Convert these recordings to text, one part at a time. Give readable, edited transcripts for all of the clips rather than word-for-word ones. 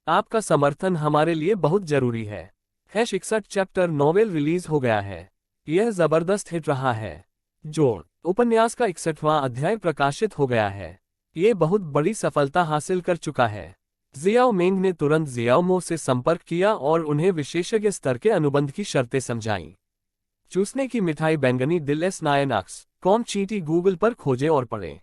आपका समर्थन हमारे लिए बहुत जरूरी है। 61 चैप्टर नॉवेल रिलीज हो गया है। यह जबरदस्त हिट रहा है। जोड़ उपन्यास का 61वां अध्याय प्रकाशित हो गया है। ये बहुत बड़ी सफलता हासिल कर चुका है। जियाओ मेंग ने तुरंत जियाओ मो से संपर्क किया और उन्हें विशेषज्ञ स्तर के अनुबंध की शर्तें समझाईं। चूसने की मिठाई बैंगनी दिल S9X कॉम चींटी गूगल पर खोजें और पढ़ें।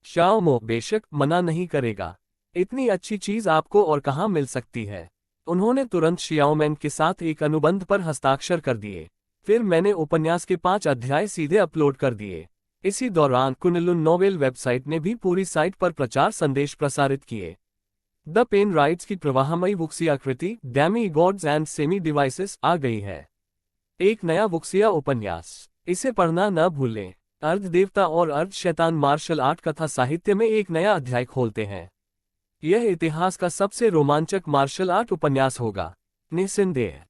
शाओ मो बेशक मना नहीं करेगा। इतनी अच्छी चीज आपको और कहाँ मिल सकती है। उन्होंने तुरंत शियाओमैन के साथ एक अनुबंध पर हस्ताक्षर कर दिए। फिर मैंने उपन्यास के 5 अध्याय सीधे अपलोड कर दिए। इसी दौरान कुनलुन नोवेल वेबसाइट ने भी पूरी साइट पर प्रचार संदेश प्रसारित किए। द पेन राइट्स की प्रवाहमयी वुक्सिया कृति demigods and semi devices आ गई है। एक नया वुक्सिया उपन्यास, इसे पढ़ना न भूलें। अर्ध देवता और अर्ध शैतान मार्शल आर्ट कथा साहित्य में एक नया अध्याय खोलते हैं। यह इतिहास का सबसे रोमांचक मार्शल आर्ट उपन्यास होगा, निस्संदेह।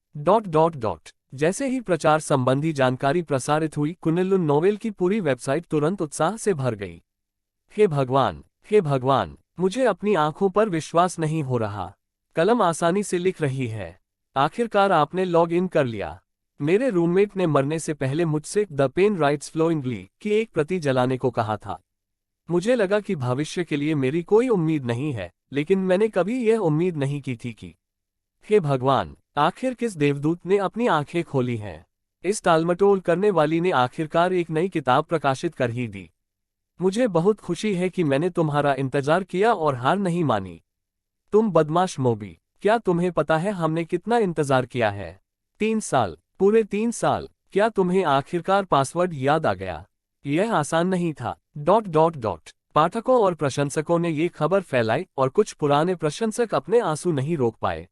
जैसे ही प्रचार संबंधी जानकारी प्रसारित हुई, कुनलुन नोवेल की पूरी वेबसाइट तुरंत उत्साह से भर गई। हे भगवान, मुझे अपनी आंखों पर विश्वास नहीं हो रहा। कलम आसानी से लिख रही है। आखिरकार आपने लॉग इन कर लिया। मेरे रूममेट ने मरने से पहले मुझसे द पेन राइट्स फ्लोइंगली की एक प्रति जलाने को कहा था। मुझे लगा कि भविष्य के लिए मेरी कोई उम्मीद नहीं है, लेकिन मैंने कभी यह उम्मीद नहीं की थी कि हे भगवान, आखिर किस देवदूत ने अपनी आंखें खोली हैं। इस टालमटोल करने वाली ने आखिरकार एक नई किताब प्रकाशित कर ही दी। मुझे बहुत खुशी है कि मैंने तुम्हारा इंतजार किया और हार नहीं मानी। तुम बदमाश मोबी, क्या तुम्हें पता है हमने कितना इंतजार किया है? 3 साल, पूरे 3 साल। क्या तुम्हें आखिरकार पासवर्ड याद आ गया? यह आसान नहीं था। पाठकों और प्रशंसकों ने ये खबर फैलाई और कुछ पुराने प्रशंसक अपने आंसू नहीं रोक पाए।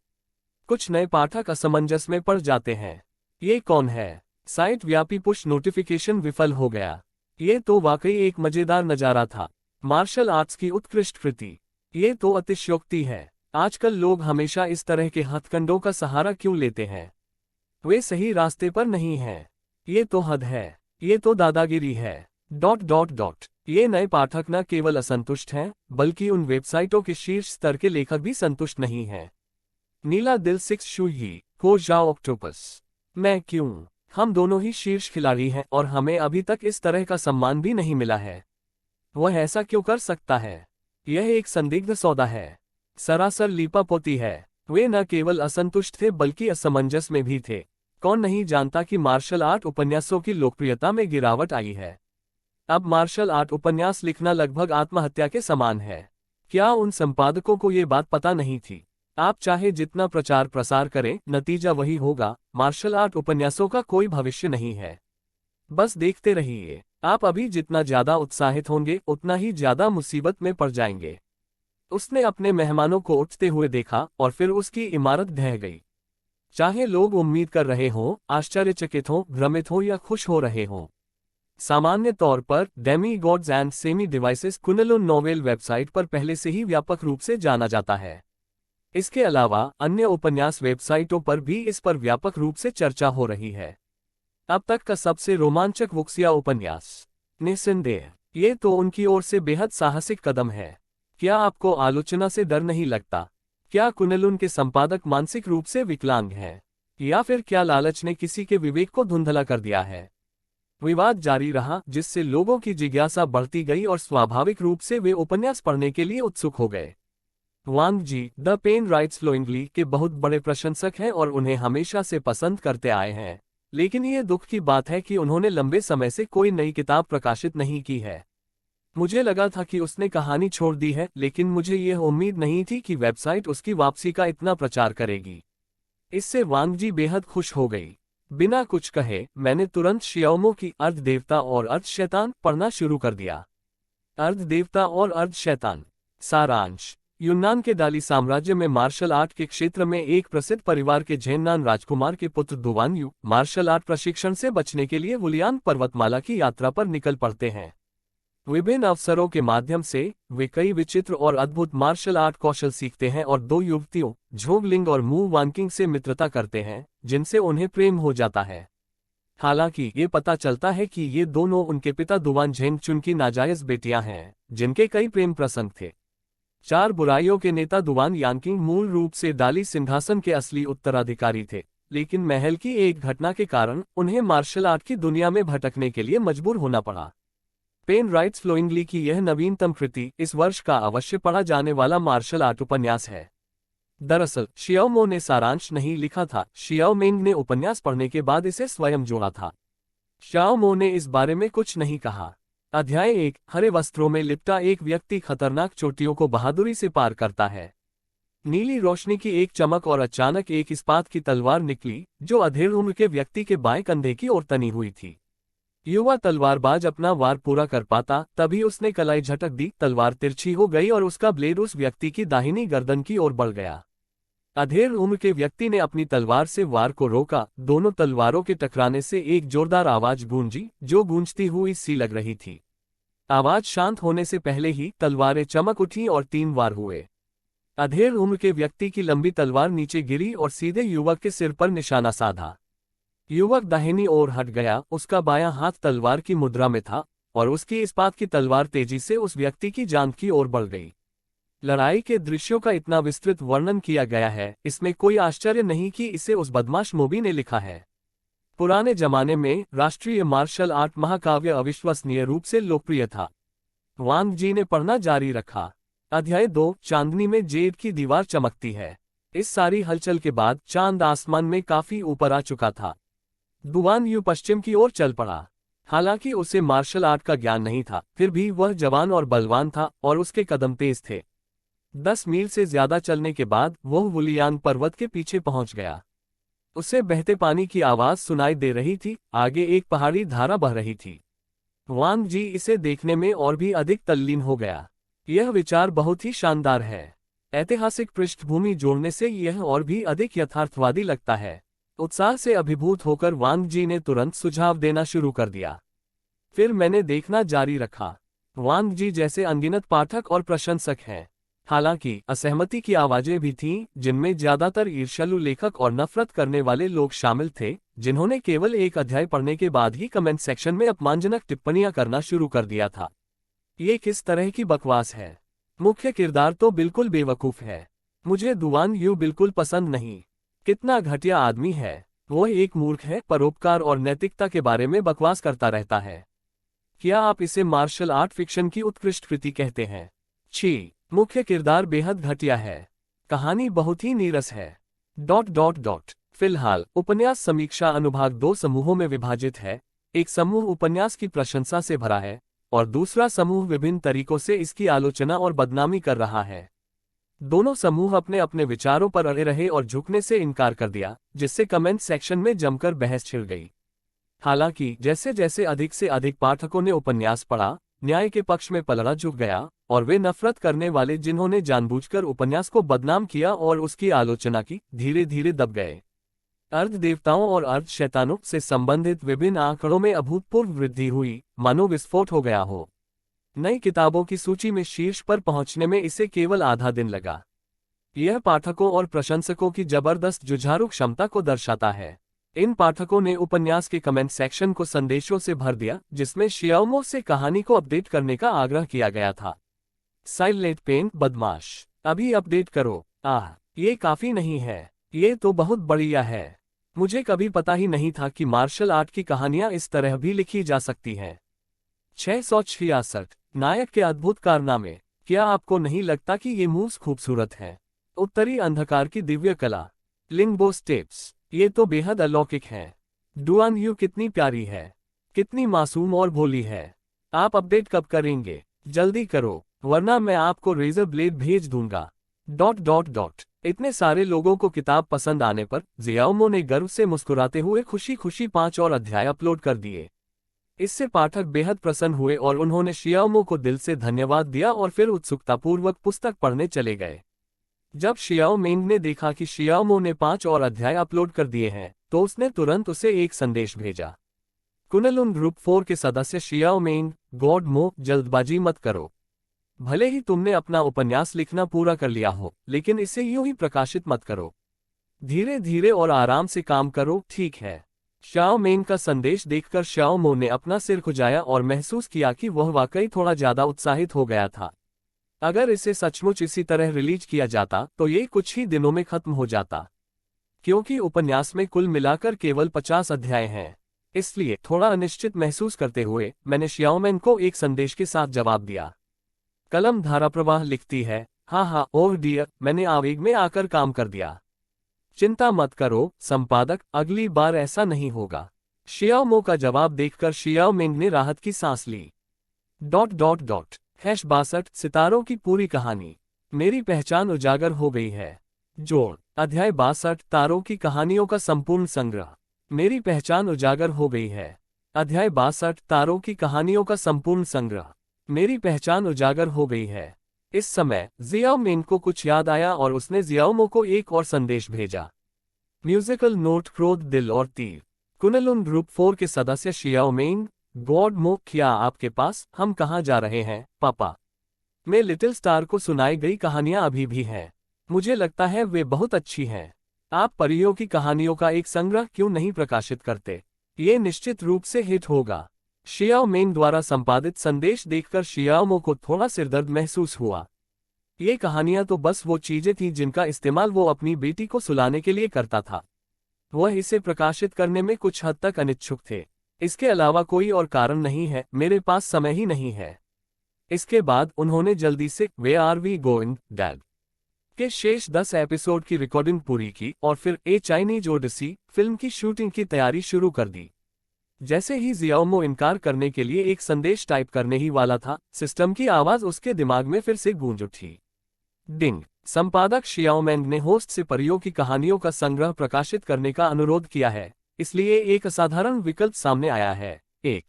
कुछ नए पाठक असमंजस में पड़ जाते हैं। ये कौन है? साइट व्यापी पुश नोटिफिकेशन विफल हो गया। ये तो वाकई एक मजेदार नजारा था। मार्शल आर्ट्स की उत्कृष्ट कृति। ये तो अतिशयोक्ति है। आजकल लोग हमेशा इस तरह के हथकंडों का सहारा क्यों लेते हैं? वे सही रास्ते पर नहीं हैं। ये तो हद है। ये तो दादागिरी है। ये नए पाठक न केवल असंतुष्ट हैं, बल्कि उन वेबसाइटों के शीर्ष स्तर के लेखक भी संतुष्ट नहीं हैं। नीला दिल 6 शुई हो जाओ ऑक्टोपस। मैं क्यों? हम दोनों ही शीर्ष खिलाड़ी हैं और हमें अभी तक इस तरह का सम्मान भी नहीं मिला है। वह ऐसा क्यों कर सकता है? यह एक संदिग्ध सौदा है। सरासर लीपापोती है। वे न केवल असंतुष्ट थे बल्कि असमंजस में भी थे। कौन नहीं जानता कि मार्शल आर्ट उपन्यासों की लोकप्रियता में गिरावट आई है। अब मार्शल आर्ट उपन्यास लिखना लगभग आत्महत्या के समान है। क्या उन संपादकों को ये बात पता नहीं थी? आप चाहे जितना प्रचार प्रसार करें, नतीजा वही होगा। मार्शल आर्ट उपन्यासों का कोई भविष्य नहीं है। बस देखते रहिए। आप अभी जितना ज्यादा उत्साहित होंगे, उतना ही ज्यादा मुसीबत में पड़ जाएंगे। उसने अपने मेहमानों को उठते हुए देखा और फिर उसकी इमारत ढह गई। चाहे लोग उम्मीद कर रहे हों, आश्चर्यचकित हों, भ्रमित हों या खुश हो रहे हों। सामान्य तौर पर Demi God's and semi devices Kunlun novel website पर पहले से ही व्यापक रूप से जाना जाता है। इसके अलावा अन्य उपन्यास वेबसाइटों पर भी इस पर व्यापक रूप से चर्चा हो रही है। अब तक का सबसे रोमांचक वुक्सिया उपन्यास, निस्संदेह। ये तो उनकी ओर से बेहद साहसिक कदम है। क्या आपको आलोचना से डर नहीं लगता? क्या कुनलुन के संपादक मानसिक रूप से विकलांग हैं? या फिर क्या लालच ने किसी के विवेक को धुंधला कर दिया है? विवाद जारी रहा, जिससे लोगों की जिज्ञासा बढ़ती गई और स्वाभाविक रूप से वे उपन्यास पढ़ने के लिए उत्सुक हो गए। वांग जी द पेन राइट्स फ्लोइंगली के बहुत बड़े प्रशंसक हैं और उन्हें हमेशा से पसंद करते आए हैं, लेकिन ये दुख की बात है कि उन्होंने लंबे समय से कोई नई किताब प्रकाशित नहीं की है। मुझे लगा था कि उसने कहानी छोड़ दी है, लेकिन मुझे यह उम्मीद नहीं थी कि वेबसाइट उसकी वापसी का इतना प्रचार करेगी। इससे वांग जी बेहद खुश हो गई। बिना कुछ कहे मैंने तुरंत शियाओमो की अर्ध देवता और अर्ध शैतान पढ़ना शुरू कर दिया। अर्ध देवता और अर्ध शैतान। सारांश। यूनान के डाली साम्राज्य में मार्शल आर्ट के क्षेत्र में एक प्रसिद्ध परिवार के झेन्नान राजकुमार के पुत्र दुवान यू मार्शल आर्ट प्रशिक्षण से बचने के लिए वुलियान पर्वतमाला की यात्रा पर निकल पड़ते हैं। विभिन्न अवसरों के माध्यम से वे कई विचित्र और अद्भुत मार्शल आर्ट कौशल सीखते हैं और 2 युवतियों झोगलिंग और मू वानकिंग से मित्रता करते हैं, जिनसे उन्हें प्रेम हो जाता है। हालांकि ये पता चलता है कि ये दोनों उनके पिता दुवान झेंगचुन की नाजायज बेटियां हैं, जिनके कई प्रेम प्रसंग थे। 4 बुराइयों के नेता दुआन यांकिंग मूल रूप से डाली सिंहासन के असली उत्तराधिकारी थे, लेकिन महल की एक घटना के कारण उन्हें मार्शल आर्ट की दुनिया में भटकने के लिए मजबूर होना पड़ा। पेन राइट्स फ्लोइंगली की यह नवीनतम कृति इस वर्ष का अवश्य पढ़ा जाने वाला मार्शल आर्ट उपन्यास है। दरअसल शियाओ मो ने सारांश नहीं लिखा था, शियाओ मेंग ने उपन्यास पढ़ने के बाद इसे स्वयं जोड़ा था। शियाओ मो ने इस बारे में कुछ नहीं कहा। अध्याय 1। हरे वस्त्रों में लिपटा एक व्यक्ति खतरनाक चोटियों को बहादुरी से पार करता है। नीली रोशनी की एक चमक और अचानक एक इस्पात की तलवार निकली, जो अधेड़ उम्र के व्यक्ति के बाएं कंधे की ओर तनी हुई थी। युवा तलवारबाज अपना वार पूरा कर पाता, तभी उसने कलाई झटक दी, तलवार तिरछी हो गई और उसका ब्लेड उस व्यक्ति की दाहिनी गर्दन की ओर बढ़ गया। अधेड़ उम्र के व्यक्ति ने अपनी तलवार से वार को रोका। दोनों तलवारों के टकराने से एक जोरदार आवाज गूंजी, जो गूंजती हुई सी लग रही थी। आवाज शांत होने से पहले ही तलवारें चमक उठी और 3 वार हुए। अधेड़ उम्र के व्यक्ति की लंबी तलवार नीचे गिरी और सीधे युवक के सिर पर निशाना साधा। युवक दाहिनी ओर हट गया, उसका बायां हाथ तलवार की मुद्रा में था और उसकी इस्पात की तलवार तेजी से उस व्यक्ति की जांघ की ओर बढ़ गई। लड़ाई के दृश्यों का इतना विस्तृत वर्णन किया गया है, इसमें कोई आश्चर्य नहीं कि इसे उस बदमाश मोबी ने लिखा है। पुराने जमाने में राष्ट्रीय मार्शल आर्ट महाकाव्य अविश्वसनीय रूप से लोकप्रिय था। वांग जी ने पढ़ना जारी रखा। अध्याय 2। चांदनी में जेड की दीवार चमकती है। इस सारी हलचल के बाद चांद आसमान में काफी ऊपर आ चुका था। दुआन यू पश्चिम की ओर चल पड़ा। हालांकि उसे मार्शल आर्ट का ज्ञान नहीं था, फिर भी वह जवान और बलवान था और उसके कदम तेज थे। 10 मील से ज्यादा चलने के बाद वह वुलियांग पर्वत के पीछे पहुंच गया। उसे बहते पानी की आवाज सुनाई दे रही थी। आगे एक पहाड़ी धारा बह रही थी। वांग जी इसे देखने में और भी अधिक तल्लीन हो गया। यह विचार बहुत ही शानदार है। ऐतिहासिक पृष्ठभूमि जोड़ने से यह और भी अधिक यथार्थवादी लगता है। उत्साह से अभिभूत होकर वांग जी ने तुरंत सुझाव देना शुरू कर दिया। फिर मैंने देखना जारी रखा। वांग जी जैसे अनगिनत पाठक और प्रशंसक हैं। हालांकि असहमति की आवाजें भी थीं, जिनमें ज्यादातर ईर्ष्यालु लेखक और नफरत करने वाले लोग शामिल थे, जिन्होंने केवल एक अध्याय पढ़ने के बाद ही कमेंट सेक्शन में अपमानजनक टिप्पणियां करना शुरू कर दिया था। ये किस तरह की बकवास है। मुख्य किरदार तो बिल्कुल बेवकूफ है। मुझे दुआन यू बिल्कुल पसंद नहीं। कितना घटिया आदमी है। वो एक मूर्ख है, परोपकार और नैतिकता के बारे में बकवास करता रहता है। क्या आप इसे मार्शल आर्ट फिक्शन की उत्कृष्ट कृति कहते हैं? छी, मुख्य किरदार बेहद घटिया है। कहानी बहुत ही नीरस है। ... फिलहाल उपन्यास समीक्षा अनुभाग 2 समूहों में विभाजित है। एक समूह उपन्यास की प्रशंसा से भरा है और दूसरा समूह विभिन्न तरीकों से इसकी आलोचना और बदनामी कर रहा है। दोनों समूह अपने अपने विचारों पर अड़े रहे और झुकने से इनकार कर दिया, जिससे कमेंट सेक्शन में जमकर बहस छिड़ गई। हालांकि जैसे जैसे अधिक से अधिक पाठकों ने उपन्यास पढ़ा, न्याय के पक्ष में पलड़ा झुक गया और वे नफरत करने वाले जिन्होंने जानबूझकर उपन्यास को बदनाम किया और उसकी आलोचना की, धीरे धीरे दब गए। अर्ध देवताओं और अर्ध शैतानों से संबंधित विभिन्न आंकड़ों में अभूतपूर्व वृद्धि हुई, मानो विस्फोट हो गया हो। नई किताबों की सूची में शीर्ष पर पहुंचने में इसे केवल आधा दिन लगा। यह पाठकों और प्रशंसकों की जबरदस्त जुझारू क्षमता को दर्शाता है। इन पाठकों ने उपन्यास के कमेंट सेक्शन को संदेशों से भर दिया, जिसमें शियाओमो से कहानी को अपडेट करने का आग्रह किया गया था। साइलेंट पेन बदमाश, अभी अपडेट करो। ये काफी नहीं है। ये तो बहुत बढ़िया है। मुझे कभी पता ही नहीं था कि मार्शल आर्ट की कहानियां इस तरह भी लिखी जा सकती हैं। 666 नायक के अद्भुत कारनामे। क्या आपको नहीं लगता कि ये मूव्स खूबसूरत है? उत्तरी अंधकार की दिव्य कला, लिंगबो स्टेप्स, ये तो बेहद अलौकिक है। डुआन यू कितनी प्यारी है, कितनी मासूम और भोली है। आप अपडेट कब करेंगे? जल्दी करो, वरना मैं आपको रेजर ब्लेड भेज दूंगा। ... इतने सारे लोगों को किताब पसंद आने पर जियाओमो ने गर्व से मुस्कुराते हुए खुशी खुशी 5 और अध्याय अपलोड कर दिए। इससे पाठक बेहद प्रसन्न हुए और उन्होंने शियाओमो को दिल से धन्यवाद दिया और फिर उत्सुकतापूर्वक पुस्तक पढ़ने चले गए। जब शियाओ मेंग ने देखा कि शियाओमो ने 5 और अध्याय अपलोड कर दिए हैं, तो उसने तुरंत उसे एक संदेश भेजा। कुनलुन ग्रुप 4 के सदस्य शियाओ मेंग, गॉड मो, जल्दबाजी मत करो। भले ही तुमने अपना उपन्यास लिखना पूरा कर लिया हो, लेकिन इसे यूं ही प्रकाशित मत करो। धीरे धीरे और आराम से काम करो, ठीक है? शियाओ मेंग का संदेश देखकर शियाओमो ने अपना सिर खुजाया और महसूस किया कि वह वाकई थोड़ा ज्यादा उत्साहित हो गया था। अगर इसे सचमुच इसी तरह रिलीज किया जाता तो ये कुछ ही दिनों में खत्म हो जाता। क्योंकि उपन्यास में कुल मिलाकर केवल 50 अध्याय हैं, इसलिए थोड़ा अनिश्चित महसूस करते हुए मैंने श्याओमेन को एक संदेश के साथ जवाब दिया। कलम धाराप्रवाह लिखती है, हाँ ओह डियर, मैंने आवेग में आकर काम कर दिया। चिंता मत करो संपादक, अगली बार ऐसा नहीं होगा। शियाओमो का जवाब देखकर शियाओमेंग ने राहत की सांस ली। #62 सितारों की पूरी कहानी, मेरी पहचान उजागर हो गई है। जोड़, अध्याय 62 तारों की कहानियों का संपूर्ण संग्रह, मेरी पहचान उजागर हो गई है। अध्याय 62 तारों की कहानियों का संपूर्ण संग्रह, मेरी पहचान उजागर हो गई है। इस समय जियाओमेन को कुछ याद आया और उसने जियाओमो को एक और संदेश भेजा। म्यूजिकल नोट, क्रोध, दिल और तीर। कुनलुन ग्रुप 4 के सदस्य शियाओमेन, गॉड मो, क्या आपके पास? हम कहाँ जा रहे हैं पापा? मैं लिटिल स्टार को सुनाई गई कहानियां अभी भी हैं। मुझे लगता है वे बहुत अच्छी हैं। आप परियों की कहानियों का एक संग्रह क्यों नहीं प्रकाशित करते? ये निश्चित रूप से हिट होगा। शियाओमेन द्वारा संपादित संदेश देखकर शियाओमो को थोड़ा सिरदर्द महसूस हुआ। ये कहानियां तो बस वो चीजें थीं जिनका इस्तेमाल वो अपनी बेटी को सुलाने के लिए करता था। वह इसे प्रकाशित करने में कुछ हद तक अनिच्छुक थे। इसके अलावा कोई और कारण नहीं है, मेरे पास समय ही नहीं है। इसके बाद उन्होंने जल्दी से वे आर वी गोइंग डैड के शेष 10 एपिसोड की रिकॉर्डिंग पूरी की और फिर ए चाइनीज ओडिसी फिल्म की शूटिंग की तैयारी शुरू कर दी। जैसे ही जियाओमो इनकार करने के लिए एक संदेश टाइप करने ही वाला था, सिस्टम की आवाज उसके दिमाग में फिर से गूंज उठी। डिंग, संपादक शियाओमेंग ने होस्ट से परियों की कहानियों का संग्रह प्रकाशित करने का अनुरोध किया है, इसलिए एक असाधारण विकल्प सामने आया है। 1.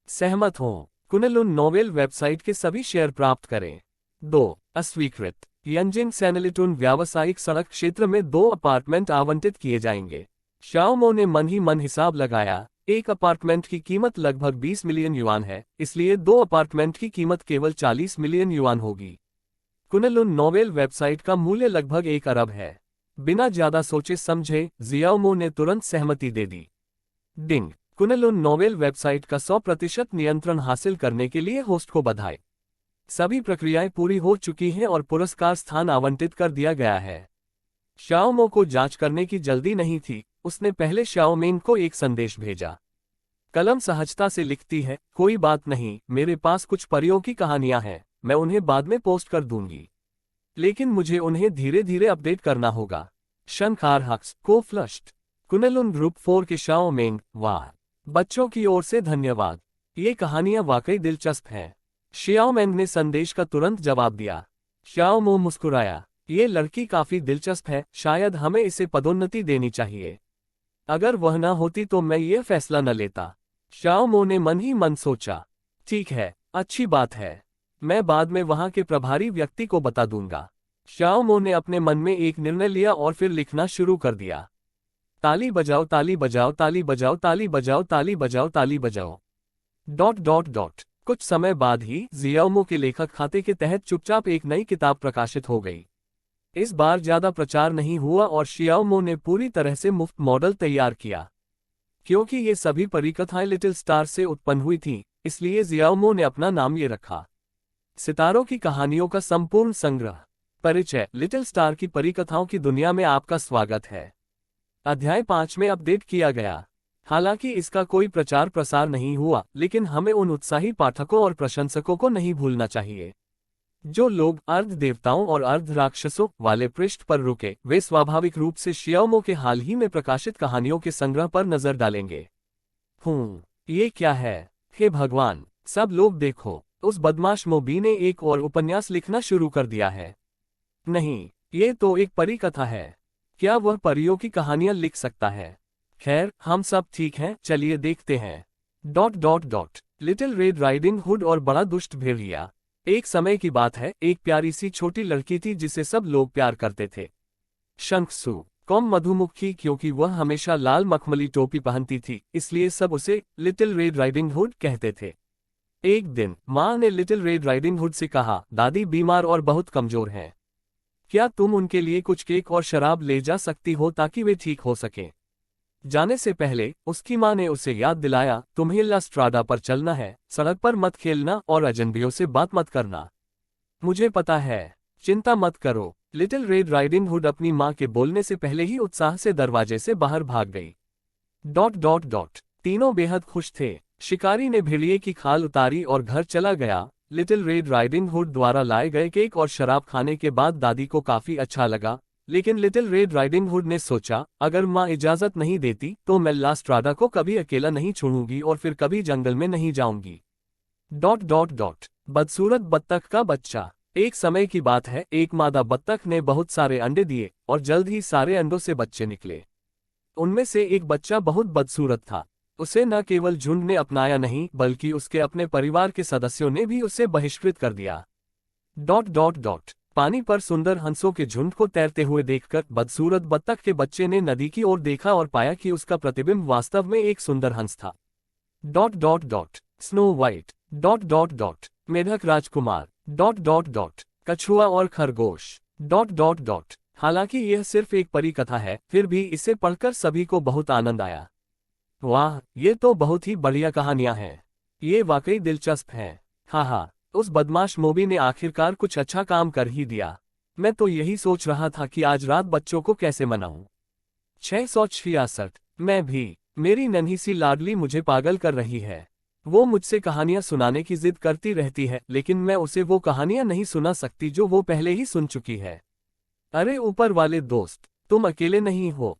सहमत हों, कुनलुन नोवेल वेबसाइट के सभी शेयर प्राप्त करें। 2. अस्वीकृत, यंजिंग सैनलिटुन व्यावसायिक सड़क क्षेत्र में 2 अपार्टमेंट आवंटित किए जाएंगे। शाओमो ने मन ही मन हिसाब लगाया, एक अपार्टमेंट की कीमत लगभग 20 मिलियन युआन है, इसलिए 2 अपार्टमेंट की कीमत केवल 40 मिलियन युआन होगी। कुनलुन नोवेल वेबसाइट का मूल्य लगभग 1 अरब है। बिना ज्यादा सोचे समझे जियाओमो ने तुरंत सहमति दे दी। डिंग, कुनलुन नोवेल वेबसाइट का 100% नियंत्रण हासिल करने के लिए होस्ट को बधाई। सभी प्रक्रियाएं पूरी हो चुकी हैं और पुरस्कार स्थान आवंटित कर दिया गया है। शाओमो को जांच करने की जल्दी नहीं थी, उसने पहले शाओमेन को एक संदेश भेजा। कलम सहजता से लिखती है, कोई बात नहीं, मेरे पास कुछ परियों की कहानियां हैं, मैं उन्हें बाद में पोस्ट कर दूंगी। लेकिन मुझे उन्हें धीरे धीरे अपडेट करना होगा। शनखार हक्स को फ्लश्ड, कुनलुन ग्रुप 4 के शाओमेन, वाह, बच्चों की ओर से धन्यवाद, ये कहानियां वाकई दिलचस्प हैं। शियाओमेन ने संदेश का तुरंत जवाब दिया। शाओमो मुस्कुराया, ये लड़की काफी दिलचस्प है, शायद हमें इसे पदोन्नति देनी चाहिए। अगर वह न होती तो मैं ये फैसला न लेता। शाओमो ने मन ही मन सोचा। ठीक है, अच्छी बात है, मैं बाद में वहां के प्रभारी व्यक्ति को बता दूंगा। शाओमो ने अपने मन में एक निर्णय लिया और फिर लिखना शुरू कर दिया। ताली बजाओ ताली बजाओ ताली बजाओ ताली बजाओ ताली बजाओ ताली बजाओ। ... कुछ समय बाद ही जियाओमो के लेखक खाते के तहत चुपचाप एक नई किताब प्रकाशित हो गई। इस बार ज्यादा प्रचार नहीं हुआ और शियाओमो ने पूरी तरह से मुफ्त मॉडल तैयार किया। क्योंकि ये सभी परिकथाएं लिटिल स्टार से उत्पन्न हुई थीं, इसलिए जियाओमो ने अपना नाम ये रखा। सितारों की कहानियों का संपूर्ण संग्रह। परिचय, लिटिल स्टार की परिकथाओं की दुनिया में आपका स्वागत है। अध्याय 5 में अपडेट किया गया। हालांकि इसका कोई प्रचार प्रसार नहीं हुआ, लेकिन हमें उन उत्साही पाठकों और प्रशंसकों को नहीं भूलना चाहिए। जो लोग अर्ध देवताओं और अर्ध राक्षसों वाले पृष्ठ पर रुके, वे स्वाभाविक रूप से शियाओमो के हाल ही में प्रकाशित कहानियों के संग्रह पर नजर डालेंगे। ये क्या है? हे भगवान, सब लोग देखो, उस बदमाश मोबी ने एक और उपन्यास लिखना शुरू कर दिया है। नहीं, ये तो एक परी कथा है। क्या वह परियों की कहानियां लिख सकता है? खैर, हम सब ठीक हैं, चलिए देखते हैं। ... लिटिल रेड राइडिंग हुड और बड़ा दुष्ट भेड़िया। एक समय की बात है, एक प्यारी सी छोटी लड़की थी जिसे सब लोग प्यार करते थे। शंखसू कौम मधुमुखी, क्योंकि वह हमेशा लाल मखमली टोपी पहनती थी, इसलिए सब उसे लिटिल रेड राइडिंग हुड कहते थे। एक दिन माँ ने लिटिल रेड राइडिंग हुड से कहा, दादी बीमार और बहुत कमजोर हैं। क्या तुम उनके लिए कुछ केक और शराब ले जा सकती हो ताकि वे ठीक हो सकें? जाने से पहले उसकी माँ ने उसे याद दिलाया, तुम्हें ला स्ट्राडा पर चलना है, सड़क पर मत खेलना और अजनबियों से बात मत करना। मुझे पता है, चिंता मत करो। लिटिल रेड राइडिंग हुड अपनी माँ के बोलने से पहले ही उत्साह से दरवाजे से बाहर भाग गई। तीनों बेहद खुश थे। शिकारी ने भेड़िए की खाल उतारी और घर चला गया। लिटिल रेड राइडिंग हुड द्वारा लाए गए केक और शराब खाने के बाद दादी को काफी अच्छा लगा, लेकिन लिटिल रेड राइडिंग हुड ने सोचा, अगर माँ इजाजत नहीं देती तो मैं ला स्ट्राडा को कभी अकेला नहीं छोड़ूंगी और फिर कभी जंगल में नहीं जाऊंगी। बदसूरत बत्तख का बच्चा। एक समय की बात है, एक मादा बत्तख ने बहुत सारे अंडे दिए और जल्द ही सारे अंडों से बच्चे निकले। उनमें से एक बच्चा बहुत बदसूरत था। उसे न केवल झुंड ने अपनाया नहीं, बल्कि उसके अपने परिवार के सदस्यों ने भी उसे बहिष्कृत कर दिया। पानी पर सुंदर हंसों के झुंड को तैरते हुए देखकर बदसूरत बत्तख के बच्चे ने नदी की ओर देखा और पाया कि उसका प्रतिबिंब वास्तव में एक सुंदर हंस था। स्नो वाइट मेढक राजकुमार कछुआ और खरगोश। हालांकि यह सिर्फ एक परी कथा है, फिर भी इसे पढ़कर सभी को बहुत आनंद आया। वाह, ये तो बहुत ही बढ़िया कहानियां हैं। ये वाकई दिलचस्प हैं। हाँ, उस बदमाश मोबी ने आखिरकार कुछ अच्छा काम कर ही दिया। मैं तो यही सोच रहा था कि आज रात बच्चों को कैसे मनाऊं। 666। मैं भी। मेरी नन्ही सी लाडली मुझे पागल कर रही है। वो मुझसे कहानियां सुनाने की जिद करती रहती है, लेकिन मैं उसे वो कहानियां नहीं सुना सकती जो वो पहले ही सुन चुकी है। अरे ऊपर वाले दोस्त, तुम अकेले नहीं हो।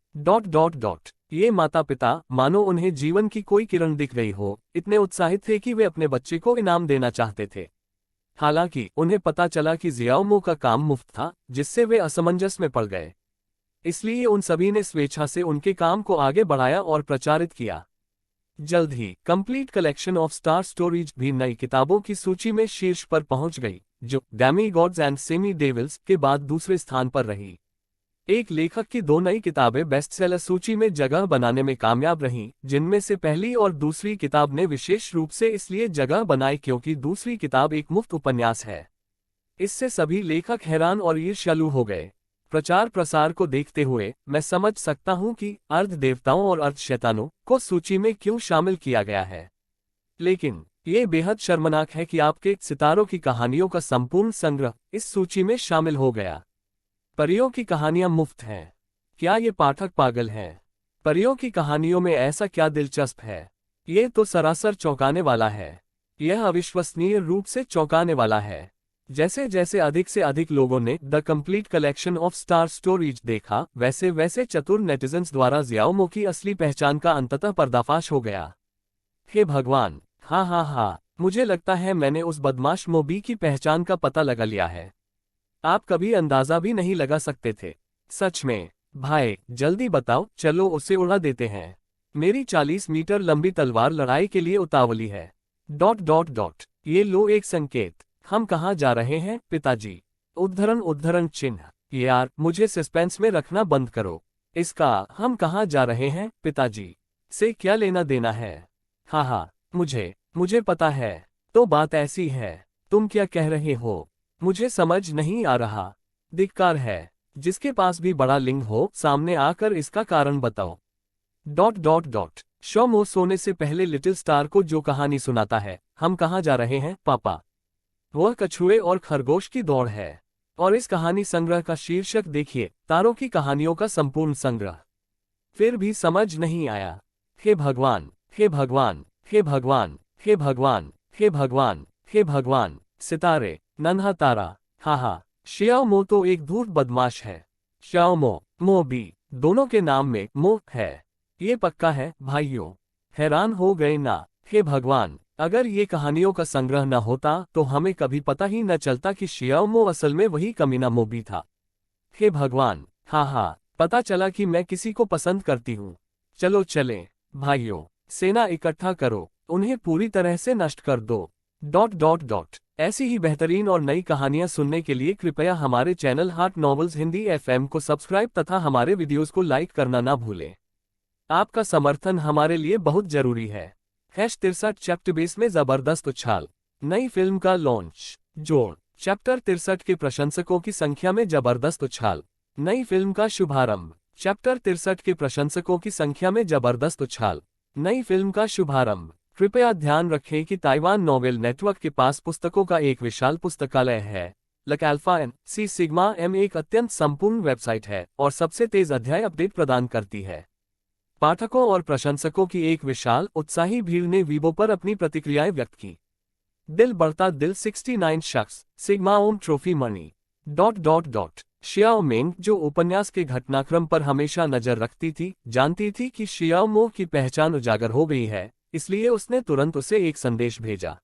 ये माता पिता, मानो उन्हें जीवन की कोई किरण दिख गई हो, इतने उत्साहित थे कि वे अपने बच्चे को इनाम देना चाहते थे। हालांकि उन्हें पता चला कि जियाओमो का काम मुफ्त था, जिससे वे असमंजस में पड़ गए। इसलिए उन सभी ने स्वेच्छा से उनके काम को आगे बढ़ाया और प्रचारित किया। जल्द ही complete collection of star stories भी नई किताबों की सूची में शीर्ष पर पहुंच गई, जो demigods and semi devils के बाद दूसरे स्थान पर रही। एक लेखक की 2 नई किताबें बेस्टसेलर सूची में जगह बनाने में कामयाब रहीं, जिनमें से पहली और दूसरी किताब ने विशेष रूप से इसलिए जगह बनाई क्योंकि दूसरी किताब एक मुफ्त उपन्यास है। इससे सभी लेखक हैरान और ईर्ष्यालु हो गए। प्रचार प्रसार को देखते हुए मैं समझ सकता हूं कि अर्ध देवताओं और अर्ध शैतानों को सूची में क्यों शामिल किया गया है। लेकिन ये बेहद शर्मनाक है कि आपके सितारों की कहानियों का संपूर्ण संग्रह इस सूची में शामिल हो गया। परियों की कहानियां मुफ्त हैं। क्या ये पाठक पागल हैं? परियों की कहानियों में ऐसा क्या दिलचस्प है? ये तो सरासर चौंकाने वाला है। यह अविश्वसनीय रूप से चौंकाने वाला है। जैसे जैसे अधिक से अधिक लोगों ने the complete collection of star stories देखा, वैसे वैसे चतुर नेटिजन्स द्वारा जियाओमो की असली पहचान का अंततः पर्दाफाश हो गया। हे भगवान, हाँ, मुझे लगता है मैंने उस बदमाश मोबी की पहचान का पता लगा लिया है। आप कभी अंदाजा भी नहीं लगा सकते थे। सच में। भाई, जल्दी बताओ, चलो उसे उड़ा देते हैं। मेरी 40 मीटर लंबी तलवार लड़ाई के लिए उतावली है। ये लो एक संकेत। हम कहाँ जा रहे हैं, पिताजी? उद्धरण चिन्ह। यार, मुझे सस्पेंस में रखना बंद करो। इसका हम कहाँ जा रहे हैं, पिताजी, से क्या लेना देना है? हाँ, मुझे पता है। तो बात ऐसी है, तुम क्या कह रहे हो? मुझे समझ नहीं आ रहा। धिक्कार है। जिसके पास भी बड़ा लिंग हो, सामने आकर इसका कारण बताओ। शोमो सोने से पहले लिटिल स्टार को जो कहानी सुनाता है, हम कहाँ जा रहे हैं, पापा? वह कछुए और खरगोश की दौड़ है। और इस कहानी संग्रह का शीर्षक देखिए, तारों की कहानियों का संपूर्ण संग्रह। फिर भी समझ नहीं आया। हे भगवान, हे भगवान, हे भगवान, हे भगवान, हे भगवान, हे भगवान। सितारे, नन्हा तारा। हाँ, शियाओमो तो एक धूर्त बदमाश है। शियाओमो, मोबी, दोनों के नाम में मो है। ये पक्का है, भाइयों। हैरान हो गए ना? हे भगवान, अगर ये कहानियों का संग्रह न होता तो हमें कभी पता ही न चलता कि शियाओमो असल में वही कमीना मोबी था। हे भगवान, हाँ, पता चला कि मैं किसी को पसंद करती हूँ। चलो चलें, भाइयों, सेना इकट्ठा करो, उन्हें पूरी तरह से नष्ट कर दो। ऐसी ही बेहतरीन और नई कहानियां सुनने के लिए कृपया हमारे channel heart novels Hindi FM को सब्सक्राइब तथा हमारे वीडियोस को लाइक करना ना भूलें। आपका समर्थन हमारे लिए बहुत जरूरी है। #63 चैप्टर 20 में जबरदस्त उछाल। नई फिल्म का लॉन्च। जोड़। चैप्टर 63 के प्रशंसकों की संख्या में जबरदस्त उछाल। नई फिल्म का शुभारंभ। चैप्टर 63 के प्रशंसकों की संख्या में जबरदस्त उछाल। नई फिल्म का शुभारंभ। कृपया ध्यान रखें कि ताइवान नॉवेल नेटवर्क के पास पुस्तकों का एक विशाल पुस्तकालय है। लक अल्फा एन सी सिग्मा एम एक अत्यंत संपूर्ण वेबसाइट है और सबसे तेज अध्याय अपडेट प्रदान करती है। पाठकों और प्रशंसकों की एक विशाल उत्साही भीड़ ने वीबो पर अपनी प्रतिक्रियाएं व्यक्त की। दिल बढ़ता दिल 69 शख्स सिग्मा ओम ट्रॉफी मनी शियाओ मेंग, जो उपन्यास के घटनाक्रम पर हमेशा नजर रखती थी, जानती थी कि शियाओ मो की पहचान उजागर हो गई है, इसलिए उसने तुरंत उसे एक संदेश भेजा।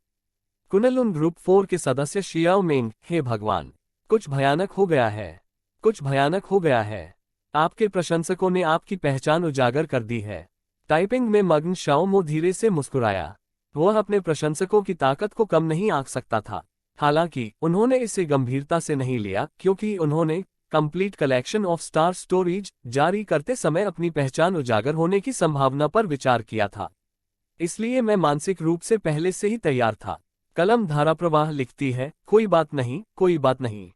कुनलुन ग्रुप 4 के सदस्य शियाओ मेंग, हे भगवान, कुछ भयानक हो गया है, कुछ भयानक हो गया है। आपके प्रशंसकों ने आपकी पहचान उजागर कर दी है। टाइपिंग में मग्न शियाओ मो धीरे से मुस्कुराया। वह अपने प्रशंसकों की ताकत को कम नहीं आंक सकता था। हालांकि उन्होंने इसे गंभीरता से नहीं लिया, क्योंकि उन्होंने complete collection of star stories जारी करते समय अपनी पहचान उजागर होने की संभावना पर विचार किया था। इसलिए मैं मानसिक रूप से पहले से ही तैयार था। कलम धाराप्रवाह लिखती है, कोई बात नहीं, कोई बात नहीं।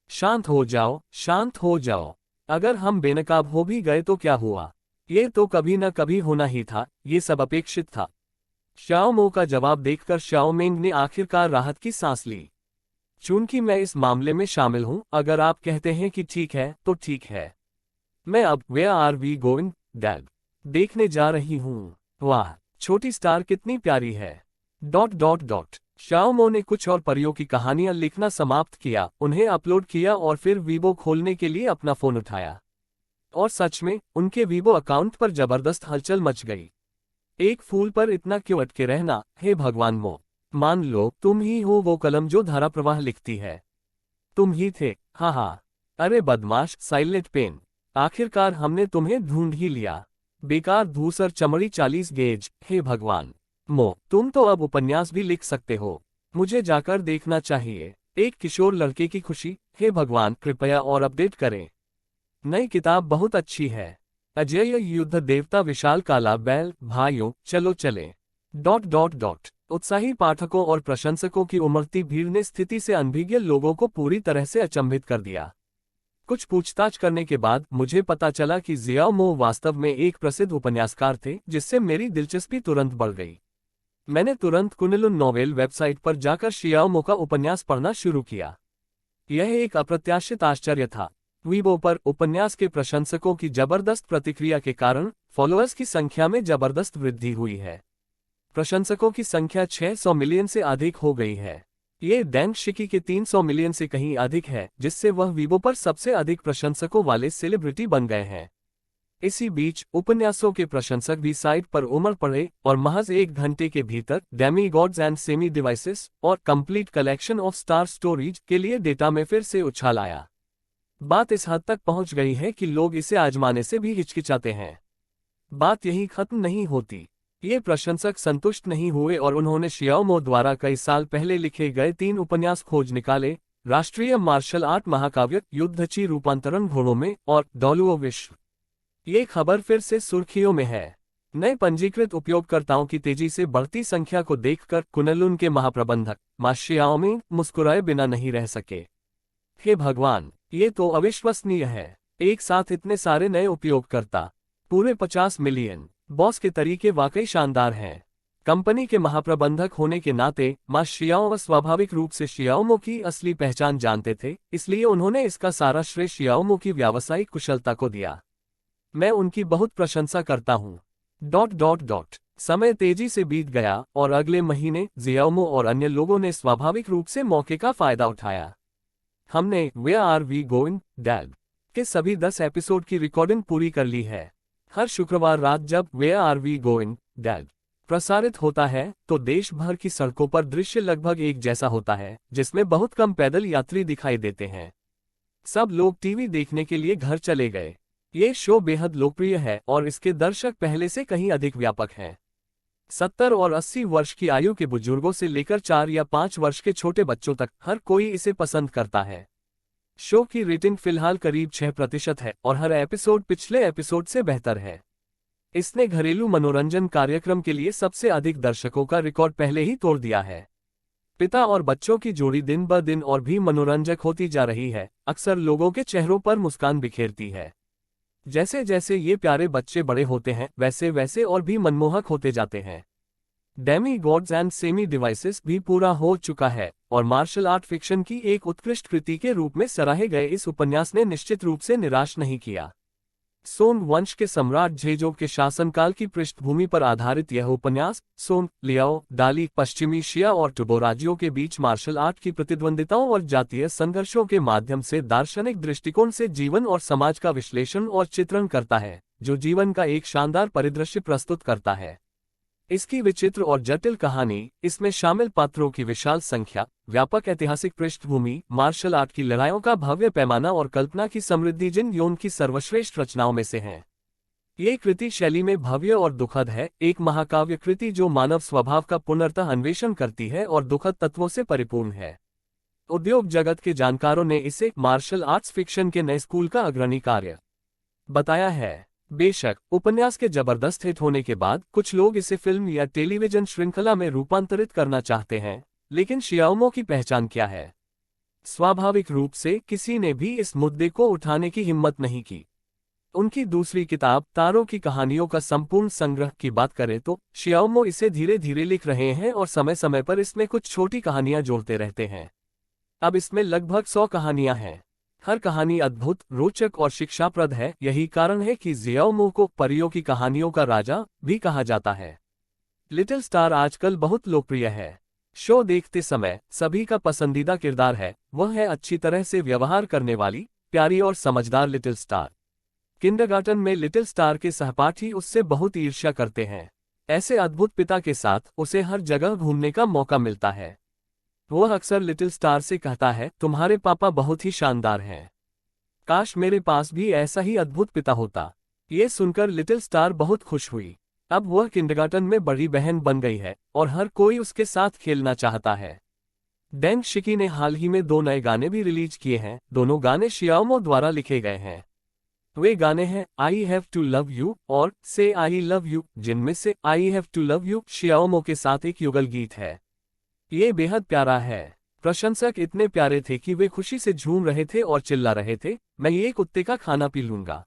शांत हो जाओ, शांत हो जाओ। अगर हम बेनकाब हो भी गए तो क्या हुआ? ये तो कभी न कभी होना ही था, ये सब अपेक्षित था। शियाओ मो का जवाब देखकर शियाओ मेंग ने आखिरकार राहत की सांस ली। चूंकि मैं इस मामले में शामिल हूं, अगर आप कहते हैं कि ठीक है तो ठीक है। मैं अब where are we going dad देखने जा रही हूं। वाह, छोटी स्टार कितनी प्यारी है। शियाओ मो ने कुछ और परियों की कहानियां लिखना समाप्त किया, उन्हें अपलोड किया और फिर वीबो खोलने के लिए अपना फोन उठाया। और सच में उनके वीबो अकाउंट पर जबरदस्त हलचल मच गई। एक फूल पर इतना क्यों अटके रहना, हे भगवान मो, मान लो तुम ही हो वो कलम जो धाराप्रवाह लिखती है। तुम ही थे, हाँ। अरे बदमाश साइलेंट पेन, आखिरकार हमने तुम्हें ढूंढ ही लिया। बेकार धूसर चमड़ी 40 गेज, हे भगवान मो, तुम तो अब उपन्यास भी लिख सकते हो। मुझे जाकर देखना चाहिए। एक किशोर लड़के की खुशी, हे भगवान कृपया और अपडेट करें। नई किताब बहुत अच्छी है। अजय युद्ध देवता विशाल काला बैल, भाइयों चलो चले। उत्साही पाठकों और प्रशंसकों की उमड़ती भीड़ ने स्थिति से अनभिज्ञ लोगों को पूरी तरह से अचंभित कर दिया। कुछ पूछताछ करने के बाद मुझे पता चला कि जियाओ मो वास्तव में एक प्रसिद्ध उपन्यासकार थे, जिससे मेरी दिलचस्पी तुरंत बढ़ गई। मैंने तुरंत कुनलुन नॉवेल वेबसाइट पर जाकर शियाओ मो का उपन्यास पढ़ना शुरू किया। यह एक अप्रत्याशित आश्चर्य था। वीबो पर उपन्यास के प्रशंसकों की जबरदस्त प्रतिक्रिया के कारण फॉलोअर्स की संख्या में जबरदस्त वृद्धि हुई है। प्रशंसकों की संख्या 600 मिलियन से अधिक हो गई है। ये डैंग शिकी के 300 मिलियन से कहीं अधिक है, जिससे वह वीबो पर सबसे अधिक प्रशंसकों वाले सेलिब्रिटी बन गए हैं। इसी बीच उपन्यासों के प्रशंसक भी साइट पर उमड़ पड़े और महज 1 घंटे के भीतर demigods and semi devices और complete collection of star stories के लिए डेटा में फिर से उछाल आया। बात इस हद तक पहुंच गई है कि लोग इसे आजमाने से भी हिचकिचाते हैं। बात यहीं खत्म नहीं होती। ये प्रशंसक संतुष्ट नहीं हुए और उन्होंने शियाओ मो द्वारा कई साल पहले लिखे गए 3 उपन्यास खोज निकाले, राष्ट्रीय मार्शल आर्ट महाकाव्य युद्धची रूपांतरण घोड़ों में और डॉलुओ विश्व। ये खबर फिर से सुर्खियों में है। नए पंजीकृत उपयोगकर्ताओं की तेजी से बढ़ती संख्या को देखकर कुनलुन के महाप्रबंधक मा शियाओ मेंग मुस्कुराए बिना नहीं रह सके। हे भगवान, ये तो अविश्वसनीय है। एक साथ इतने सारे नए उपयोगकर्ता, पूरे 50 मिलियन। बॉस के तरीके वाकई शानदार हैं। कंपनी के महाप्रबंधक होने के नाते मा शियाओ स्वाभाविक रूप से शियाओ मो की असली पहचान जानते थे, इसलिए उन्होंने इसका सारा श्रेय शियाओ मो की व्यावसायिक कुशलता को दिया। मैं उनकी बहुत प्रशंसा करता हूँ। समय तेजी से बीत गया और अगले महीने जियाओ मो और अन्य लोगों ने स्वाभाविक रूप से मौके का फायदा उठाया। हमने where are we going dad के सभी 10 एपिसोड की रिकॉर्डिंग पूरी कर ली है। हर शुक्रवार रात जब where are we going dad प्रसारित होता है तो देश भर की सड़कों पर दृश्य लगभग एक जैसा होता है, जिसमें बहुत कम पैदल यात्री दिखाई देते हैं। सब लोग टीवी देखने के लिए घर चले गए। ये शो बेहद लोकप्रिय है और इसके दर्शक पहले से कहीं अधिक व्यापक हैं। 70 और 80 वर्ष की आयु के बुजुर्गों से लेकर 4 या 5 वर्ष के छोटे बच्चों तक हर कोई इसे पसंद करता है। शो की रेटिंग फिलहाल करीब 6% है और हर एपिसोड पिछले एपिसोड से बेहतर है। इसने घरेलू मनोरंजन कार्यक्रम के लिए सबसे अधिक दर्शकों का रिकॉर्ड पहले ही तोड़ दिया है। पिता और बच्चों की जोड़ी दिन ब दिन और भी मनोरंजक होती जा रही है, अक्सर लोगों के चेहरों पर मुस्कान बिखेरती है। जैसे जैसे ये प्यारे बच्चे बड़े होते हैं, वैसे वैसे और भी मनमोहक होते जाते हैं। Demi God's and semi devices भी पूरा हो चुका है और मार्शल आर्ट फिक्शन की एक उत्कृष्ट कृति के रूप में सराहे गए इस उपन्यास ने निश्चित रूप से निराश नहीं किया। सोन वंश के सम्राट झेजोंग के शासनकाल की पृष्ठभूमि पर आधारित यह उपन्यास सोन, लियाओ, डाली, पश्चिमी शिया और टुबो राज्यों के बीच मार्शल आर्ट की प्रतिद्वंदिताओं और जातीय संघर्षों के माध्यम से दार्शनिक दृष्टिकोण से जीवन और समाज का विश्लेषण और चित्रण करता है, जो जीवन का एक शानदार परिदृश्य प्रस्तुत करता है। इसकी विचित्र और जटिल कहानी, इसमें शामिल पात्रों की विशाल संख्या, व्यापक ऐतिहासिक पृष्ठभूमि, मार्शल आर्ट की लड़ाइयों का भव्य पैमाना और कल्पना की समृद्धि जिन योन की सर्वश्रेष्ठ रचनाओं में से है। ये कृति शैली में भव्य और दुखद है, एक महाकाव्य कृति जो मानव स्वभाव का पुनर्तः अन्वेषण करती है और दुखद तत्वों से परिपूर्ण है। उद्योग जगत के जानकारों ने इसे मार्शल आर्ट्स फिक्शन के नए स्कूल का अग्रणी कार्य बताया है। बेशक, उपन्यास के जबरदस्त हिट होने के बाद कुछ लोग इसे फिल्म या टेलीविजन श्रृंखला में रूपांतरित करना चाहते हैं, लेकिन शियाओमो की पहचान क्या है? स्वाभाविक रूप से किसी ने भी इस मुद्दे को उठाने की हिम्मत नहीं की। उनकी दूसरी किताब तारों की कहानियों का संपूर्ण संग्रह की बात करें तो शियाओमो इसे धीरे धीरे लिख रहे हैं और समय समय पर इसमें कुछ छोटी कहानियां जोड़ते रहते हैं। अब इसमें लगभग 100 कहानियां हैं। हर कहानी अद्भुत, रोचक और शिक्षाप्रद है। यही कारण है कि ज़ियाओमो को परियों की कहानियों का राजा भी कहा जाता है। लिटिल स्टार आजकल बहुत लोकप्रिय है। शो देखते समय सभी का पसंदीदा किरदार है, वह है अच्छी तरह से व्यवहार करने वाली, प्यारी और समझदार लिटिल स्टार। किंडरगार्टन में लिटिल स्टार के सहपाठी उससे बहुत ईर्ष्या करते हैं। ऐसे अद्भुत पिता के साथ उसे हर जगह घूमने का मौका मिलता है। वह अक्सर लिटिल स्टार से कहता है, तुम्हारे पापा बहुत ही शानदार हैं। काश मेरे पास भी ऐसा ही अद्भुत पिता होता। ये सुनकर लिटिल स्टार बहुत खुश हुई। अब वह किंडरगार्टन में बड़ी बहन बन गई है और हर कोई उसके साथ खेलना चाहता है। डेंग शिकी ने हाल ही में 2 नए गाने भी रिलीज किए हैं। दोनों गाने शियाओमो द्वारा लिखे गए हैं। वे गाने हैं I have to love you और से आई लव यू, जिनमें से I have to love you Xiaomo के साथ एक युगल गीत है। ये बेहद प्यारा है। प्रशंसक इतने प्यारे थे कि वे खुशी से झूम रहे थे और चिल्ला रहे थे, मैं ये कुत्ते का खाना पी लूंगा।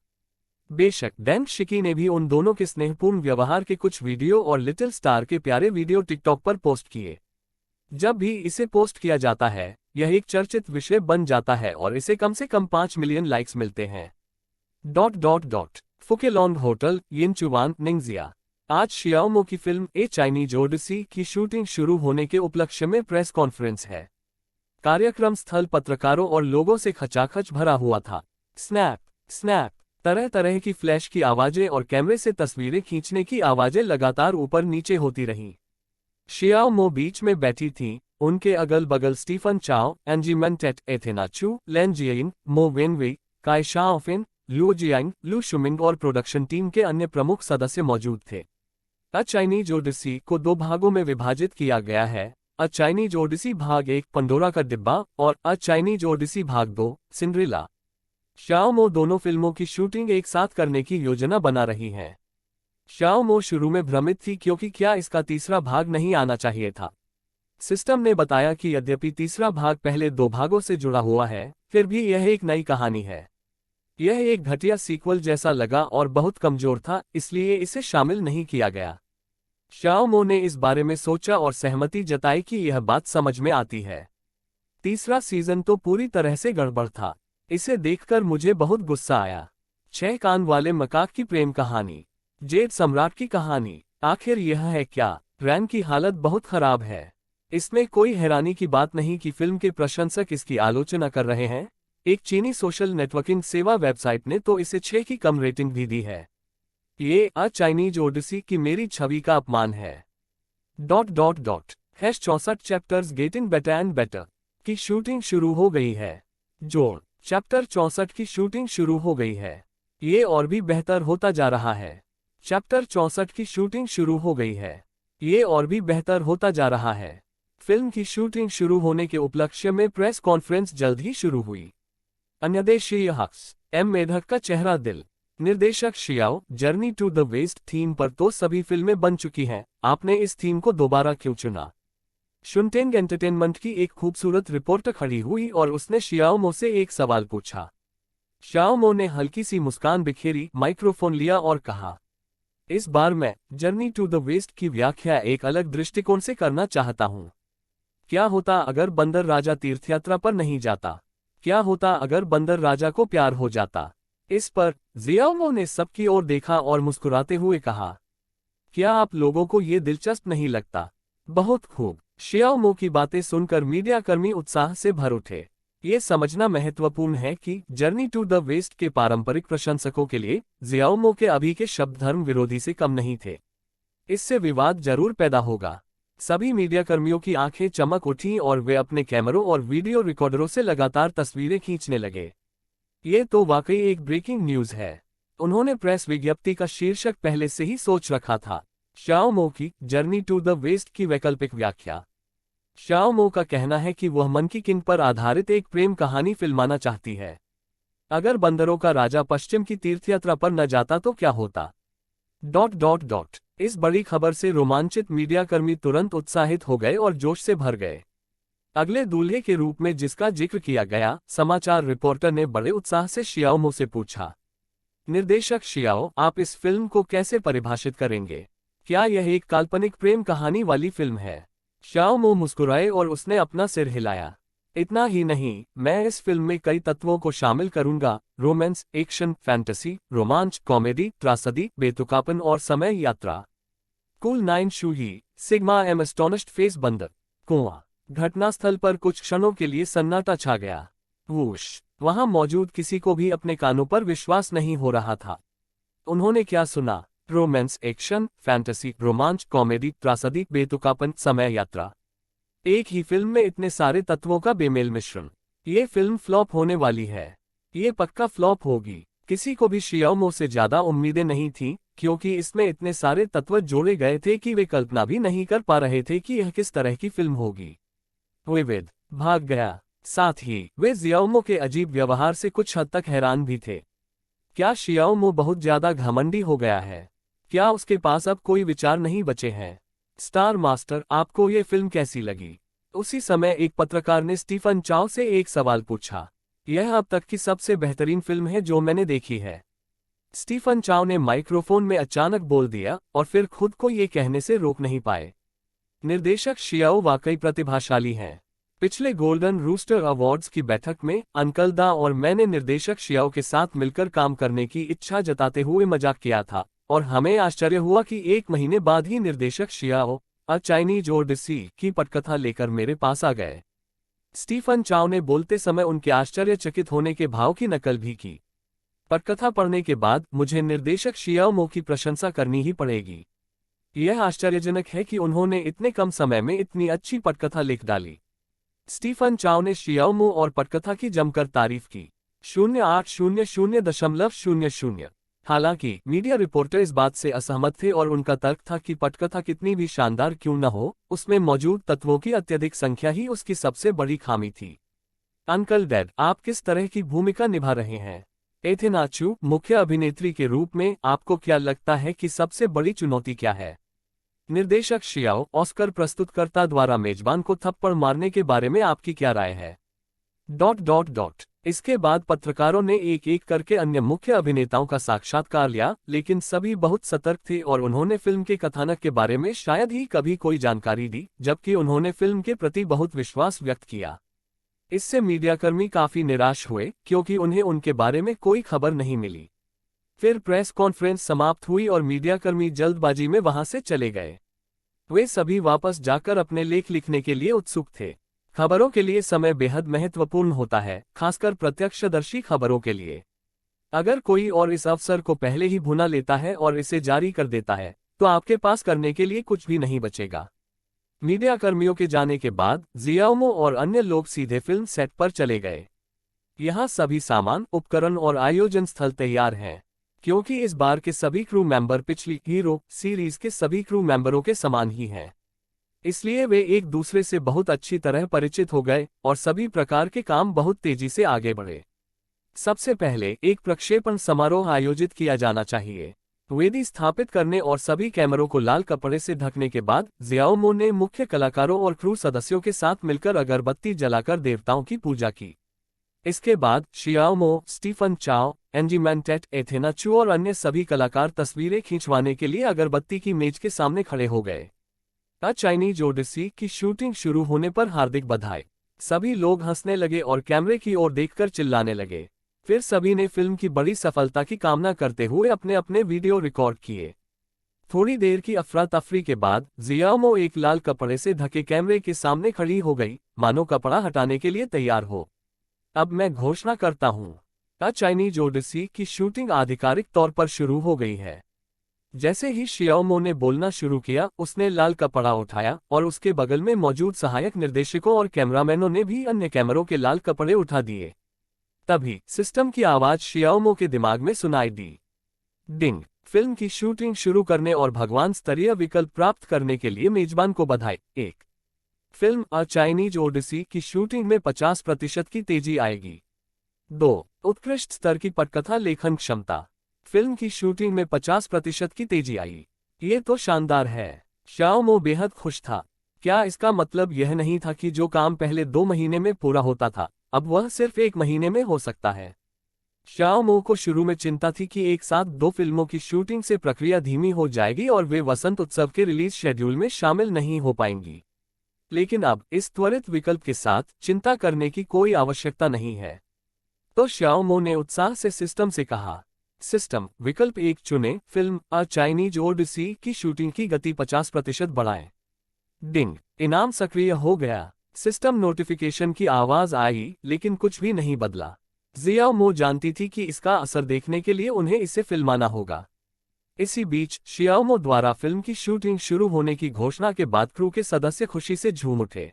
बेशक, डेंग शिकी ने भी उन दोनों के स्नेहपूर्ण व्यवहार के कुछ वीडियो और लिटिल स्टार के प्यारे वीडियो टिकटॉक पर पोस्ट किए। जब भी इसे पोस्ट किया जाता है, यह एक चर्चित विषय बन जाता है और इसे कम से कम 5 मिलियन लाइक्स मिलते हैं। फुकेलॉन्ग होटल, यिनचुआन, निंगजिया। आज शियाओमो की फिल्म ए चाइनीज ओडिसी की शूटिंग शुरू होने के उपलक्ष्य में प्रेस कॉन्फ्रेंस है। कार्यक्रम स्थल पत्रकारों और लोगों से खचाखच भरा हुआ था। स्नैप स्नैप, तरह तरह की फ्लैश की आवाजें और कैमरे से तस्वीरें खींचने की आवाजें लगातार ऊपर नीचे होती रहीं। शियाओमो बीच में बैठी थीं, उनके अगल बगल स्टीफन चाओ, एंजी मेंटेट, एथेना चू, लेन जियिंग, मो वेनवे, काई शाओफिन, लू जियांग, लू शुमिंग और प्रोडक्शन टीम के अन्य प्रमुख सदस्य मौजूद थे। अ चाइनीज ओडिसी को 2 भागों में विभाजित किया गया है। अ चाइनीज ओडिसी भाग 1 पंडोरा का डिब्बा और अ चाइनीज ओडिसी भाग 2 सिंड्रेला। शियाओमो दोनों फिल्मों की शूटिंग एक साथ करने की योजना बना रही हैं। शियाओमो शुरू में भ्रमित थी क्योंकि क्या इसका तीसरा भाग नहीं आना चाहिए था। सिस्टम ने बताया कि यद्यपि तीसरा भाग पहले 2 भागों से जुड़ा हुआ है, फिर भी यह एक नई कहानी है। यह एक घटिया सीक्वल जैसा लगा और बहुत कमजोर था, इसलिए इसे शामिल नहीं किया गया। शियाओमो ने इस बारे में सोचा और सहमति जताई कि यह बात समझ में आती है। तीसरा सीजन तो पूरी तरह से गड़बड़ था। इसे देखकर मुझे बहुत गुस्सा आया। 6 कान वाले मकाक की प्रेम कहानी, जेड सम्राट की कहानी, आखिर यह है क्या? रैन की हालत बहुत खराब है। इसमें कोई हैरानी की बात नहीं कि फिल्म के प्रशंसक इसकी आलोचना कर रहे हैं। एक चीनी सोशल नेटवर्किंग सेवा वेबसाइट ने तो इसे 6 की कम रेटिंग भी दी है। ये अ चाइनीज ओडिसी की मेरी छवि का अपमान है। #64 chapters getting better and better की शूटिंग शुरू हो गई है। जोड़, चैप्टर 64 की शूटिंग शुरू हो गई है। ये और भी बेहतर होता जा रहा है। चैप्टर 64 की शूटिंग शुरू हो गई है। ये और भी बेहतर होता जा रहा है। फिल्म की शूटिंग शुरू होने के उपलक्ष्य में प्रेस कॉन्फ्रेंस जल्द ही शुरू हुई। अन्यदेशीय हक्स, एम मेधक का चेहरा दिल। निर्देशक Xiao, journey to the west theme पर तो सभी फिल्में बन चुकी हैं, आपने इस थीम को दोबारा क्यों चुना? शुनटेंग एंटरटेनमेंट की एक खूबसूरत रिपोर्टर खड़ी हुई और उसने शियाओमो से एक सवाल पूछा। शियाओमो ने हल्की सी मुस्कान बिखेरी, माइक्रोफोन लिया और कहा, इस बार मैं जर्नी टू द वेस्ट की व्याख्या एक अलग दृष्टिकोण से करना चाहता हूँ। क्या होता अगर बंदर राजा तीर्थयात्रा पर नहीं जाता? क्या होता अगर बंदर राजा को प्यार हो जाता? इस पर जियाओ ने सबकी ओर देखा और मुस्कुराते हुए कहा, क्या आप लोगों को ये दिलचस्प नहीं लगता? बहुत खूब। शियाओ की बातें सुनकर मीडियाकर्मी उत्साह से भर उठे। ये समझना महत्वपूर्ण है कि जर्नी टू द वेस्ट के पारंपरिक प्रशंसकों के लिए जियाओ के अभी के शब्द धर्म विरोधी से कम नहीं थे। इससे विवाद जरूर पैदा होगा। सभी मीडियाकर्मियों की आंखें चमक उठीं और वे अपने कैमरों और वीडियो रिकॉर्डरों से लगातार तस्वीरें खींचने लगे। ये तो वाकई एक ब्रेकिंग न्यूज है। उन्होंने प्रेस विज्ञप्ति का शीर्षक पहले से ही सोच रखा था, शियाओ की जर्नी टू द वेस्ट की वैकल्पिक व्याख्या। शियाओ का कहना है कि वह मंकी किंग पर आधारित एक प्रेम कहानी फिल्माना चाहती है। अगर बंदरों का राजा पश्चिम की तीर्थयात्रा पर न जाता तो क्या होता? ... इस बड़ी खबर से रोमांचित मीडियाकर्मी तुरंत उत्साहित हो गए और जोश से भर गए। अगले दूल्हे के रूप में जिसका जिक्र किया गया, समाचार रिपोर्टर ने बड़े उत्साह से शियाओ से पूछा, निर्देशक शियाओ, आप इस फिल्म को कैसे परिभाषित करेंगे? क्या यह एक काल्पनिक प्रेम कहानी वाली फिल्म है? शियाओ मुस्कुराए और उसने अपना सिर हिलाया। इतना ही नहीं, मैं इस फिल्म में कई तत्वों को शामिल करूंगा, रोमांस, एक्शन, फैंटेसी, रोमांच, कॉमेडी, त्रासदी, बेतुकापन और समय यात्रा। कूल 9 शूही, सिग्मा एम एस्टोनिश्ड फेस बंदर, कुआं। घटनास्थल पर कुछ क्षणों के लिए सन्नाटा छा गया। वूश! वहां मौजूद किसी को भी अपने कानों पर विश्वास नहीं हो रहा था। उन्होंने क्या सुना? रोमांस, एक्शन, फैंटेसी, रोमांच, कॉमेडी, त्रासदी, बेतुकापन, समय यात्रा। एक ही फिल्म में इतने सारे तत्वों का बेमेल मिश्रण। ये फिल्म फ्लॉप होने वाली है। ये पक्का फ्लॉप होगी। किसी को भी शियाओ से ज्यादा उम्मीदें नहीं थीं, क्योंकि इसमें इतने सारे तत्व जोड़े गए थे कि वे कल्पना भी नहीं कर पा रहे थे कि यह किस तरह की फिल्म होगी। विविध भाग गया। साथ ही वे जियाओ के अजीब व्यवहार से कुछ हद तक हैरान भी थे। क्या शियाओ बहुत ज्यादा घमंडी हो गया है? क्या उसके पास अब कोई विचार नहीं बचे हैं? स्टार मास्टर, आपको ये फिल्म कैसी लगी? उसी समय एक पत्रकार ने स्टीफन चाओ से एक सवाल पूछा। यह अब तक की सबसे बेहतरीन फिल्म है जो मैंने देखी है। स्टीफन चाओ ने माइक्रोफोन में अचानक बोल दिया और फिर खुद को ये कहने से रोक नहीं पाए। निर्देशक शियाओ वाकई प्रतिभाशाली हैं। पिछले गोल्डन रूस्टर अवार्ड्स की बैठक में अंकल दा और मैंने निर्देशक शियाओ के साथ मिलकर काम करने की इच्छा जताते हुए मजाक किया था, और हमें आश्चर्य हुआ कि 1 महीने बाद ही निर्देशक शियाओ अ चाइनीज ओडिसी की पटकथा लेकर मेरे पास आ गए। स्टीफन चाओ ने बोलते समय उनके आश्चर्यचकित होने के भाव की नकल भी की। पटकथा पढ़ने के बाद मुझे निर्देशक शियाओ की प्रशंसा करनी ही पड़ेगी। यह आश्चर्यजनक है कि उन्होंने इतने कम समय में इतनी अच्छी पटकथा लिख डाली। स्टीफन चाओ ने शियाओ और पटकथा की जमकर तारीफ की। 0800.00। हालांकि मीडिया रिपोर्टर इस बात से असहमत थे और उनका तर्क था कि पटकथा कितनी भी शानदार क्यों न हो, उसमें मौजूद तत्वों की अत्यधिक संख्या ही उसकी सबसे बड़ी खामी थी। अंकल डैड, आप किस तरह की भूमिका निभा रहे हैं? एथेना चू, मुख्य अभिनेत्री के रूप में आपको क्या लगता है कि सबसे बड़ी चुनौती क्या है? निर्देशक शियाओ, ऑस्कर प्रस्तुतकर्ता द्वारा मेजबान को थप्पड़ मारने के बारे में आपकी क्या राय है? ... इसके बाद पत्रकारों ने एक एक करके अन्य मुख्य अभिनेताओं का साक्षात्कार लिया, लेकिन सभी बहुत सतर्क थे और उन्होंने फिल्म के कथानक के बारे में शायद ही कभी कोई जानकारी दी, जबकि उन्होंने फिल्म के प्रति बहुत विश्वास व्यक्त किया। इससे मीडियाकर्मी काफी निराश हुए, क्योंकि उन्हें उनके बारे में कोई खबर नहीं मिली। फिर प्रेस कॉन्फ्रेंस समाप्त हुई और मीडियाकर्मी जल्दबाजी में वहां से चले गए। वे सभी वापस जाकर अपने लेख लिखने के लिए उत्सुक थे। खबरों के लिए समय बेहद महत्वपूर्ण होता है, खासकर प्रत्यक्षदर्शी खबरों के लिए। अगर कोई और इस अवसर को पहले ही भुना लेता है और इसे जारी कर देता है, तो आपके पास करने के लिए कुछ भी नहीं बचेगा। मीडियाकर्मियों के जाने के बाद जियाओ और अन्य लोग सीधे फिल्म सेट पर चले गए। यहाँ सभी सामान, उपकरण और आयोजन स्थल तैयार हैं, क्योंकि इस बार के सभी क्रू मेंबर पिछली हीरो सीरीज के सभी क्रू मेंबरों के समान ही हैं। इसलिए वे एक दूसरे से बहुत अच्छी तरह परिचित हो गए और सभी प्रकार के काम बहुत तेजी से आगे बढ़े। सबसे पहले एक प्रक्षेपण समारोह आयोजित किया जाना चाहिए। वेदी स्थापित करने और सभी कैमरों को लाल कपड़े से ढकने के बाद जियाओ ने मुख्य कलाकारों और क्रू सदस्यों के साथ मिलकर अगरबत्ती जलाकर देवताओं की पूजा की। इसके बाद शियाओमो, स्टीफन चाओ, एंजी मैनटेट, एथेना चू और अन्य सभी कलाकार तस्वीरें खिंचवाने के लिए अगरबत्ती की मेज के सामने खड़े हो गए। अ चाइनीज ओडिसी की शूटिंग शुरू होने पर हार्दिक बधाई। सभी लोग हंसने लगे और कैमरे की ओर देखकर चिल्लाने लगे। फिर सभी ने फिल्म की बड़ी सफलता की कामना करते हुए अपने अपने वीडियो रिकॉर्ड किए। थोड़ी देर की अफरा तफरी के बाद जियाओमो एक लाल कपड़े से ढके कैमरे के सामने खड़ी हो गई, मानो कपड़ा हटाने के लिए तैयार हो। अब मैं घोषणा करता हूं, अ चाइनीज ओडिसी की शूटिंग आधिकारिक तौर पर शुरू हो गई है। जैसे ही शियाओमो ने बोलना शुरू किया, उसने लाल कपड़ा उठाया और उसके बगल में मौजूद सहायक निर्देशकों और कैमरामैनों ने भी अन्य कैमरों के लाल कपड़े उठा दिए। तभी सिस्टम की आवाज शियाओमो के दिमाग में सुनाई दी। डिंग। फिल्म की शूटिंग शुरू करने और भगवान स्तरीय विकल्प प्राप्त करने के लिए मेजबान को बधाई। 1. फिल्म अ चाइनीज ओडिसी की शूटिंग में 50% की तेजी आएगी। 2. उत्कृष्ट स्तर की पटकथा लेखन क्षमता। फिल्म की शूटिंग में 50% की तेजी आई। ये तो शानदार है। शियाओमो बेहद खुश था। क्या इसका मतलब यह नहीं था कि जो काम पहले 2 महीने में पूरा होता था, अब वह सिर्फ 1 महीने में हो सकता है? शियाओमो को शुरू में चिंता थी कि एक साथ 2 फिल्मों की शूटिंग से प्रक्रिया धीमी हो जाएगी और वे वसंत उत्सव के रिलीज शेड्यूल में शामिल नहीं हो पाएंगी। लेकिन अब इस त्वरित विकल्प के साथ चिंता करने की कोई आवश्यकता नहीं है। तो शियाओमो ने उत्साह से सिस्टम से कहा, सिस्टम, विकल्प 1 चुनें, फिल्म अ चाइनीज ओडिसी की शूटिंग की गति 50% बढ़ाएं। डिंग। इनाम सक्रिय हो गया। सिस्टम नोटिफिकेशन की आवाज आई, लेकिन कुछ भी नहीं बदला। जियाओमो जानती थी कि इसका असर देखने के लिए उन्हें इसे फिल्माना होगा। इसी बीच शियाओमो द्वारा फिल्म की शूटिंग शुरू होने की घोषणा के बाद क्रू के सदस्य खुशी से झूम उठे।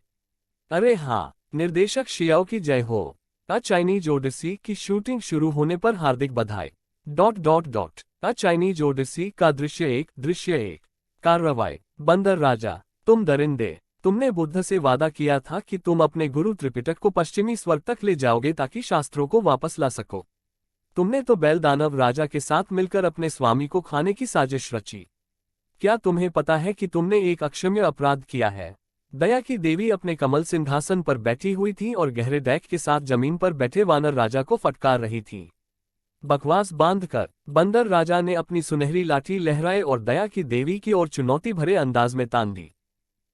अरे हाँ, निर्देशक शियाओ की जय हो। अ चाइनीज ओडिसी की शूटिंग शुरू होने पर हार्दिक बधाई। ... अ चाइनीज ओडिसी का दृश्य 1। कार्रवाई। बंदर राजा, तुम दरिंदे, तुमने बुद्ध से वादा किया था कि तुम अपने गुरु त्रिपिटक को पश्चिमी स्वर्ग तक ले जाओगे ताकि शास्त्रों को वापस ला सको। तुमने तो बैल दानव राजा के साथ मिलकर अपने स्वामी को खाने की साजिश रची। क्या तुम्हें पता है कि तुमने एक अक्षम्य अपराध किया है? दया की देवी अपने कमल सिंहासन पर बैठी हुई थी और गहरे डैक के साथ जमीन पर बैठे वानर राजा को फटकार रही थी। बकवास बांधकर बंदर राजा ने अपनी सुनहरी लाठी लहराए और दया की देवी की ओर चुनौती भरे अंदाज में तान दी।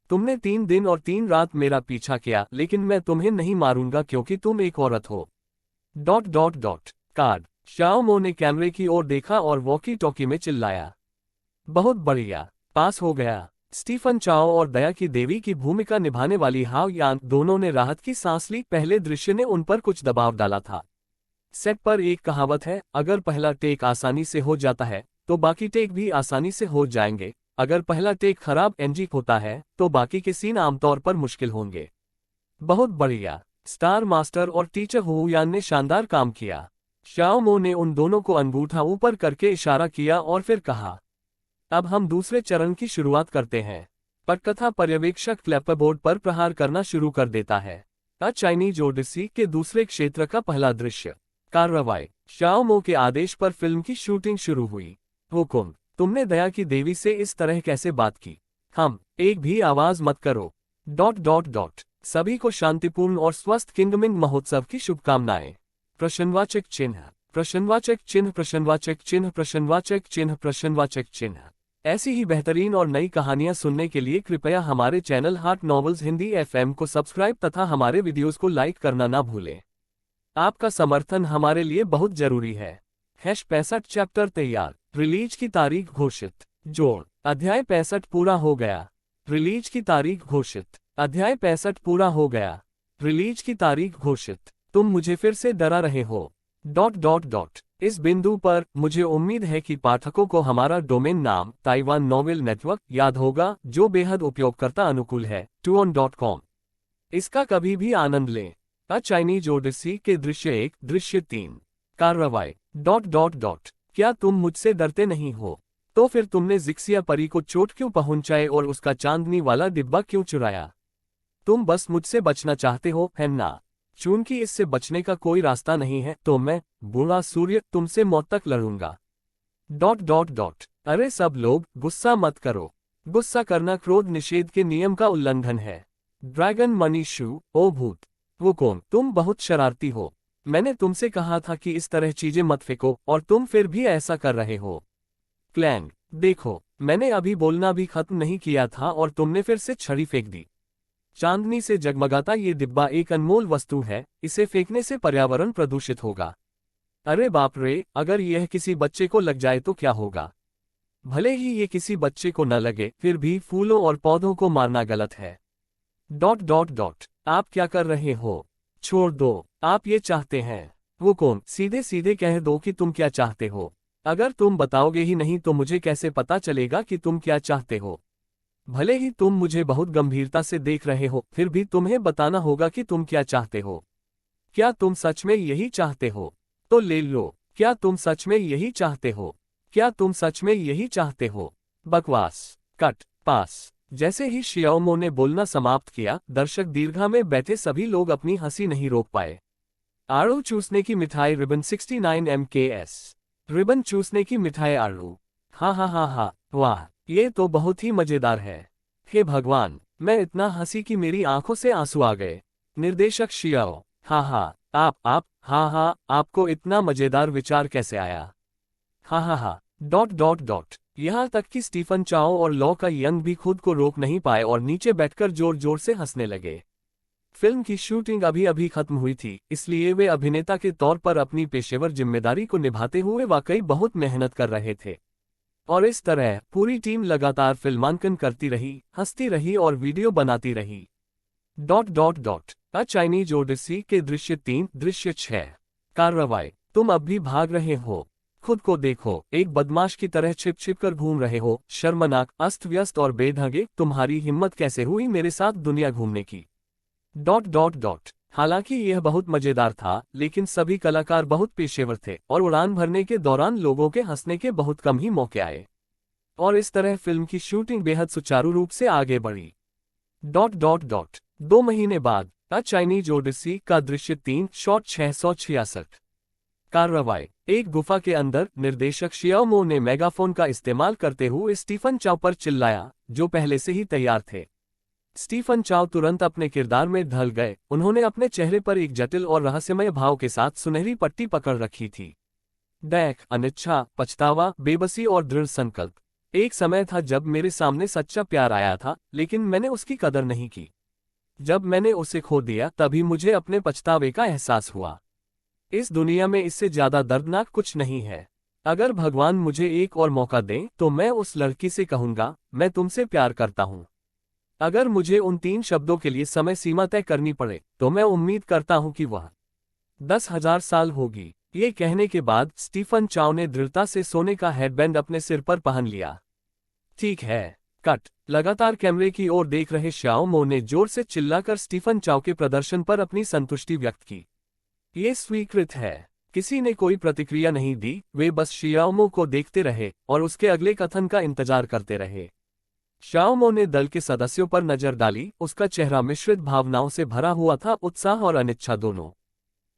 तुमने 3 दिन और 3 रात मेरा पीछा किया, लेकिन मैं तुम्हें नहीं मारूंगा क्योंकि तुम एक औरत हो। ... कार्ड। शियाओमो ने कैमरे की ओर देखा और वॉकी टॉकी में चिल्लाया, बहुत बढ़िया, पास हो गया। स्टीफन चाओ और दया की देवी की भूमिका निभाने वाली हाओ यान दोनों ने राहत की सांस ली। पहले दृश्य ने उन पर कुछ दबाव डाला था। सेट पर एक कहावत है, अगर पहला टेक आसानी से हो जाता है तो बाकी टेक भी आसानी से हो जाएंगे। अगर पहला टेक खराब एनजी होता है तो बाकी के सीन आमतौर पर मुश्किल होंगे। बहुत बढ़िया। स्टार मास्टर और टीचर हु यान ने शानदार काम किया। शियाओमो ने उन दोनों को अंगूठा ऊपर करके इशारा किया और फिर कहा, अब हम दूसरे चरण की शुरुआत करते हैं। पटकथा पर्यवेक्षक क्लैपरबोर्ड पर प्रहार करना शुरू कर देता है। अ चाइनीज ओडिसी के दूसरे क्षेत्र का पहला दृश्य। कार्रवाई। शियाओमो के आदेश पर फिल्म की शूटिंग शुरू हुई। हुकुम, तुमने दया की देवी से इस तरह कैसे बात की? हम एक भी आवाज मत करो। ... सभी को शांतिपूर्ण और स्वस्थ किंगमिंग महोत्सव की शुभकामनाएं। प्रश्नवाचक चिन्ह, प्रश्नवाचक चिन्ह, प्रश्नवाचक चिन्ह, प्रश्नवाचक चिन्ह, प्रश्नवाचक चिन्ह। ऐसी ही बेहतरीन और नई कहानियां सुनने के लिए कृपया हमारे channel heart novels Hindi FM को सब्सक्राइब तथा हमारे वीडियोस को लाइक करना ना भूलें। आपका समर्थन हमारे लिए बहुत जरूरी है। #65 चैप्टर तैयार। रिलीज की तारीख घोषित। जोड़। अध्याय 65 पूरा हो गया। रिलीज की तारीख घोषित। अध्याय 65 पूरा हो गया। रिलीज की तारीख घोषित। तुम मुझे फिर से डरा रहे हो। ... इस बिंदु पर मुझे उम्मीद है कि पाठकों को हमारा डोमेन नाम ताइवान नॉवेल नेटवर्क याद होगा, जो बेहद उपयोगकर्ता अनुकूल है। tuon.com। इसका कभी भी आनंद लें। अ चाइनीज ओडिसी के दृश्य 1, दृश्य 3। कार्रवाई। ... क्या तुम मुझसे डरते नहीं हो? तो फिर तुमने जिक्सिया परी को चोट क्यों पहुंचाए और उसका चांदनी वाला डिब्बा क्यों चुराया? तुम बस मुझसे बचना चाहते हो, है ना? चूंकि इससे बचने का कोई रास्ता नहीं है, तो मैं, बूढ़ा सूर्य, तुमसे मौत तक लड़ूंगा। ... अरे सब लोग, गुस्सा मत करो। गुस्सा करना क्रोध निषेध के नियम का उल्लंघन है। ड्रैगन मनी शू, ओ भूत। वो कौन? तुम बहुत शरारती हो। मैंने तुमसे कहा था कि इस तरह चीजें मत फेंको और तुम फिर भी ऐसा कर रहे हो। क्लैंग, देखो, मैंने अभी बोलना भी खत्म नहीं किया था और तुमने फिर से छड़ी फेंक दी। चांदनी से जगमगाता ये डिब्बा एक अनमोल वस्तु है, इसे फेंकने से पर्यावरण प्रदूषित होगा। अरे बाप रे, अगर यह किसी बच्चे को लग जाए तो क्या होगा? भले ही ये किसी बच्चे को न लगे, फिर भी फूलों और पौधों को मारना गलत है। ... आप क्या कर रहे हो? छोड़ दो, आप ये चाहते हैं। वो कौन? सीधे सीधे कह दो कि तुम क्या चाहते हो। अगर तुम बताओगे ही नहीं तो मुझे कैसे पता चलेगा कि तुम क्या चाहते हो? भले ही तुम मुझे बहुत गंभीरता से देख रहे हो, फिर भी तुम्हें बताना होगा कि तुम क्या चाहते हो। क्या तुम सच में यही चाहते हो? तो ले लो। क्या तुम सच में यही चाहते हो? क्या तुम सच में यही चाहते हो? बकवास। कट पास। जैसे ही शियाओमो ने बोलना समाप्त किया, दर्शक दीर्घा में बैठे सभी लोग अपनी हंसी नहीं रोक पाए। आड़ू चूसने की मिठाई रिबन 69 MKS। रिबन चूसने की मिठाई आड़ू। हाँ हाँ हाँ हाँ, वाह, ये तो बहुत ही मजेदार है। हे भगवान, मैं इतना हंसी कि मेरी आंखों से आंसू आ गए। निर्देशक शियाओ, हाँ हाँ, आप, हाँ हाँ, आपको इतना मजेदार विचार कैसे आया? हाँ हाँ हाँ, ... यहाँ तक कि स्टीफन चाओ और लॉ का यंग भी खुद को रोक नहीं पाए और नीचे बैठकर जोर जोर से हंसने लगे। फिल्म की शूटिंग अभी अभी खत्म हुई थी, इसलिए वे अभिनेता के तौर पर अपनी पेशेवर जिम्मेदारी को निभाते हुए वाकई बहुत मेहनत कर रहे थे। और इस तरह पूरी टीम लगातार फिल्मांकन करती रही, हंसती रही और वीडियो बनाती रही। ... अ चाइनीज ओडिसी के दृश्य 3, दृश्य 6। कार्रवाई, तुम अब भी भाग रहे हो। खुद को देखो, एक बदमाश की तरह छिप छिप कर घूम रहे हो, शर्मनाक, अस्त व्यस्त और बेढंगे। तुम्हारी हिम्मत कैसे हुई मेरे साथ दुनिया घूमने की? ... हालांकि यह बहुत मजेदार था, लेकिन सभी कलाकार बहुत पेशेवर थे और उड़ान भरने के दौरान लोगों के हंसने के बहुत कम ही मौके आए। और इस तरह फिल्म की शूटिंग बेहद सुचारू रूप से आगे बढ़ी। ... 2 महीने बाद अ चाइनीज ओडिसी का दृश्य 3, शॉट 666। कार्रवाई, एक गुफा के अंदर निर्देशक शियाओमो ने मेगाफोन का इस्तेमाल करते हुए स्टीफन चाओ पर चिल्लाया, जो पहले से ही तैयार थे। स्टीफन चाओ तुरंत अपने किरदार में ढल गए। उन्होंने अपने चेहरे पर एक जटिल और रहस्यमय भाव के साथ सुनहरी पट्टी पकड़ रखी थी। देख, अनिच्छा, पछतावा, बेबसी और दृढ़ संकल्प। एक समय था जब मेरे सामने सच्चा प्यार आया था, लेकिन मैंने उसकी कदर नहीं की। जब मैंने उसे खो दिया तभी मुझे अपने पछतावे का एहसास हुआ। इस दुनिया में इससे ज्यादा दर्दनाक कुछ नहीं है। अगर भगवान मुझे एक और मौका दे तो मैं उस लड़की से कहूंगा, मैं तुमसे प्यार करता हूं। अगर मुझे उन 3 शब्दों के लिए समय सीमा तय करनी पड़े तो मैं उम्मीद करता हूं कि वह 10,000 साल होगी। ये कहने के बाद स्टीफन चाओ ने दृढ़ता से सोने का हेडबैंड अपने सिर पर पहन लिया। ठीक है। कट। लगातार कैमरे की ओर देख रहे शियाओमो ने जोर से चिल्लाकर स्टीफन चाओ के प्रदर्शन पर अपनी संतुष्टि व्यक्त की। ये स्वीकृत है। किसी ने कोई प्रतिक्रिया नहीं दी, वे बस शियाओमो को देखते रहे और उसके अगले कथन का इंतजार करते रहे। शियाओमो ने दल के सदस्यों पर नजर डाली, उसका चेहरा मिश्रित भावनाओं से भरा हुआ था, उत्साह और अनिच्छा दोनों।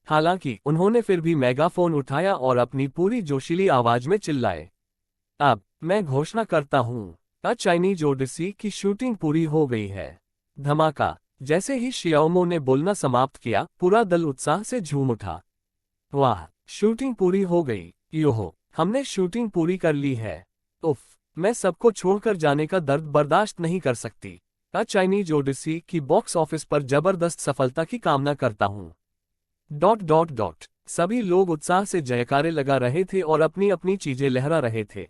हालांकि उन्होंने फिर भी मेगाफोन उठाया और अपनी पूरी जोशीली आवाज में चिल्लाए, अब मैं घोषणा करता हूं, अ चाइनीज ओडिसी की शूटिंग पूरी हो गई है। धमाका। जैसे ही शियाओमो ने बोलना समाप्त किया, पूरा दल उत्साह से झूम उठा। वाह, शूटिंग पूरी हो गई। योहो, हमने शूटिंग पूरी कर ली है। उफ, मैं सबको छोड़कर जाने का दर्द बर्दाश्त नहीं कर सकती। अ चाइनीज ओडिसी की बॉक्स ऑफिस पर जबरदस्त सफलता की कामना करता हूं। ... सभी लोग उत्साह से जयकारे लगा रहे थे और अपनी अपनी चीजें लहरा रहे थे।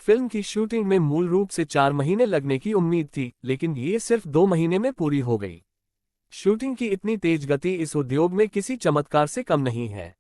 फिल्म की शूटिंग में मूल रूप से 4 महीने लगने की उम्मीद थी, लेकिन ये सिर्फ 2 महीने में पूरी हो गई। शूटिंग की इतनी तेज गति इस उद्योग में किसी चमत्कार से कम नहीं है।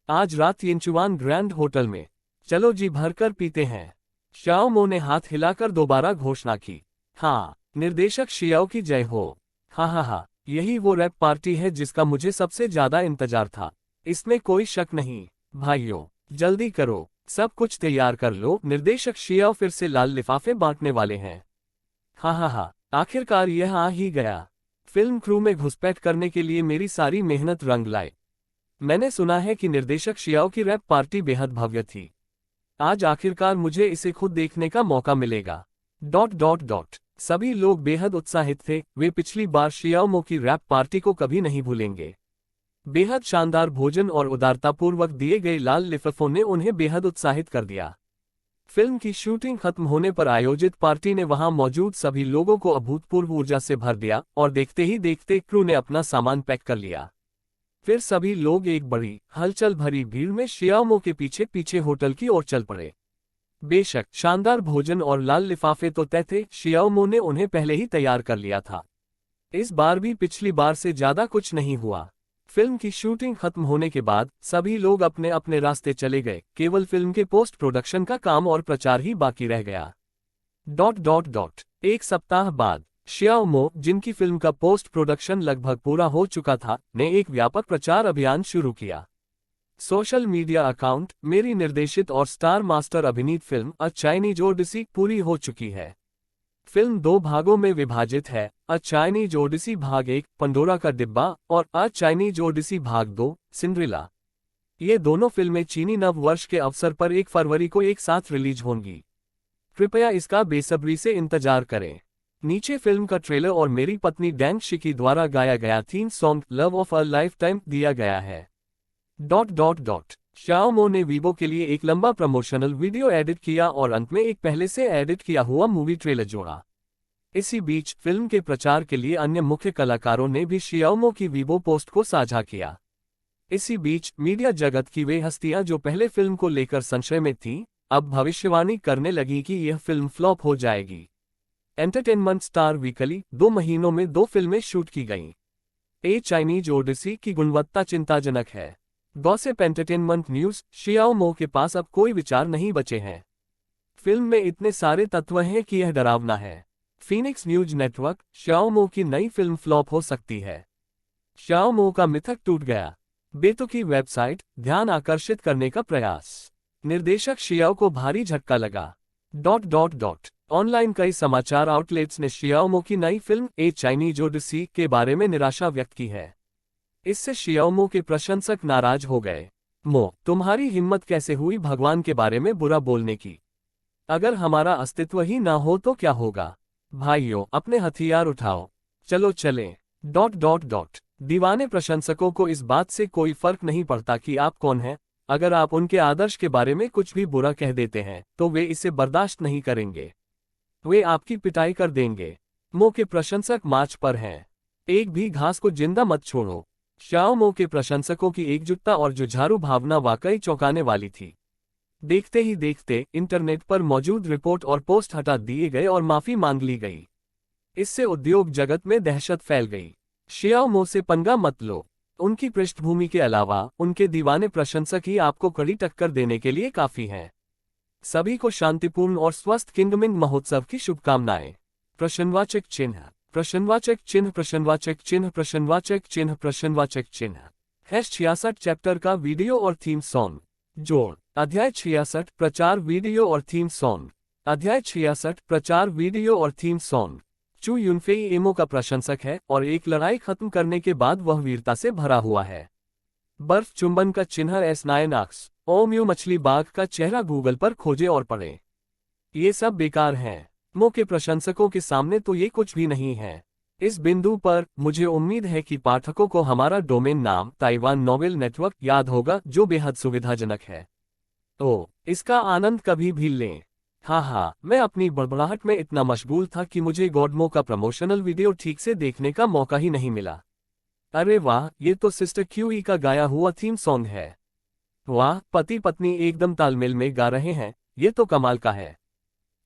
आज रात येंचुआन ग्रैंड होटल में चलो जी भरकर पीते हैं। शियाओमो ने हाथ हिलाकर दोबारा घोषणा की। हाँ, निर्देशक शियाओ की जय हो। हाँ हाँ हाँ, यही वो रैप पार्टी है जिसका मुझे सबसे ज्यादा इंतजार था। इसमें कोई शक नहीं। भाइयों, जल्दी करो, सब कुछ तैयार कर लो। निर्देशक शियाओ फिर से लाल लिफाफे बांटने वाले हैं। हाँ हाँ हाँ, आखिरकार यह आ ही गया। फिल्म क्रू में घुसपैठ करने के लिए मेरी सारी मेहनत रंग लाए। मैंने सुना है कि निर्देशक शियाओ की रैप पार्टी बेहद भव्य थी। आज आखिरकार मुझे इसे खुद देखने का मौका मिलेगा। ... सभी लोग बेहद उत्साहित थे, वे पिछली बार शियाओमो की रैप पार्टी को कभी नहीं भूलेंगे। बेहद शानदार भोजन और उदारतापूर्वक दिए गए लाल लिफाफों ने उन्हें बेहद उत्साहित कर दिया। फिल्म की शूटिंग खत्म होने पर आयोजित पार्टी ने वहां मौजूद सभी लोगों को अभूतपूर्व ऊर्जा से भर दिया और देखते ही देखते क्रू ने अपना सामान पैक कर लिया। फिर सभी लोग एक बड़ी हलचल भरी भीड़ में शियाओमो के पीछे पीछे होटल की ओर चल पड़े। बेशक शानदार भोजन और लाल लिफाफे तो तय थे, शियाओमो ने उन्हें पहले ही तैयार कर लिया था। इस बार भी पिछली बार से ज्यादा कुछ नहीं हुआ। फिल्म की शूटिंग खत्म होने के बाद सभी लोग अपने अपने रास्ते चले गए, केवल फिल्म के पोस्ट प्रोडक्शन का काम और प्रचार ही बाकी रह गया। एक सप्ताह बाद शियाओमो, जिनकी फिल्म का पोस्ट प्रोडक्शन लगभग पूरा हो चुका था, ने एक व्यापक प्रचार अभियान शुरू किया। सोशल मीडिया अकाउंट, मेरी निर्देशित और स्टार मास्टर अभिनीत फिल्म अ चाइनीज ओडिसी पूरी हो चुकी है। फिल्म 2 भागों में विभाजित है, अ चाइनीज ओडिसी भाग 1 पंडोरा का डिब्बा और अ चाइनीज ओडिसी भाग 2 सिंड्रेला। ये दोनों फिल्में चीनी नव वर्ष के अवसर पर 1 फरवरी को एक साथ रिलीज होंगी। कृपया इसका बेसब्री से इंतजार करें। नीचे फिल्म का ट्रेलर और मेरी पत्नी डैंग शिकी द्वारा गाया गया theme song love of a life time दिया गया है। शियाओमो ने वीवो के लिए एक लंबा प्रमोशनल वीडियो एडिट किया और अंत में एक पहले से एडिट किया हुआ मूवी ट्रेलर जोड़ा। इसी बीच फिल्म के प्रचार के लिए अन्य मुख्य कलाकारों ने भी शियाओमो की वीवो पोस्ट को साझा किया। इसी बीच मीडिया जगत की वे हस्तियां जो पहले फिल्म को लेकर संशय में थीं, अब भविष्यवाणी करने लगी कि यह फिल्म फ्लॉप हो जाएगी। एंटरटेनमेंट स्टार वीकली 2 महीनों में 2 फिल्में शूट की गईं। ए चाइनीज ओडिसी की गुणवत्ता चिंताजनक है। गॉसिप एंटरटेनमेंट न्यूज, शियाओमो के पास अब कोई विचार नहीं बचे हैं। फिल्म में इतने सारे तत्व हैं कि यह डरावना है। फीनिक्स न्यूज नेटवर्क, शियाओमो की नई फिल्म फ्लॉप हो सकती है। शियाओमो का मिथक टूट गया। बेतुकी वेबसाइट, ध्यान आकर्षित करने का प्रयास। निर्देशक शियाओ को भारी झटका लगा। ऑनलाइन कई समाचार आउटलेट्स ने शियाओमो की नई फिल्म ए चाइनीज ओडिसी के बारे में निराशा व्यक्त की है। इससे शियाओमो के प्रशंसक नाराज हो गए। तुम्हारी हिम्मत कैसे हुई भगवान के बारे में बुरा बोलने की? अगर हमारा अस्तित्व ही ना हो तो क्या होगा? भाइयों, अपने हथियार उठाओ, चलो चलें। दीवाने प्रशंसकों को इस बात से कोई फर्क नहीं पड़ता कि आप कौन हैं। अगर आप उनके आदर्श के बारे में कुछ भी बुरा कह देते हैं तो वे इसे बर्दाश्त नहीं करेंगे। वे आपकी पिटाई कर देंगे। के प्रशंसक मार्च पर हैं। एक भी घास को जिंदा मत छोड़ो। शियाओमो के प्रशंसकों की एकजुटता और जुझारू भावना वाकई चौंकाने वाली थी। देखते ही देखते इंटरनेट पर मौजूद रिपोर्ट और पोस्ट हटा दिए गए और माफी मांग ली गई। इससे उद्योग जगत में दहशत फैल गई। शियाओमो से पंगा मत लो। उनकी पृष्ठभूमि के अलावा उनके दीवाने प्रशंसक ही आपको कड़ी टक्कर देने के लिए काफी हैं। सभी को शांतिपूर्ण और स्वस्थ किंगमिंग महोत्सव की शुभकामनाएं। प्रश्नवाचक चिन्ह, प्रश्नवाचक चिन्ह, प्रश्नवाचक चिन्ह, प्रश्नवाचक चिन्ह, प्रश्नवाचक चिन्ह। 66 चैप्टर का वीडियो और थीम सॉन्ग जोड़। अध्याय 66 प्रचार वीडियो और थीम सॉन्ग। अध्याय 66 प्रचार वीडियो और थीम सॉन्ग। चू युनफेई एमो का प्रशंसक है और एक लड़ाई खत्म करने के बाद वह वीरता से भरा हुआ है। बर्फ चुंबन का चिन्ह S9 अक्स। ओम्यू मछली बाघ का चेहरा गूगल पर खोजे और पढ़ें। ये सब बेकार हैं। के प्रशंसकों के सामने तो ये कुछ भी नहीं है। इस बिंदु पर मुझे उम्मीद है कि पाठकों को हमारा डोमेन नाम ताइवान नोवेल नेटवर्क याद होगा, जो बेहद सुविधाजनक है। इसका आनंद कभी भी लें। हाँ, मैं अपनी बड़बड़ाहट में इतना मशगूल था कि मुझे गॉडमो का प्रमोशनल वीडियो ठीक से देखने का मौका ही नहीं मिला। अरे वाह, ये तो सिस्टर क्यूई का गाया हुआ थीम सॉन्ग है। वाह, पति पत्नी एकदम तालमेल में गा रहे हैं, ये तो कमाल का है।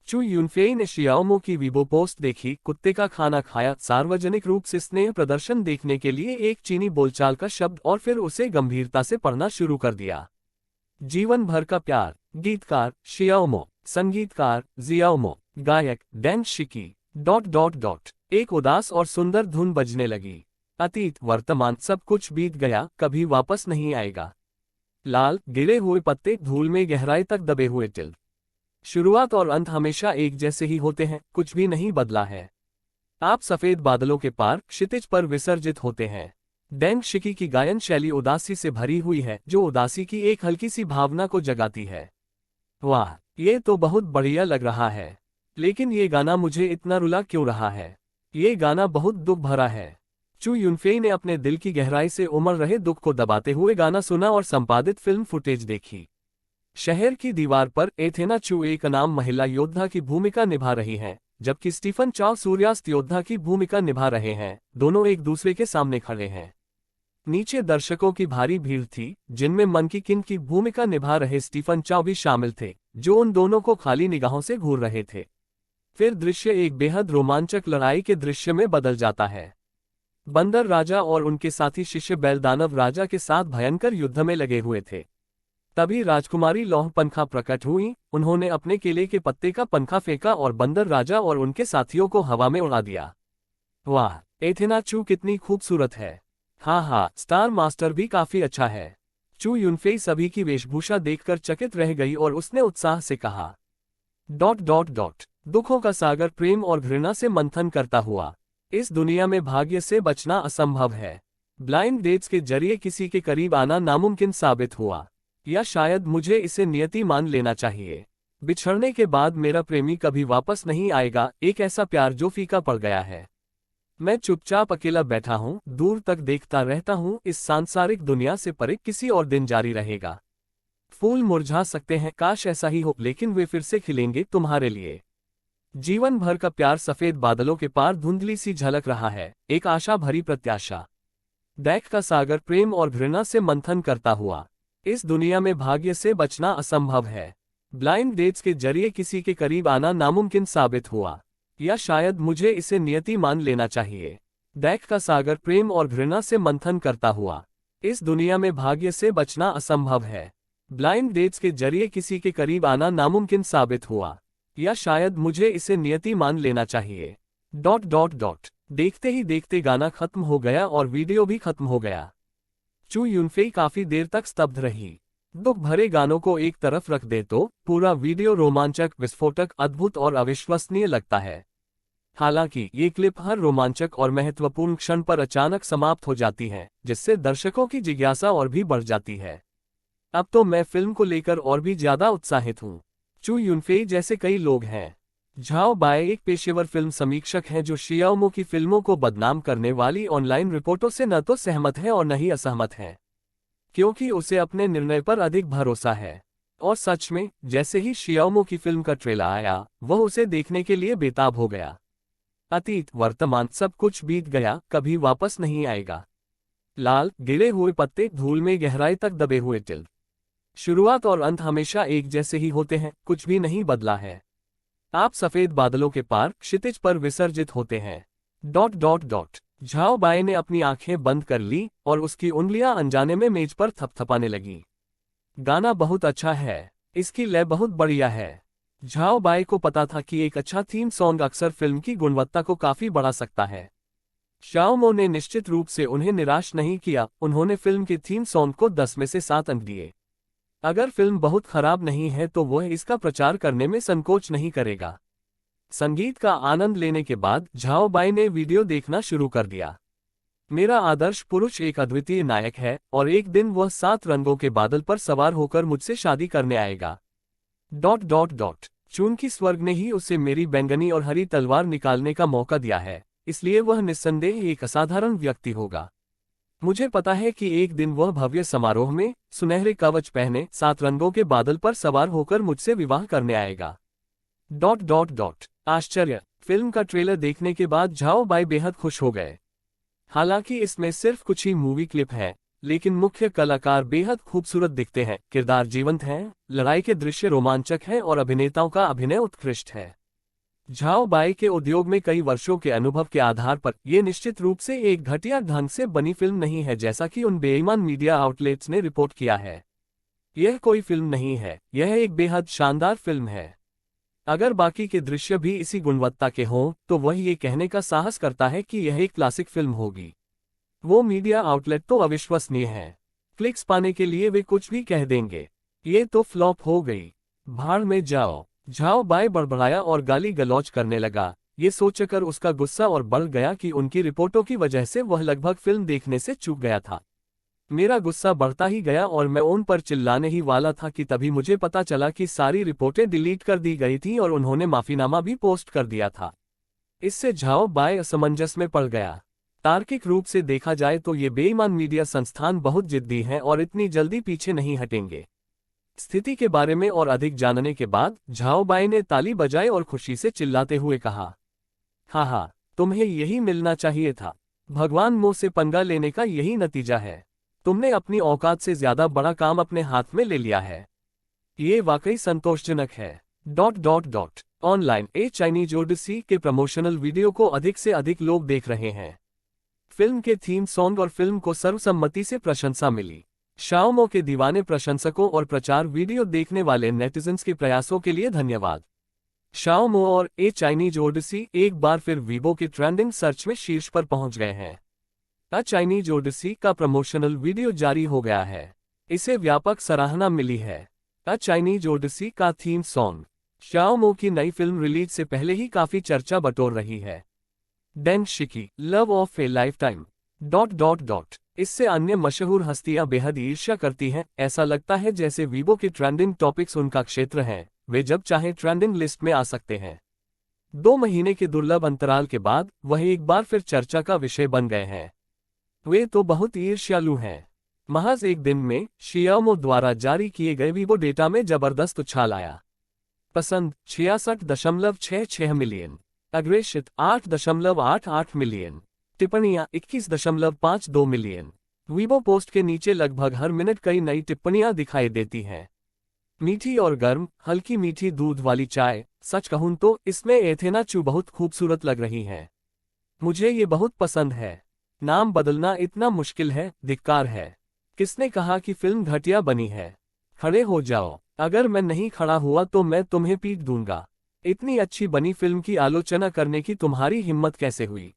चू युनफेई ने शियाओमो की वीबो पोस्ट देखी, कुत्ते का खाना खाया, सार्वजनिक रूप से स्नेह प्रदर्शन देखने के लिए एक चीनी बोलचाल का शब्द और फिर उसे गंभीरता से पढ़ना शुरू कर दिया। जीवन भर का प्यार। गीतकार शियाओमो, संगीतकार जियाओमो, गायक डैंग शिकी। एक उदास और सुंदर धुन बजने लगी। अतीत वर्तमान सब कुछ बीत गया, कभी वापस नहीं आएगा। लाल गिरे हुए पत्ते, धूल में गहराई तक दबे हुए तिल। शुरुआत और अंत हमेशा एक जैसे ही होते हैं, कुछ भी नहीं बदला है। आप सफेद बादलों के पार क्षितिज पर विसर्जित होते हैं। डैंग शिकी की गायन शैली उदासी से भरी हुई है, जो उदासी की एक हल्की सी भावना को जगाती है। वाह, ये तो बहुत बढ़िया लग रहा है, लेकिन ये गाना मुझे इतना रुला क्यों रहा है? ये गाना बहुत दुख भरा है। चू यूनफेई ने अपने दिल की गहराई से उमड़ रहे दुख को दबाते हुए गाना सुना और संपादित फिल्म फुटेज देखी। शहर की दीवार पर एथेना चू एक अनाम महिला योद्धा की भूमिका निभा रही हैं, जबकि स्टीफन चाव सूर्यास्त योद्धा की भूमिका निभा रहे हैं। दोनों एक दूसरे के सामने खड़े हैं। नीचे दर्शकों की भारी भीड़ थी, जिनमें मंकी किंग की भूमिका निभा रहे स्टीफन चाव भी शामिल थे, जो उन दोनों को खाली निगाहों से घूर रहे थे। फिर दृश्य एक बेहद रोमांचक लड़ाई के दृश्य में बदल जाता है। बंदर राजा और उनके साथी शिष्य बैल दानव राजा के साथ भयंकर युद्ध में लगे हुए थे। तभी राजकुमारी लौह पंखा प्रकट हुई। उन्होंने अपने केले के पत्ते का पंखा फेंका और बंदर राजा और उनके साथियों को हवा में उड़ा दिया। वाह, एथेना चू कितनी खूबसूरत है। हाँ, स्टार मास्टर भी काफी अच्छा है। चू यूनफेई सभी की वेशभूषा देखकर चकित रह गई और उसने उत्साह से कहा। दुखों का सागर प्रेम और घृणा से मंथन करता हुआ। इस दुनिया में भाग्य से बचना असंभव है। ब्लाइंड डेट्स के जरिए किसी के करीब आना नामुमकिन साबित हुआ, या शायद मुझे इसे नियति मान लेना चाहिए। बिछड़ने के बाद मेरा प्रेमी कभी वापस नहीं आएगा, एक ऐसा प्यार जो फीका पड़ गया है। मैं चुपचाप अकेला बैठा हूँ, दूर तक देखता रहता हूँ। इस सांसारिक दुनिया से परे किसी और दिन जारी रहेगा। फूल मुरझा सकते हैं, काश ऐसा ही हो, लेकिन वे फिर से खिलेंगे तुम्हारे लिए। जीवन भर का प्यार सफेद बादलों के पार धुंधली सी झलक रहा है, एक आशा भरी प्रत्याशा। दैख का सागर प्रेम और घृणा से मंथन करता हुआ। इस दुनिया में भाग्य से बचना असंभव है। ब्लाइंड डेट्स के जरिए किसी के करीब आना नामुमकिन साबित हुआ, या शायद मुझे इसे नियति मान लेना चाहिए। दैख का सागर प्रेम और घृणा से मंथन करता हुआ। इस दुनिया में भाग्य से बचना असंभव है। ब्लाइंड डेट्स के जरिए किसी के करीब आना नामुमकिन साबित हुआ, या शायद मुझे इसे नियति मान लेना चाहिए। देखते ही देखते गाना खत्म हो गया और वीडियो भी खत्म हो गया। चू यूनफेई काफी देर तक स्तब्ध रही। दुख भरे गानों को एक तरफ रख दे तो पूरा वीडियो रोमांचक, विस्फोटक, अद्भुत और अविश्वसनीय लगता है। हालांकि ये क्लिप हर रोमांचक और महत्वपूर्ण क्षण पर अचानक समाप्त हो जाती है, जिससे दर्शकों की जिज्ञासा और भी बढ़ जाती है। अब तो मैं फिल्म को लेकर और भी ज्यादा उत्साहित हूँ। चू यूनफेई जैसे कई लोग हैं। झाओ बाय एक पेशेवर फिल्म समीक्षक हैं जो शियाओमो की फिल्मों को बदनाम करने वाली ऑनलाइन रिपोर्टों से न तो सहमत है और न ही असहमत है, क्योंकि उसे अपने निर्णय पर अधिक भरोसा है। और सच में, जैसे ही शियाओमो की फिल्म का ट्रेलर आया, वह उसे देखने के लिए बेताब हो गया। अतीत, वर्तमान, सब कुछ बीत गया, कभी वापस नहीं आएगा। लाल गिरे हुए पत्ते, धूल में गहराई तक दबे हुए तिल। शुरुआत और अंत हमेशा एक जैसे ही होते हैं, कुछ भी नहीं बदला है। आप सफेद बादलों के पार क्षितिज पर विसर्जित होते हैं। झाओ बाय ने अपनी आंखें बंद कर ली और उसकी उंगलियां अनजाने में मेज पर थपथपाने लगी। गाना बहुत अच्छा है, इसकी लय बहुत बढ़िया है। झाओ बाय को पता था कि एक अच्छा थीम सॉन्ग अक्सर फिल्म की गुणवत्ता को काफी बढ़ा सकता है। शियाओमो ने निश्चित रूप से उन्हें निराश नहीं किया। उन्होंने फिल्म के थीम सॉन्ग को 10 में से 7 अंक दिए। अगर फिल्म बहुत खराब नहीं है तो वह इसका प्रचार करने में संकोच नहीं करेगा। संगीत का आनंद लेने के बाद झाओ बाय ने वीडियो देखना शुरू कर दिया। मेरा आदर्श पुरुष एक अद्वितीय नायक है और एक दिन वह 7 रंगों के बादल पर सवार होकर मुझसे शादी करने आएगा। चूंकि स्वर्ग ने ही उसे मेरी बैंगनी और हरी तलवार निकालने का मौका दिया है, इसलिए वह निस्संदेह एक असाधारण व्यक्ति होगा। मुझे पता है कि एक दिन वह भव्य समारोह में सुनहरे कवच पहने 7 रंगों के बादल पर सवार होकर मुझसे विवाह करने आएगा। आश्चर्य, फिल्म का ट्रेलर देखने के बाद झाओ बाय बेहद खुश हो गए। हालांकि इसमें सिर्फ कुछ ही मूवी क्लिप है, लेकिन मुख्य कलाकार बेहद खूबसूरत दिखते हैं, किरदार जीवंत हैं, लड़ाई के दृश्य रोमांचक हैं और अभिनेताओं का अभिनय उत्कृष्ट है। झाओ बाय के उद्योग में कई वर्षों के अनुभव के आधार पर यह निश्चित रूप से एक घटिया ढंग से बनी फिल्म नहीं है, जैसा कि उन बेईमान मीडिया आउटलेट्स ने रिपोर्ट किया है। यह कोई फिल्म नहीं है, यह एक बेहद शानदार फिल्म है। अगर बाकी के दृश्य भी इसी गुणवत्ता के हों तो वह ये कहने का साहस करता है कि यह एक क्लासिक फिल्म होगी। वो मीडिया आउटलेट तो अविश्वसनीय है। क्लिक्स पाने के लिए वे कुछ भी कह देंगे। ये तो फ्लॉप हो गई, भाड़ में जाओ। झाओ बाय बड़बड़ाया और गाली गलौज करने लगा। ये सोचकर उसका गुस्सा और बढ़ गया कि उनकी रिपोर्टों की वजह से वह लगभग फिल्म देखने से चूक गया था। मेरा गुस्सा बढ़ता ही गया और मैं उन पर चिल्लाने ही वाला था कि तभी मुझे पता चला कि सारी रिपोर्टें डिलीट कर दी गई थीं और उन्होंने माफीनामा भी पोस्ट कर दिया था। इससे झाओ बाय असमंजस में पड़ गया। तार्किक रूप से देखा जाए तो ये बेईमान मीडिया संस्थान बहुत जिद्दी हैं और इतनी जल्दी पीछे नहीं हटेंगे। स्थिति के बारे में और अधिक जानने के बाद झाओ बाई ने ताली बजाई और खुशी से चिल्लाते हुए कहा, हाँ, तुम्हें यही मिलना चाहिए था। भगवान मो से पंगा लेने का यही नतीजा है। तुमने अपनी औकात से ज्यादा बड़ा काम अपने हाथ में ले लिया है। ये वाकई संतोषजनक है। ऑनलाइन ए चाइनीज ओडिसी के प्रमोशनल वीडियो को अधिक से अधिक लोग देख रहे हैं। फिल्म के थीम सॉन्ग और फिल्म को सर्वसम्मति से प्रशंसा मिली। शाओमो के दीवाने प्रशंसकों और प्रचार वीडियो देखने वाले नेटिजन्स के प्रयासों के लिए धन्यवाद। शाओमो और ए चाइनीज ओडिसी एक बार फिर वीबो की ट्रेंडिंग सर्च में शीर्ष पर पहुंच गए हैं। अ चाइनीज ओडिसी का प्रमोशनल वीडियो जारी हो गया है। इसे व्यापक सराहना मिली है। अ चाइनीज ओडिसी का थीम सॉन्ग शाओमो की नई फिल्म रिलीज से पहले ही काफी चर्चा बटोर रही है। Deng Shiqi, love of a lifetime. इससे अन्य मशहूर हस्तियां बेहद ईर्ष्या करती हैं। ऐसा लगता है जैसे वीबो की ट्रेंडिंग टॉपिक्स उनका क्षेत्र हैं। वे जब चाहे ट्रेंडिंग लिस्ट में आ सकते हैं। 2 महीने के दुर्लभ अंतराल के बाद वह एक बार फिर चर्चा का विषय बन गए हैं। वे तो बहुत ईर्ष्यालु हैं। महज एक दिन में शियाओमो द्वारा जारी किए गए वीबो डेटा में जबरदस्त उछाल आया। पसंद 66.66 मिलियन, अग्रेषित 8.88 मिलियन, टिप्पणियां 21.52 मिलियन। वीबो पोस्ट के नीचे लगभग हर मिनट कई नई टिप्पणियां दिखाई देती हैं। मीठी और गर्म, हल्की मीठी दूध वाली चाय। सच कहूं तो इसमें एथेना चू बहुत खूबसूरत लग रही हैं। मुझे ये बहुत पसंद है। नाम बदलना इतना मुश्किल है, धिक्कार है। किसने कहा कि फिल्म घटिया बनी है? खड़े हो जाओ। अगर मैं नहीं खड़ा हुआ तो मैं तुम्हें पीट दूंगा। इतनी अच्छी बनी फिल्म की आलोचना करने की तुम्हारी हिम्मत कैसे हुई?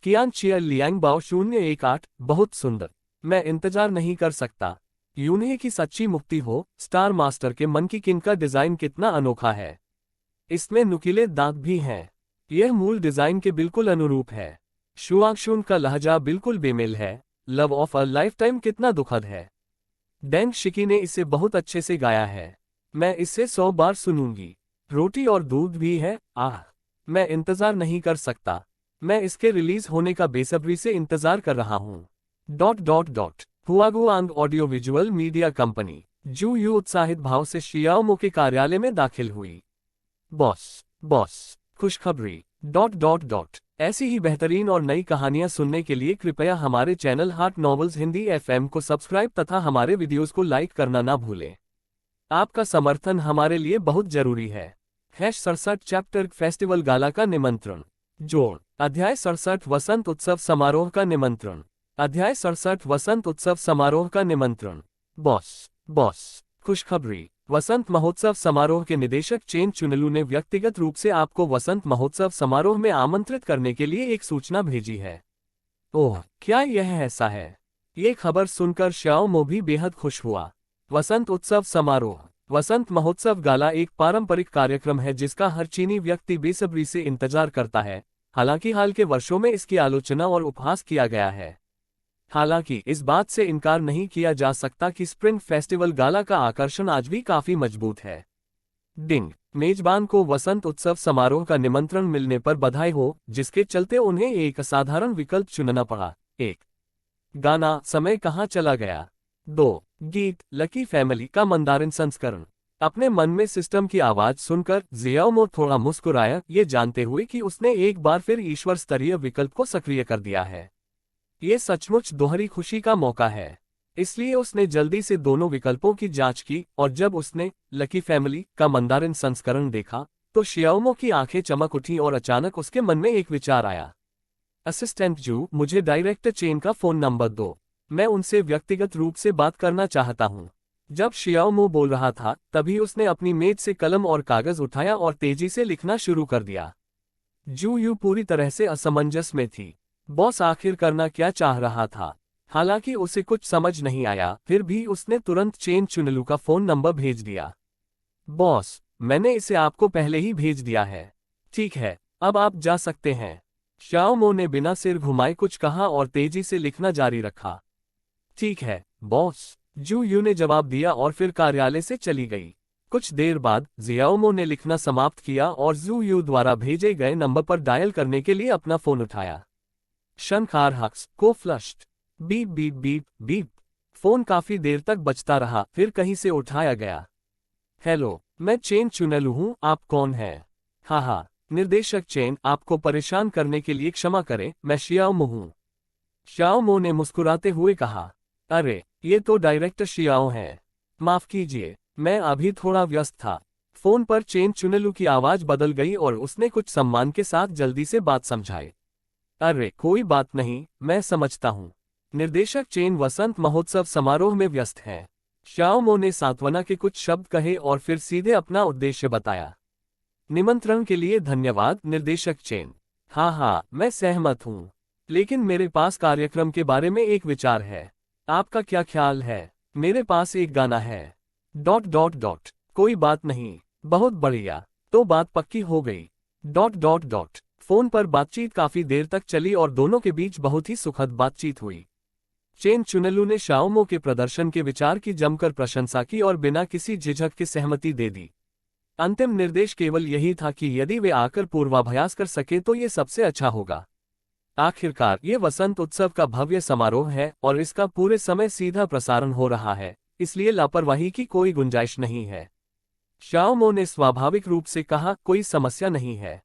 कियान चिया लियांग बाओ 018, बहुत सुंदर। मैं इंतजार नहीं कर सकता। यून्हे की सच्ची मुक्ति हो। स्टार मास्टर के मन की किन का डिजाइन कितना अनोखा है। इसमें नुकीले दांत भी हैं। यह मूल डिजाइन के बिल्कुल अनुरूप है। शुआंगशुन का लहजा बिल्कुल बेमेल है। लव ऑफ अ लाइफटाइम कितना दुखद है। डेंग शिकी ने इसे बहुत अच्छे से गाया है। मैं इसे 100 बार सुनूंगी। रोटी और दूध भी है। मैं इंतजार नहीं कर सकता। मैं इसके रिलीज होने का बेसब्री से इंतजार कर रहा हूँ। हुआगुआंग ऑडियो विजुअल मीडिया कंपनी जू यू उत्साहित भाव से शियाओमो के कार्यालय में दाखिल हुई। बॉस खुशखबरी। ऐसी ही बेहतरीन और नई कहानियां सुनने के लिए कृपया हमारे channel heart novels Hindi FM को सब्सक्राइब तथा हमारे वीडियोस को लाइक करना ना भूलें। आपका समर्थन हमारे लिए बहुत जरूरी है। 67 चैप्टर फेस्टिवल गाला का निमंत्रण। जोड़ अध्याय 67 वसंत उत्सव समारोह का निमंत्रण। अध्याय 67 वसंत उत्सव समारोह का निमंत्रण। बॉस खुशखबरी। वसंत महोत्सव समारोह के निदेशक चेन चुनलू ने व्यक्तिगत रूप से आपको वसंत महोत्सव समारोह में आमंत्रित करने के लिए एक सूचना भेजी है। ओह, क्या यह ऐसा है? ये खबर सुनकर शाओमो भी बेहद खुश हुआ। वसंत उत्सव समारोह। वसंत महोत्सव गाला एक पारंपरिक कार्यक्रम है जिसका हर चीनी व्यक्ति बेसब्री से इंतजार करता है। हालांकि हाल के वर्षों में इसकी आलोचना और उपहास किया गया है। हालांकि इस बात से इनकार नहीं किया जा सकता कि स्प्रिंग फेस्टिवल गाला का आकर्षण आज भी काफी मजबूत है। डिंग। मेजबान को वसंत उत्सव समारोह का निमंत्रण मिलने पर बधाई हो, जिसके चलते उन्हें एक असाधारण विकल्प चुनना पड़ा। 1 गाना समय कहाँ चला गया। 2 गीत लकी फैमिली का मंदारिन संस्करण। अपने मन में सिस्टम की आवाज सुनकर जियाओमो थोड़ा मुस्कुराया, ये जानते हुए कि उसने एक बार फिर ईश्वर स्तरीय विकल्प को सक्रिय कर दिया है। ये सचमुच दोहरी खुशी का मौका है। इसलिए उसने जल्दी से दोनों विकल्पों की जांच की और जब उसने लकी फैमिली का मंदारिन संस्करण देखा तो शियाओमो की आंखें चमक उठी और अचानक उसके मन में एक विचार आया। असिस्टेंट जू, मुझे डायरेक्टर चेन का फोन नंबर दो। मैं उनसे व्यक्तिगत रूप से बात करना चाहता हूँ। जब शियाओमो बोल रहा था तभी उसने अपनी मेज से कलम और कागज उठाया और तेजी से लिखना शुरू कर दिया। जू यू पूरी तरह से असमंजस में थी। बॉस आखिर करना क्या चाह रहा था? हालांकि उसे कुछ समझ नहीं आया, फिर भी उसने तुरंत चेन चुनलू का फोन नंबर भेज दिया। बॉस, मैंने इसे आपको पहले ही भेज दिया है। ठीक है, अब आप जा सकते हैं। शाओमो ने बिना सिर घुमाए कुछ कहा और तेजी से लिखना जारी रखा। ठीक है बॉस, जू यू ने जवाब दिया और फिर कार्यालय से चली गई। कुछ देर बाद जियाओमो ने लिखना समाप्त किया और जू यू द्वारा भेजे गए नंबर पर डायल करने के लिए अपना फोन उठाया। शंखार हक्स को flushed. Beep beep beep beep. Phone काफी देर तक बजता रहा, फिर कहीं से उठाया गया। हेलो, मैं चेन चुनेलू हूँ, आप कौन हैं? हाँ, निर्देशक चेन, आपको परेशान करने के लिए क्षमा करें, मैं शियाओमो हूँ। शियाओमो ने मुस्कुराते हुए कहा। अरे, ये तो डायरेक्टर शियाओ हैं। माफ कीजिए, मैं अभी थोड़ा व्यस्त था। फोन पर चेन चुनेलू की आवाज बदल गई और उसने कुछ सम्मान के साथ जल्दी से बात समझाई। अरे कोई बात नहीं, मैं समझता हूँ। निर्देशक चेन वसंत महोत्सव समारोह में व्यस्त हैं। शियाओमो ने सांत्वना के कुछ शब्द कहे और फिर सीधे अपना उद्देश्य बताया। निमंत्रण के लिए धन्यवाद निर्देशक चेन। हाँ, मैं सहमत हूँ। लेकिन मेरे पास कार्यक्रम के बारे में एक विचार है। आपका क्या ख्याल है? मेरे पास एक गाना है। ... कोई बात नहीं। बहुत बढ़िया, तो बात पक्की हो गई। ... फोन पर बातचीत काफी देर तक चली और दोनों के बीच बहुत ही सुखद बातचीत हुई। चेन चुनेलू ने शियाओमो के प्रदर्शन के विचार की जमकर प्रशंसा की और बिना किसी झिझक के सहमति दे दी। अंतिम निर्देश केवल यही था कि यदि वे आकर पूर्वाभ्यास कर सके तो ये सबसे अच्छा होगा। आखिरकार ये वसंत उत्सव का भव्य समारोह है और इसका पूरे समय सीधा प्रसारण हो रहा है, इसलिए लापरवाही की कोई गुंजाइश नहीं है। शियाओमो ने स्वाभाविक रूप से कहा, कोई समस्या नहीं है। ...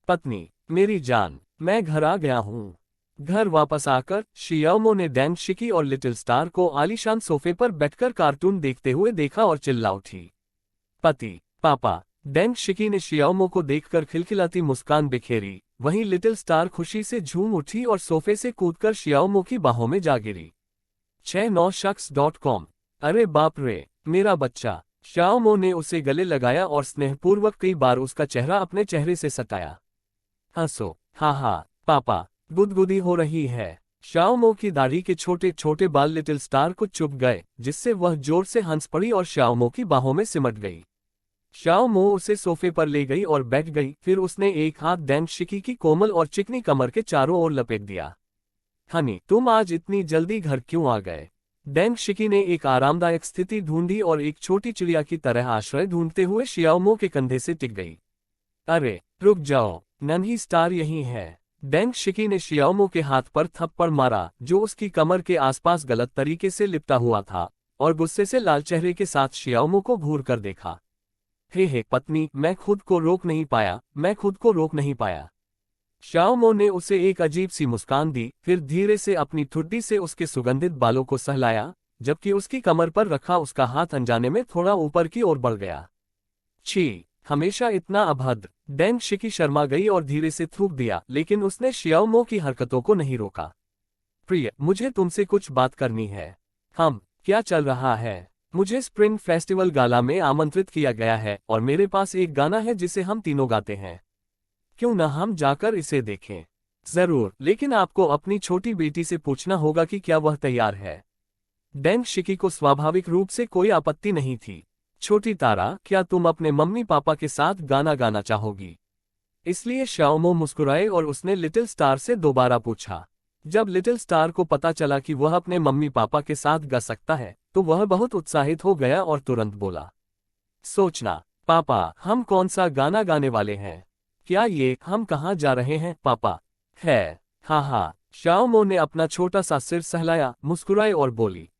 पत्नी, मेरी जान, मैं घर आ गया हूँ। घर वापस आकर शियाओमो ने डैंग शिकी और लिटिल स्टार को आलीशान सोफे पर बैठकर कार्टून देखते हुए देखा और चिल्ला उठी। पति, पापा। डैंग शिकी ने शियाओमो को देखकर खिलखिलाती मुस्कान बिखेरी, वहीं लिटिल स्टार खुशी से झूम उठी और सोफे से कूदकर शियाओमो की बाहों में जा गिरी। 69shaks.com। अरे बाप रे, मेरा बच्चा। शियाओमो ने उसे गले लगाया और स्नेहपूर्वक कई बार उसका चेहरा अपने चेहरे से सटाया। हंसो। हाँ, पापा, गुदगुदी हो रही है। शियाओमो की दाढ़ी के छोटे छोटे बाल लिटिल स्टार को चुभ गए, जिससे वह जोर से हंस पड़ी और शियाओमो की बाहों में सिमट गई। शियाओमो उसे सोफे पर ले गई और बैठ गई, फिर उसने एक हाथ डैंग शिकी की कोमल और चिकनी कमर के चारों ओर लपेट दिया। हनी, तुम आज इतनी जल्दी घर क्यों आ गए? डैंग शिकी ने एक आरामदायक स्थिति ढूंढी और एक छोटी चिड़िया की तरह आश्रय ढूंढते हुए शियाओमो के कंधे से टिक गई। अरे, रुक जाओ, नन्ही स्टार यहीं है। डैंग शिकी ने शियाओमो के हाथ पर थप्पड़ मारा, जो उसकी कमर के आसपास गलत तरीके से लिपटा हुआ था, और गुस्से से लाल चेहरे के साथ शियाओमो को घूर कर देखा। हे पत्नी, मैं खुद को रोक नहीं पाया। शियाओमो ने उसे एक अजीब सी मुस्कान दी, फिर धीरे से अपनी ठुड्डी से उसके सुगंधित बालों को सहलाया, जबकि उसकी कमर पर रखा उसका हाथ अनजाने में थोड़ा ऊपर की ओर बढ़ गया। छी, हमेशा इतना अभद्र। डैंग शिकी शर्मा गई और धीरे से थूक दिया, लेकिन उसने शियाओमो की हरकतों को नहीं रोका। प्रिय, मुझे तुमसे कुछ बात करनी है। क्या चल रहा है? मुझे स्प्रिंग फेस्टिवल गाला में आमंत्रित किया गया है और मेरे पास एक गाना है जिसे हम तीनों गाते हैं। क्यों न हम जाकर इसे देखें? जरूर, लेकिन आपको अपनी छोटी बेटी से पूछना होगा कि क्या वह तैयार है। डैंग शिकी को स्वाभाविक रूप से कोई आपत्ति नहीं थी। छोटी तारा, क्या तुम अपने मम्मी पापा के साथ गाना गाना चाहोगी? इसलिए शियाओमो मुस्कुराए और उसने लिटिल स्टार से दोबारा पूछा। जब लिटिल स्टार को पता चला कि वह अपने मम्मी पापा के साथ गा सकता है, तो वह बहुत उत्साहित हो गया और तुरंत बोला। सोचना, पापा, हम कौन सा गाना गाने वाले हैं? क्या ये हम कहाँ जा रहे हैं पापा? है। हाँ। शियाओमो ने अपना छोटा सा सिर सहलाया, मुस्कुराए और बोली।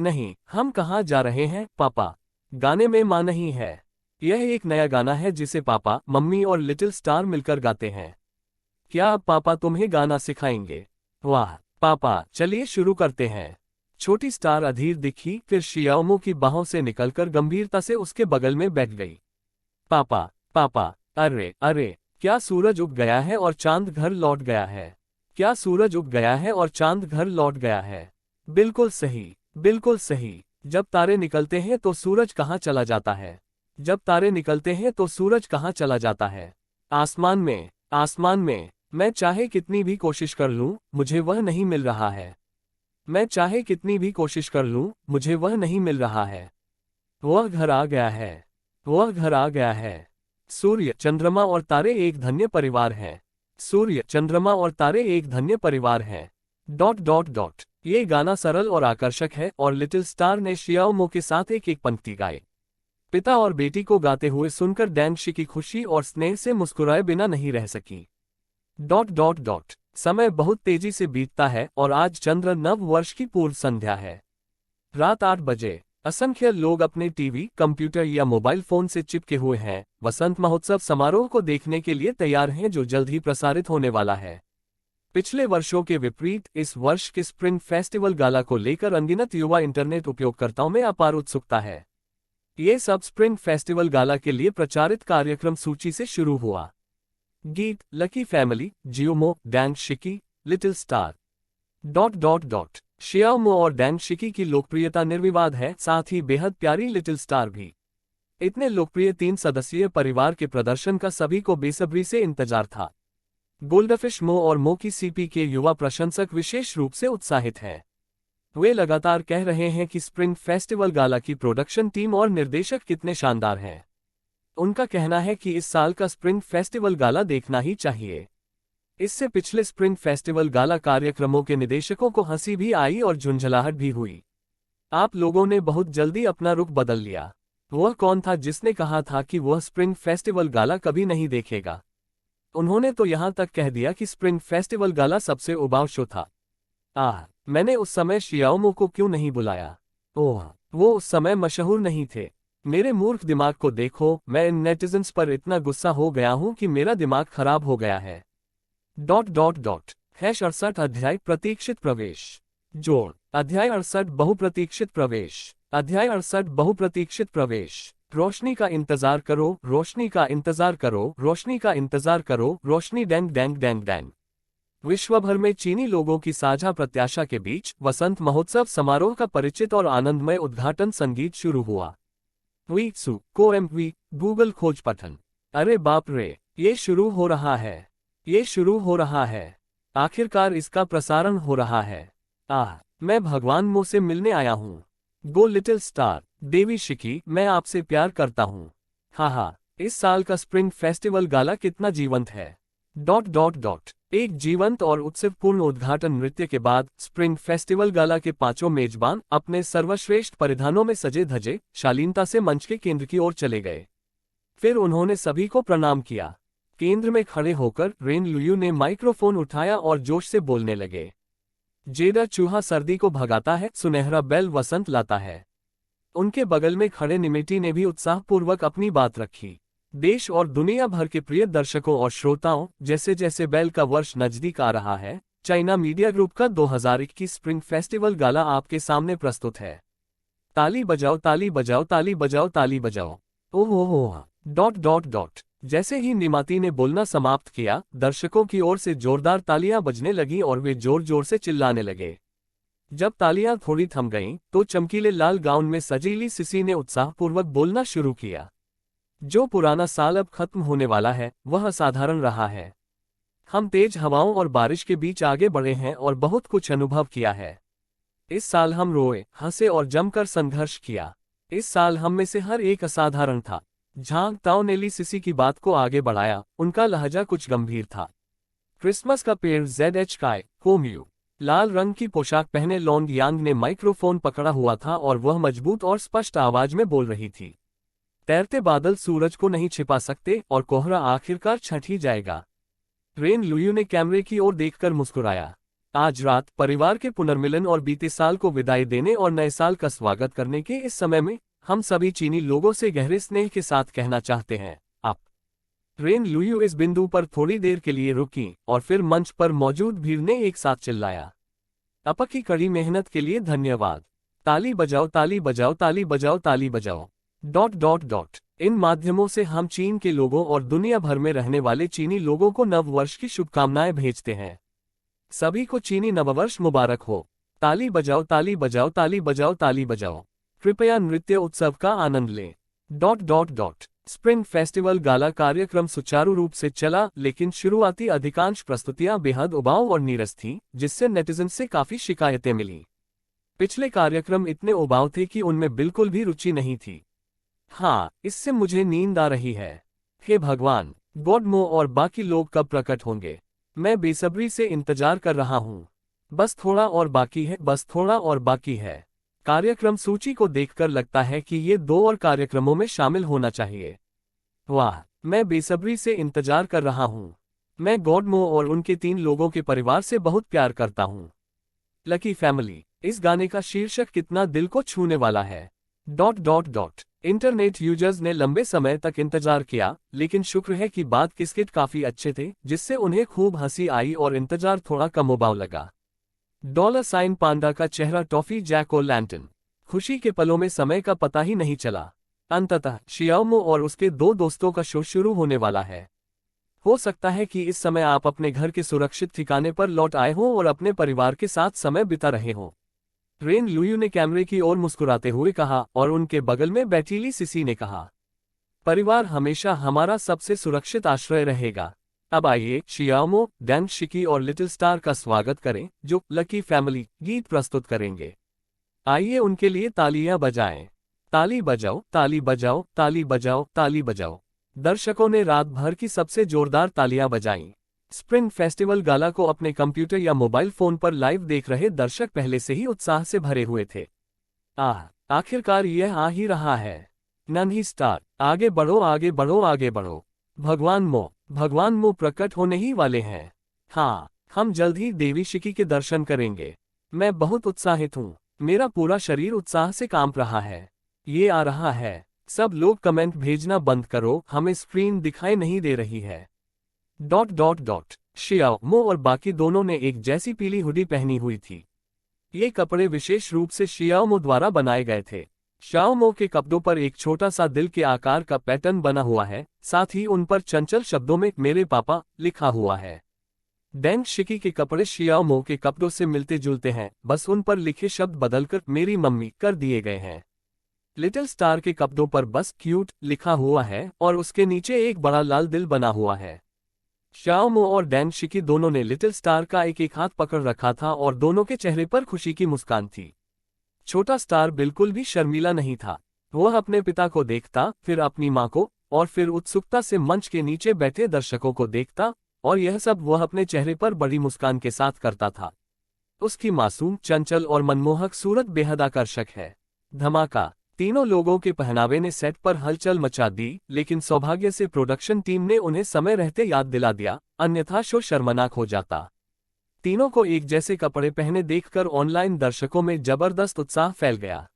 नहीं, हम कहाँ जा रहे हैं पापा? गाने में माँ नहीं है। यह एक नया गाना है जिसे पापा, मम्मी और लिटिल स्टार मिलकर गाते हैं। क्या अब पापा तुम्हें गाना सिखाएंगे? वाह पापा, चलिए शुरू करते हैं। छोटी स्टार अधीर दिखी, फिर शियाओमो की बाहों से निकलकर गंभीरता से उसके बगल में बैठ गई। पापा, अरे, क्या सूरज उग गया है और चांद घर लौट गया है? क्या सूरज उग गया है और चांद घर लौट गया है? बिल्कुल सही। जब तारे निकलते हैं तो सूरज कहाँ चला जाता है? जब तारे निकलते हैं तो सूरज कहाँ चला जाता है? आसमान में। मैं चाहे कितनी भी कोशिश कर लूं, मुझे वह नहीं मिल रहा है। मैं चाहे कितनी भी कोशिश कर लूं, मुझे वह नहीं मिल रहा है। वह घर आ गया है। सूर्य, चंद्रमा और तारे एक धन्य परिवार हैं। सूर्य, चंद्रमा और तारे एक धन्य परिवार हैं। ... ये गाना सरल और आकर्षक है और लिटिल स्टार ने शियाओमो के साथ एक पंक्ति गाई। पिता और बेटी को गाते हुए सुनकर डैंग शिकी खुशी और स्नेह से मुस्कुराए बिना नहीं रह सकी। समय बहुत तेजी से बीतता है और आज चंद्र नव वर्ष की पूर्व संध्या है। रात 8 बजे। असंख्य लोग अपने टीवी, कंप्यूटर या मोबाइल फोन से चिपके हुए हैं, वसंत महोत्सव समारोह को देखने के लिए तैयार हैं जो जल्द ही प्रसारित होने वाला है। पिछले वर्षों के विपरीत इस वर्ष के स्प्रिंग फेस्टिवल गाला को लेकर अनगिनत युवा इंटरनेट उपयोगकर्ताओं में अपार उत्सुकता है। ये सब स्प्रिंग फेस्टिवल गाला के लिए प्रचारित कार्यक्रम सूची से शुरू हुआ। गीत, लकी फैमिली, जियोमो, Dang Shiqi, little star. Xiaomo और डैंग शिकी की लोकप्रियता निर्विवाद है, साथ ही बेहद प्यारी लिटिल स्टार भी। इतने लोकप्रिय 3 सदस्यीय परिवार के प्रदर्शन का सभी को बेसब्री से इंतजार था। गोल्डफिश मो और मो की सीपी के युवा प्रशंसक विशेष रूप से उत्साहित हैं। वे लगातार कह रहे हैं कि स्प्रिंग फेस्टिवल गाला की प्रोडक्शन टीम और निर्देशक कितने शानदार हैं। उनका कहना है कि इस साल का स्प्रिंग फेस्टिवल गाला देखना ही चाहिए। इससे पिछले स्प्रिंग फेस्टिवल गाला कार्यक्रमों के निदेशकों को हंसी भी आई और झुंझलाहट भी हुई। आप लोगों ने बहुत जल्दी अपना रुख बदल लिया। वह कौन था जिसने कहा था कि वह स्प्रिंग फेस्टिवल गाला कभी नहीं देखेगा? उन्होंने तो यहां तक कह दिया कि स्प्रिंग फेस्टिवल गाला सबसे उबाऊ शो था। मैंने उस समय शियाओमो को क्यों नहीं बुलाया? ओह, वो उस समय मशहूर नहीं थे। मेरे मूर्ख दिमाग को देखो, मैं इन नेटिजन्स पर इतना गुस्सा हो गया हूं कि मेरा दिमाग खराब हो गया है। #68 अध्याय प्रतीक्षित प्रवेश। जोड़, अध्याय 68 बहुप्रतीक्षित प्रवेश। अध्याय 68 बहुप्रतीक्षित प्रवेश। रोशनी का इंतजार करो, रोशनी का इंतजार करो, रोशनी का इंतजार करो, रोशनी डैंग डैंग डैंग डैंग। विश्व भर में चीनी लोगों की साझा प्रत्याशा के बीच वसंत महोत्सव समारोह का परिचित और आनंदमय उद्घाटन संगीत शुरू हुआ। गूगल खोज पठन। अरे बाप रे, ये शुरू हो रहा है, ये शुरू हो रहा है। आखिरकार इसका प्रसारण हो रहा है। मैं भगवान मो से मिलने आया हूँ। Go little star. देवी शिकी, मैं आपसे प्यार करता हूँ। हा, इस साल का स्प्रिंग फेस्टिवल गाला कितना जीवंत है। एक जीवंत और उत्सवपूर्ण उद्घाटन नृत्य के बाद स्प्रिंग फेस्टिवल गाला के 5 मेजबान अपने सर्वश्रेष्ठ परिधानों में सजे धजे शालीनता से मंच के केंद्र की ओर चले गए। फिर उन्होंने सभी को प्रणाम किया। केंद्र में खड़े होकर रेन लुयू ने माइक्रोफोन उठाया और जोश से बोलने लगे। जेडा चूहा सर्दी को भगाता है, सुनहरा बैल वसंत लाता है। उनके बगल में खड़े निमेटी ने भी उत्साहपूर्वक अपनी बात रखी। देश और दुनिया भर के प्रिय दर्शकों और श्रोताओं, जैसे जैसे बैल का वर्ष नजदीक आ रहा है, चाइना मीडिया ग्रुप का 2021 स्प्रिंग फेस्टिवल गाला आपके सामने प्रस्तुत है। ताली बजाओ, ताली बजाओ, ताली बजाओ, ताली बजाओ। ओह। जैसे ही निमाती ने बोलना समाप्त किया, दर्शकों की ओर से जोरदार तालियां बजने लगीं और वे जोर जोर से चिल्लाने लगे। जब तालियां थोड़ी थम गईं, तो चमकीले लाल गाउन में सजीली सिसी ने उत्साहपूर्वक बोलना शुरू किया। जो पुराना साल अब खत्म होने वाला है, वह असाधारण रहा है। हम तेज हवाओं और बारिश के बीच आगे बढ़े हैं और बहुत कुछ अनुभव किया है। इस साल हम रोए, हंसे और जमकर संघर्ष किया। इस साल हम में से हर एक असाधारण था। झांग ताओ ने ली सिसी की बात को आगे बढ़ाया, उनका लहजा कुछ गंभीर था। क्रिसमस का पेड़ ZH काय कोम्यू लाल रंग की पोशाक पहने लॉन्ग यांग ने माइक्रोफोन पकड़ा हुआ था और वह मजबूत और स्पष्ट आवाज में बोल रही थी। तैरते बादल सूरज को नहीं छिपा सकते और कोहरा आखिरकार छट ही जाएगा। रेन लुयू ने कैमरे की ओर देखकर मुस्कुराया। आज रात परिवार के पुनर्मिलन और बीते साल को विदाई देने और नए साल का स्वागत करने के इस समय में हम सभी चीनी लोगों से गहरे स्नेह के साथ कहना चाहते हैं, आप। रेन लुयू इस बिंदु पर थोड़ी देर के लिए रुकी और फिर मंच पर मौजूद भीड़ ने एक साथ चिल्लाया, आपकी कड़ी मेहनत के लिए धन्यवाद। ताली बजाओ, ताली बजाओ, ताली बजाओ, ताली बजाओ। इन माध्यमों से हम चीन के लोगों और दुनिया भर में रहने वाले चीनी लोगों को नव वर्ष की शुभकामनाएं भेजते हैं। सभी को चीनी नववर्ष मुबारक हो। ताली बजाओ, ताली बजाओ, ताली बजाओ, ताली बजाओ। कृपया नृत्य उत्सव का आनंद लें। स्प्रिंग फेस्टिवल गाला कार्यक्रम सुचारू रूप से चला, लेकिन शुरुआती अधिकांश प्रस्तुतियां बेहद उबाऊ और नीरस थीं, जिससे नेटिजन से काफी शिकायतें मिली। पिछले कार्यक्रम इतने उबाऊ थे कि उनमें बिल्कुल भी रुचि नहीं थी। हाँ, इससे मुझे नींद आ रही है। हे भगवान, गॉडमो और बाकी लोग कब प्रकट होंगे? मैं बेसब्री से इंतजार कर रहा हूँ। बस थोड़ा और बाकी है, बस थोड़ा और बाकी है। कार्यक्रम सूची को देखकर लगता है कि ये 2 और कार्यक्रमों में शामिल होना चाहिए। वाह, मैं बेसब्री से इंतजार कर रहा हूँ। मैं गॉडमो और उनके 3 लोगों के परिवार से बहुत प्यार करता हूँ। Lucky family. इस गाने का शीर्षक कितना दिल को छूने वाला है। इंटरनेट यूजर्स ने लंबे समय तक इंतजार किया, लेकिन शुक्र है कि बाद किस्किट काफी अच्छे थे, जिससे उन्हें खूब हंसी आई और इंतजार थोड़ा कमोबाव लगा। $साइन पांडा का चेहरा टॉफी जैक ओ लैंटन। खुशी के पलों में समय का पता ही नहीं चला। अंततः शियाओमो और उसके 2 दोस्तों का शो शुरू होने वाला है। हो सकता है कि इस समय आप अपने घर के सुरक्षित ठिकाने पर लौट आए हों और अपने परिवार के साथ समय बिता रहे हों। रेन लुयू ने कैमरे की ओर मुस्कुराते हुए कहा और उनके बगल में बैठी ली सिसी ने कहा, परिवार हमेशा हमारा सबसे सुरक्षित आश्रय रहेगा। अब आइए शियाओमो, डैन शिकी और लिटिल स्टार का स्वागत करें, जो लकी फैमिली गीत प्रस्तुत करेंगे। आइए उनके लिए तालियां बजाएं। ताली बजाओ, ताली बजाओ, ताली बजाओ, ताली बजाओ। दर्शकों ने रात भर की सबसे जोरदार तालियां बजाईं। स्प्रिंग फेस्टिवल गाला को अपने कंप्यूटर या मोबाइल फोन पर लाइव देख रहे दर्शक पहले से ही उत्साह से भरे हुए थे। आखिरकार यह आ ही रहा है। नन्ही स्टार, आगे बढ़ो, आगे बढ़ो, आगे बढ़ो। भगवान मो प्रकट होने ही वाले हैं। हाँ, हम जल्द ही देवी शिकी के दर्शन करेंगे। मैं बहुत उत्साहित हूँ। मेरा पूरा शरीर उत्साह से कांप रहा है। ये आ रहा है। सब लोग कमेंट भेजना बंद करो, हमें स्क्रीन दिखाई नहीं दे रही है। शियाओमो और बाकी दोनों ने एक जैसी पीली हुडी पहनी हुई थी। ये कपड़े विशेष रूप से शियाओमो द्वारा बनाए गए थे। शियाओमो के कपड़ों पर एक छोटा सा दिल के आकार का पैटर्न बना हुआ है, साथ ही उन पर चंचल शब्दों में मेरे पापा लिखा हुआ है। डैन शिकी के कपड़े शियाओमो के कपड़ों से मिलते जुलते हैं, बस उन पर लिखे शब्द बदलकर मेरी मम्मी कर दिए गए हैं। लिटिल स्टार के कपड़ों पर बस क्यूट लिखा हुआ है और उसके नीचे एक बड़ा लाल दिल बना हुआ है। शियाओमो और डैन शिकी दोनों ने लिटिल स्टार का एक हाथ पकड़ रखा था और दोनों के चेहरे पर खुशी की मुस्कान थी। छोटा स्टार बिल्कुल भी शर्मीला नहीं था। वह अपने पिता को देखता, फिर अपनी माँ को, और फिर उत्सुकता से मंच के नीचे बैठे दर्शकों को देखता, और यह सब वह अपने चेहरे पर बड़ी मुस्कान के साथ करता था। उसकी मासूम, चंचल और मनमोहक सूरत बेहद आकर्षक है। धमाका। तीनों लोगों के पहनावे ने सेट पर हलचल मचा दी, लेकिन सौभाग्य से प्रोडक्शन टीम ने उन्हें समय रहते याद दिला दिया, अन्यथा शो शर्मनाक हो जाता। तीनों को एक जैसे कपड़े पहने देखकर ऑनलाइन दर्शकों में जबरदस्त उत्साह फैल गया।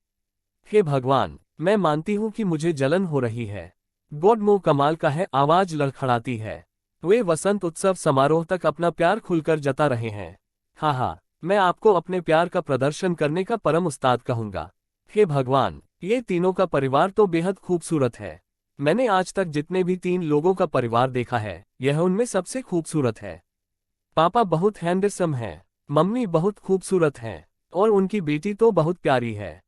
हे भगवान, मैं मानती हूँ कि मुझे जलन हो रही है। गॉडमो कमाल का है, आवाज लड़खड़ाती है। वे वसंत उत्सव समारोह तक अपना प्यार खुलकर जता रहे हैं। हाँ, मैं आपको अपने प्यार का प्रदर्शन करने का परम उस्ताद कहूंगा। हे भगवान, ये तीनों का परिवार तो बेहद खूबसूरत है। मैंने आज तक जितने भी 3 लोगों का परिवार देखा है, यह उनमें सबसे खूबसूरत है। पापा बहुत हैंडसम हैं, मम्मी बहुत खूबसूरत हैं, और उनकी बेटी तो बहुत प्यारी है।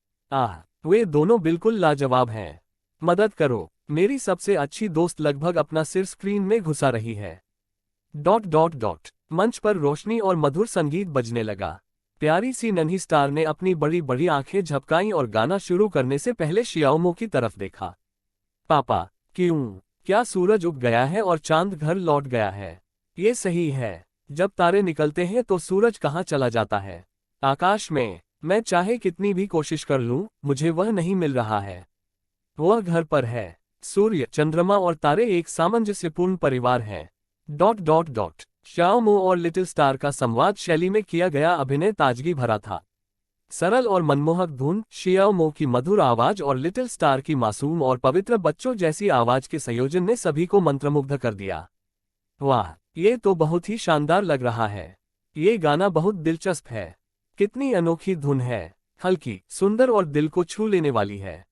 वे दोनों बिल्कुल लाजवाब हैं। मदद करो, मेरी सबसे अच्छी दोस्त लगभग अपना सिर स्क्रीन में घुसा रही है। मंच पर रोशनी और मधुर संगीत बजने लगा। प्यारी सी नन्ही स्टार ने अपनी बड़ी बड़ी आंखें झपकाईं और गाना शुरू करने से पहले शियाओमो की तरफ देखा। पापा, क्या सूरज उग गया है और चांद घर लौट गया है? ये सही है। जब तारे निकलते हैं तो सूरज कहाँ चला जाता है? आकाश में। मैं चाहे कितनी भी कोशिश कर लूं, मुझे वह नहीं मिल रहा है। वह घर पर है। सूर्य, चंद्रमा और तारे एक सामंजस्यपूर्ण परिवार हैं। शियाओमो और लिटिल स्टार का संवाद शैली में किया गया अभिनय ताजगी भरा था। सरल और मनमोहक धुन, शियाओमो की मधुर आवाज और लिटिल स्टार की मासूम और पवित्र बच्चों जैसी आवाज के संयोजन ने सभी को मंत्रमुग्ध कर दिया। वाह, ये तो बहुत ही शानदार लग रहा है। ये गाना बहुत दिलचस्प है। कितनी अनोखी धुन है, हल्की, सुंदर और दिल को छू लेने वाली है।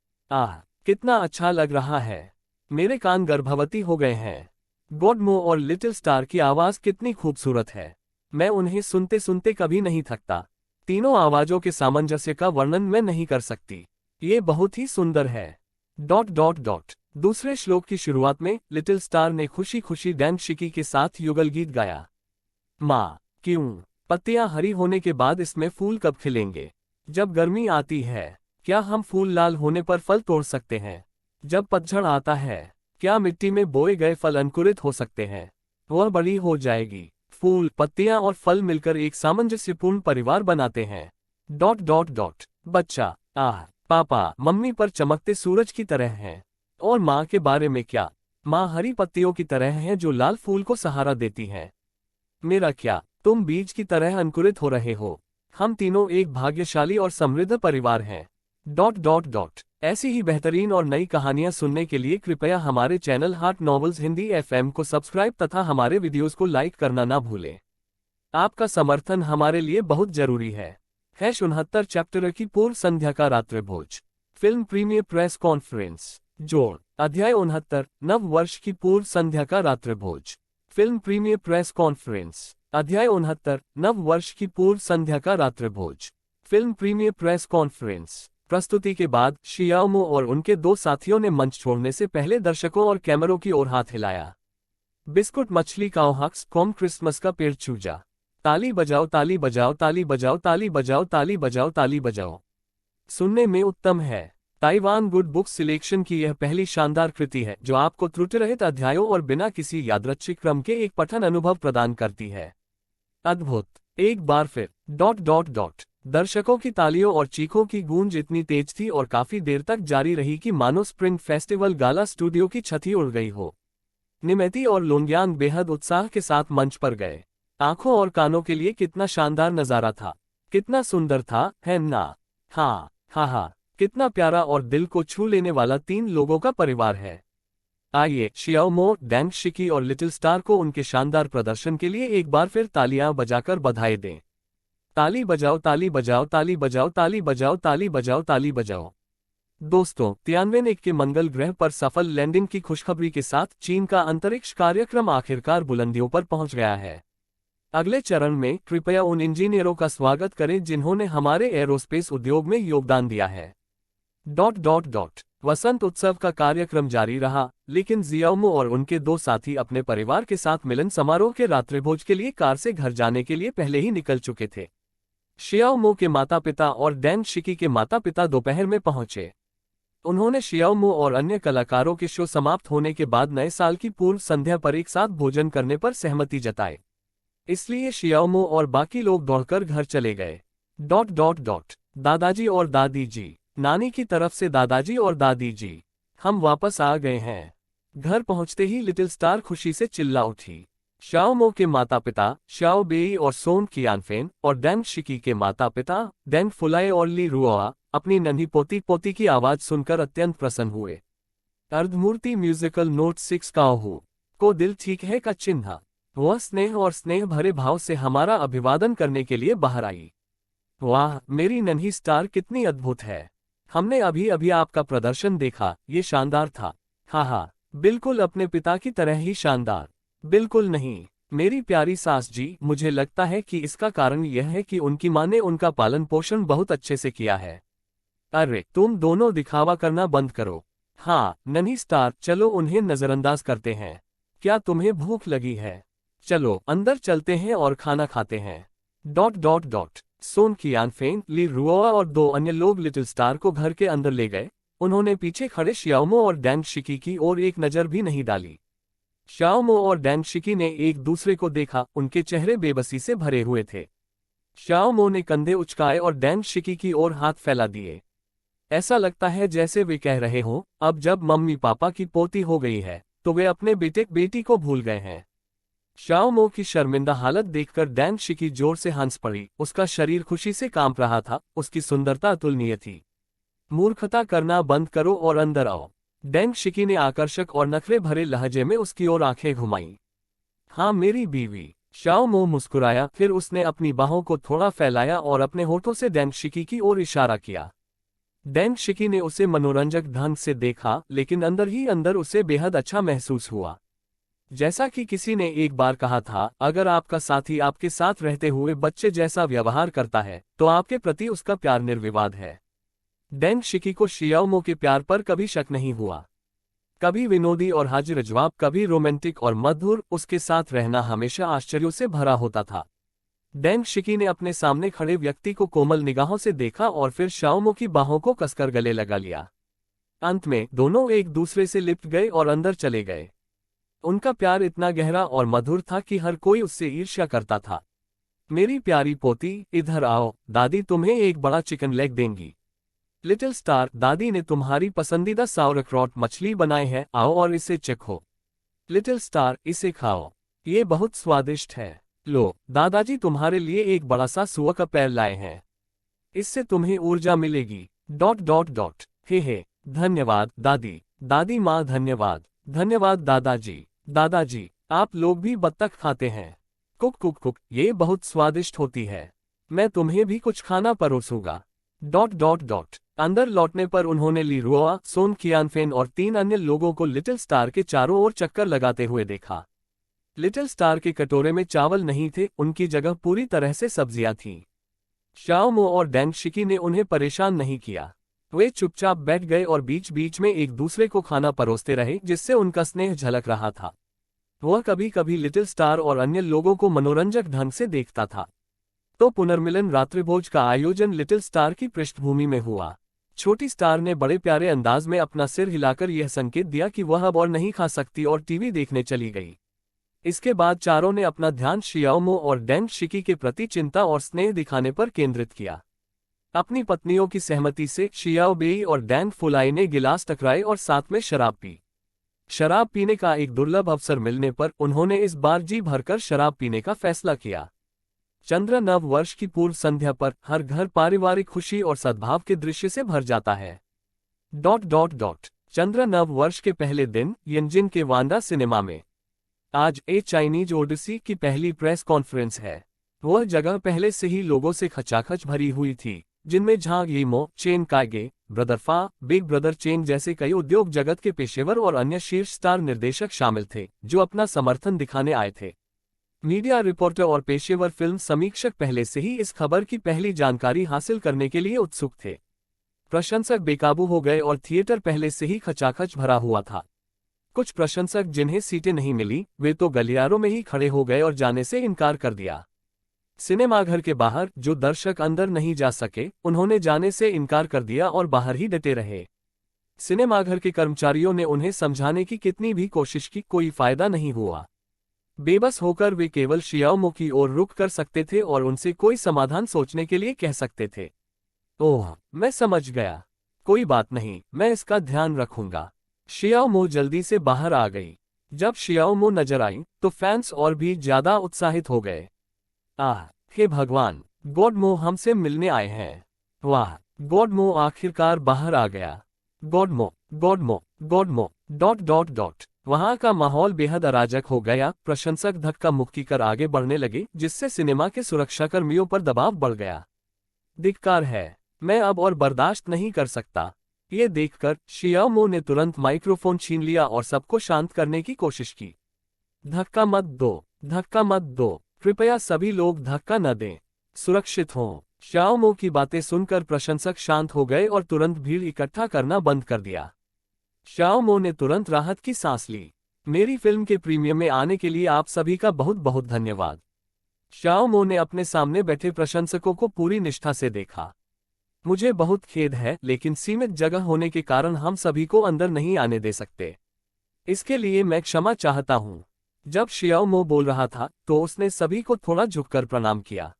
कितना अच्छा लग रहा है। मेरे कान गर्भवती हो गए हैं। गॉडमो और लिटिल स्टार की आवाज कितनी खूबसूरत है। मैं उन्हें सुनते सुनते कभी नहीं थकता। तीनों आवाजों के सामंजस्य का वर्णन मैं नहीं कर सकती। ये बहुत ही सुंदर है। दूसरे श्लोक की शुरुआत में लिटिल स्टार ने खुशी खुशी डैन शिकी के साथ युगल गीत गाया। माँ, पत्तियां हरी होने के बाद इसमें फूल कब खिलेंगे? जब गर्मी आती है, क्या हम फूल लाल होने पर फल तोड़ सकते हैं? जब पतझड़ आता है, क्या मिट्टी में बोए गए फल अंकुरित हो सकते हैं? वह बड़ी हो जाएगी। फूल, पत्तियां और फल मिलकर एक सामंजस्यपूर्ण परिवार बनाते हैं। बच्चा, पापा, मम्मी पर चमकते सूरज की तरह हैं। और माँ के बारे में क्या? माँ हरी पत्तियों की तरह हैं जो लाल फूल को सहारा देती हैं। मेरा क्या, तुम बीज की तरह अंकुरित हो रहे हो। हम तीनों एक भाग्यशाली और समृद्ध परिवार हैं। Dot dot dot. ऐसी ही बेहतरीन और नई कहानियां सुनने के लिए कृपया हमारे channel heart novels Hindi FM को सब्सक्राइब तथा हमारे वीडियोस को लाइक करना ना भूलें। आपका समर्थन हमारे लिए बहुत जरूरी है। 69 चैप्टर की पूर्व संध्या का रात्रिभोज। Film premiere press conference. जोड़। अध्याय 69 नव वर्ष की पूर्व संध्या का रात्रिभोज। Film premiere press conference. अध्याय 69 नव वर्ष की पूर्व संध्या का रात्रिभोज। Film premiere press conference. प्रस्तुति के बाद शियाओमो और उनके दो साथियों ने मंच छोड़ने से पहले दर्शकों और कैमरों की ओर हाथ हिलाया। बिस्कुट मछली काओहक्स कॉम क्रिसमस का पेड़ चूजा। ताली बजाओ ताली बजाओ ताली बजाओ ताली बजाओ ताली बजाओ ताली बजाओ। सुनने में उत्तम है। ताइवान गुड बुक सिलेक्शन की यह पहली शानदार कृति है जो आपको त्रुटिरहित अध्यायों और बिना किसी यादृच्छिक क्रम के एक पठन अनुभव प्रदान करती है। अद्भुत। एक बार फिर। Dot dot dot. दर्शकों की तालियों और चीखों की गूंज इतनी तेज थी और काफी देर तक जारी रही कि मानो स्प्रिंग फेस्टिवल गाला स्टूडियो की छत ही उड़ गई हो। निमेती और लोंग्यांग बेहद उत्साह के साथ मंच पर गए। आंखों और कानों के लिए कितना शानदार नजारा था। कितना सुंदर था, है ना? हाँ हाँ, कितना प्यारा और दिल को छू लेने वाला 3 लोगों का परिवार है। आइए शियाओमो, डैंग शिकी और लिटिल स्टार को उनके शानदार प्रदर्शन के लिए एक बार फिर तालियां बजाकर बधाई दें। ताली बजाओ ताली बजाओ ताली बजाओ ताली बजाओ ताली बजाओ ताली बजाओ। दोस्तों, तियानवेन 1 के मंगल ग्रह पर सफल लैंडिंग की खुशखबरी के साथ चीन का अंतरिक्ष कार्यक्रम आखिरकार बुलंदियों पर पहुंच गया है। अगले चरण में कृपया उन इंजीनियरों का स्वागत करें जिन्होंने हमारे एरोस्पेस उद्योग में योगदान दिया है। Dot dot dot. वसंत उत्सव का कार्यक्रम जारी रहा, लेकिन जियाओमो और उनके दो साथी अपने परिवार के साथ मिलन समारोह के रात्रिभोज के लिए कार से घर जाने के लिए पहले ही निकल चुके थे। शियाओमो के माता पिता और डैंग शिकी के माता पिता दोपहर में पहुंचे। उन्होंने शियाओमो और अन्य कलाकारों के शो समाप्त होने के बाद नए साल की पूर्व संध्या पर एक साथ भोजन करने पर सहमति जताई। इसलिए शियाओमो और बाकी लोग दौड़कर घर चले गए। Dot dot dot. दादाजी और दादी जी। नानी की तरफ से दादाजी और दादी जी, हम वापस आ गए हैं। घर पहुंचते ही लिटिल स्टार खुशी से चिल्ला उठी। शाओमो के माता पिता शाओ बेई और सोन कियानफेन और डैंग शिकी के माता पिता डैंग फुलाए और ली रुआ अपनी नन्ही पोती की आवाज सुनकर अत्यंत प्रसन्न हुए। अर्धमूर्ति म्यूजिकल नोट 6 काओहू को दिल ठीक है का चिन्ह। वह स्नेह और स्नेह भरे भाव से हमारा अभिवादन करने के लिए बाहर आई। वाह, मेरी नन्ही स्टार कितनी अद्भुत है। हमने अभी अभी आपका प्रदर्शन देखा, ये शानदार था। हाँ, बिल्कुल अपने पिता की तरह ही शानदार। बिल्कुल नहीं, मेरी प्यारी सास जी, मुझे लगता है कि इसका कारण यह है कि उनकी माँ ने उनका पालन पोषण बहुत अच्छे से किया है। अरे, तुम दोनों दिखावा करना बंद करो। हाँ, नन्ही स्टार, चलो उन्हें नजरअंदाज करते हैं। क्या तुम्हें भूख लगी है? चलो अंदर चलते हैं और खाना खाते हैं। Dot dot dot. Sun Qianfen, Li Rua और 2 अन्य लोग लिटिल स्टार को घर के अंदर ले गए। उन्होंने पीछे खड़े शियाओमो और डैंग शिकी की ओर एक नजर भी नहीं डाली। शाओमो और डैंग शिकी ने एक दूसरे को देखा, उनके चेहरे बेबसी से भरे हुए थे। शाओमो ने कंधे उचकाए और डैंग शिकी की ओर हाथ फैला दिए। ऐसा लगता है जैसे वे कह रहे हों, अब जब मम्मी पापा की पोती हो गई है तो वे अपने बेटी को भूल गए हैं। शाओमो की शर्मिंदा हालत देखकर डैंग शिकी जोर से हंस पड़ी। उसका शरीर खुशी से कांप रहा था, उसकी सुंदरता अतुलनीय थी। मूर्खता करना बंद करो और अंदर आओ। डैंग शिकी ने आकर्षक और नखरे भरे लहजे में उसकी ओर आंखें घुमाईं। हाँ मेरी बीवी। शाओमो मुस्कुराया, फिर उसने अपनी बाहों को थोड़ा फैलाया और अपने होठों से डैंग शिकी की ओर इशारा किया। डैंग शिकी ने उसे मनोरंजक ढंग से देखा, लेकिन अंदर ही अंदर उसे बेहद अच्छा महसूस हुआ। जैसा कि किसी ने एक बार कहा था, अगर आपका साथी आपके साथ रहते हुए बच्चे जैसा व्यवहार करता है तो आपके प्रति उसका प्यार निर्विवाद है। डैंग शिकी को शियाओमो के प्यार पर कभी शक नहीं हुआ। कभी विनोदी और हाजिरजवाब, कभी रोमांटिक और मधुर, उसके साथ रहना हमेशा आश्चर्यों से भरा होता था। डैंग शिकी ने अपने सामने खड़े व्यक्ति को कोमल निगाहों से देखा और फिर शाओमो की बाहों को कसकर गले लगा लिया। अंत में दोनों एक दूसरे से लिपट गए और अंदर चले गए। उनका प्यार इतना गहरा और मधुर था कि हर कोई उससे ईर्ष्या करता था। मेरी प्यारी पोती, इधर आओ, दादी तुम्हें एक बड़ा चिकन लेग देंगी। लिटिल स्टार, दादी ने तुम्हारी पसंदीदा साउरक्रॉट मछली बनाई है, आओ और इसे चखो। लिटिल स्टार, इसे खाओ, ये बहुत स्वादिष्ट है। लो, दादाजी तुम्हारे लिए एक बड़ा सा सुअर का पैर लाए हैं, इससे तुम्हें ऊर्जा मिलेगी। Dot dot dot. हे, धन्यवाद दादी, दादी माँ धन्यवाद, धन्यवाद दादाजी। दादाजी, आप लोग भी बत्तख खाते हैं? कुक कुक कुक, ये बहुत स्वादिष्ट होती है, मैं तुम्हें भी कुछ खाना परोसूंगा। Dot dot dot. अंदर लौटने पर उन्होंने ली रुआ, सोन कियानफेन और 3 अन्य लोगों को लिटिल स्टार के चारों ओर चक्कर लगाते हुए देखा। लिटिल स्टार के कटोरे में चावल नहीं थे, उनकी जगह पूरी तरह से सब्जियां थीं। शाओमो और डेंग शिकी ने उन्हें परेशान नहीं किया, वे चुपचाप बैठ गए और बीच बीच में एक दूसरे को खाना परोसते रहे, जिससे उनका स्नेह झलक रहा था। वह कभी कभी लिटिल स्टार और अन्य लोगों को मनोरंजक ढंग से देखता था। तो पुनर्मिलन रात्रिभोज का आयोजन लिटिल स्टार की पृष्ठभूमि में हुआ। छोटी स्टार ने बड़े प्यारे अंदाज में अपना सिर हिलाकर यह संकेत दिया कि वह अब और नहीं खा सकती और टीवी देखने चली गई। इसके बाद चारों ने अपना ध्यान शियाओमो और डेंग शिकी के प्रति चिंता और स्नेह दिखाने पर केंद्रित किया। अपनी पत्नियों की सहमति से शियाओ बेई और डैंग फुलाई ने गिलास टकराए और साथ में शराब पी। शराब पीने का एक दुर्लभ अवसर मिलने पर उन्होंने इस बार जी भरकर शराब पीने का फैसला किया। चंद्र नव वर्ष की पूर्व संध्या पर हर घर पारिवारिक खुशी और सद्भाव के दृश्य से भर जाता है। Dot dot dot. चंद्र नव वर्ष के पहले दिन यंजिन के वांडा सिनेमा में आज ए चाइनीज ओडिसी की पहली प्रेस कॉन्फ्रेंस है। वह जगह पहले से ही लोगों से खचाखच भरी हुई थी, जिनमें झांग यीमो, चेन काइगे, ब्रदर फा, बिग ब्रदर चेन जैसे कई उद्योग जगत के पेशेवर और अन्य शीर्ष स्टार निर्देशक शामिल थे, जो अपना समर्थन दिखाने आए थे। मीडिया रिपोर्टर और पेशेवर फिल्म समीक्षक पहले से ही इस खबर की पहली जानकारी हासिल करने के लिए उत्सुक थे। प्रशंसक बेकाबू हो गए और थिएटर पहले से ही खचाखच भरा हुआ था। कुछ प्रशंसक जिन्हें सीटें नहीं मिली, वे तो गलियारों में ही खड़े हो गए और जाने से इनकार कर दिया। सिनेमाघर के बाहर जो दर्शक अंदर नहीं जा सके, उन्होंने जाने से इनकार कर दिया और बाहर ही डटे रहे। सिनेमाघर के कर्मचारियों ने उन्हें समझाने की कितनी भी कोशिश की, कोई फायदा नहीं हुआ। बेबस होकर वे केवल शियाओमो की ओर रुख कर सकते थे और उनसे कोई समाधान सोचने के लिए कह सकते थे। ओह, मैं समझ गया, कोई बात नहीं, मैं इसका ध्यान रखूंगा। शियाओमो जल्दी से बाहर आ गई। जब शियाओमो नजर आई तो फैंस और भी ज्यादा उत्साहित हो गए। आह, हे भगवान, गॉडमो हमसे मिलने आए हैं। वाह, गॉडमो आखिरकार बाहर आ गया। गॉडमो, गॉडमो, गॉडमो। Dot dot dot. वहां का माहौल बेहद अराजक हो गया। प्रशंसक धक्का मुक्की कर आगे बढ़ने लगे, जिससे सिनेमा के सुरक्षाकर्मियों पर दबाव बढ़ गया। धिक्कार है, मैं अब और बर्दाश्त नहीं कर सकता। ये देखकर शियाओमो ने तुरंत माइक्रोफोन छीन लिया और सबको शांत करने की कोशिश की। धक्का मत दो, धक्का मत दो, कृपया सभी लोग धक्का न दें, सुरक्षित हों। शियाओमो की बातें सुनकर प्रशंसक शांत हो गए और तुरंत भीड़ इकट्ठा करना बंद कर दिया। शियाओमो ने तुरंत राहत की सांस ली। मेरी फिल्म के प्रीमियर में आने के लिए आप सभी का बहुत बहुत धन्यवाद। शियाओमो ने अपने सामने बैठे प्रशंसकों को पूरी निष्ठा से देखा। मुझे बहुत खेद है, लेकिन सीमित जगह होने के कारण हम सभी को अंदर नहीं आने दे सकते। इसके लिए मैं क्षमा चाहता हूँ। जब शियाओमो बोल रहा था तो उसने सभी को थोड़ा झुककर प्रणाम किया।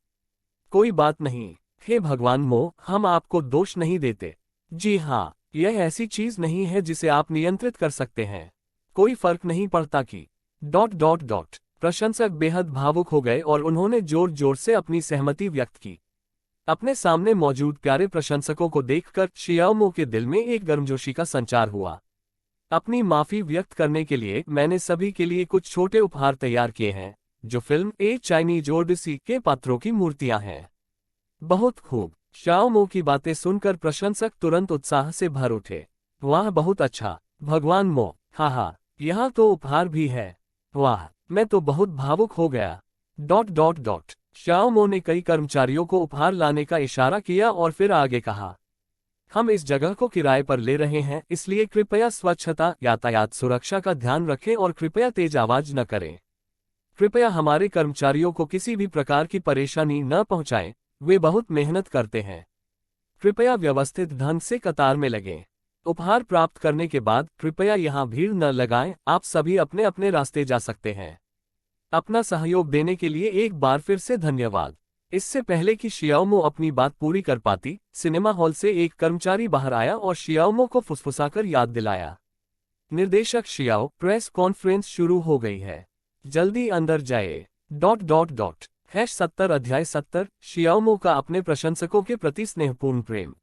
कोई बात नहीं, हे भगवान मो, हम आपको दोष नहीं देते। जी हाँ, यह ऐसी चीज नहीं है जिसे आप नियंत्रित कर सकते हैं। कोई फर्क नहीं पड़ता कि डॉट डॉट डॉट। प्रशंसक बेहद भावुक हो गए और उन्होंने जोर जोर से अपनी सहमति व्यक्त की। अपने सामने मौजूद प्यारे प्रशंसकों को देखकर शियाओमो के दिल में एक गर्मजोशी का संचार हुआ। अपनी माफी व्यक्त करने के लिए मैंने सभी के लिए कुछ छोटे उपहार तैयार किए हैं, जो फिल्म ए चाइनीज ओडिसी के पात्रों की मूर्तियां हैं। बहुत खूब। शियाओमो की बातें सुनकर प्रशंसक तुरंत उत्साह से भर उठे। वाह, बहुत अच्छा, भगवान मो, हाँ, यहाँ तो उपहार भी है। वाह, मैं तो बहुत भावुक हो गया। Dot dot dot. शियाओमो ने कई कर्मचारियों को उपहार लाने का इशारा किया और फिर आगे कहा, हम इस जगह को किराए पर ले रहे हैं, इसलिए कृपया स्वच्छता, यातायात सुरक्षा का ध्यान रखें और कृपया तेज आवाज न करें। कृपया हमारे कर्मचारियों को किसी भी प्रकार की परेशानी न पहुंचाएं, वे बहुत मेहनत करते हैं। कृपया व्यवस्थित ढंग से कतार में लगें। उपहार प्राप्त करने के बाद कृपया यहाँ भीड़ न लगाएं, आप सभी अपने अपने रास्ते जा सकते हैं। अपना सहयोग देने के लिए एक बार फिर से धन्यवाद। इससे पहले कि शियाओमो अपनी बात पूरी कर पाती, सिनेमा हॉल से एक कर्मचारी बाहर आया और शियाओमो को फुसफुसाकर याद दिलाया, निर्देशक शियाओ, प्रेस कॉन्फ्रेंस शुरू हो गई है, जल्दी अंदर जाए। ####70 अध्याय 70 शियाओमो का अपने प्रशंसकों के प्रति स्नेहपूर्ण प्रेम।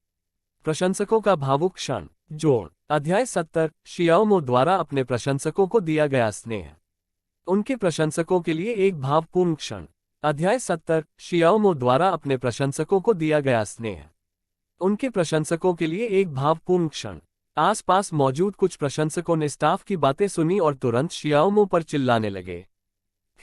प्रशंसकों का भावुक क्षण। जोड़। अध्याय 70 शियाओमो द्वारा अपने प्रशंसकों को दिया गया स्नेह। उनके प्रशंसकों के लिए एक भावपूर्ण क्षण। अध्याय 70 शियाओमो द्वारा अपने प्रशंसकों को दिया गया स्नेह। उनके प्रशंसकों के लिए एक भावपूर्ण क्षण। आसपास मौजूद कुछ प्रशंसकों ने स्टाफ की बातें सुनी और तुरंत शियाओमो पर चिल्लाने लगे।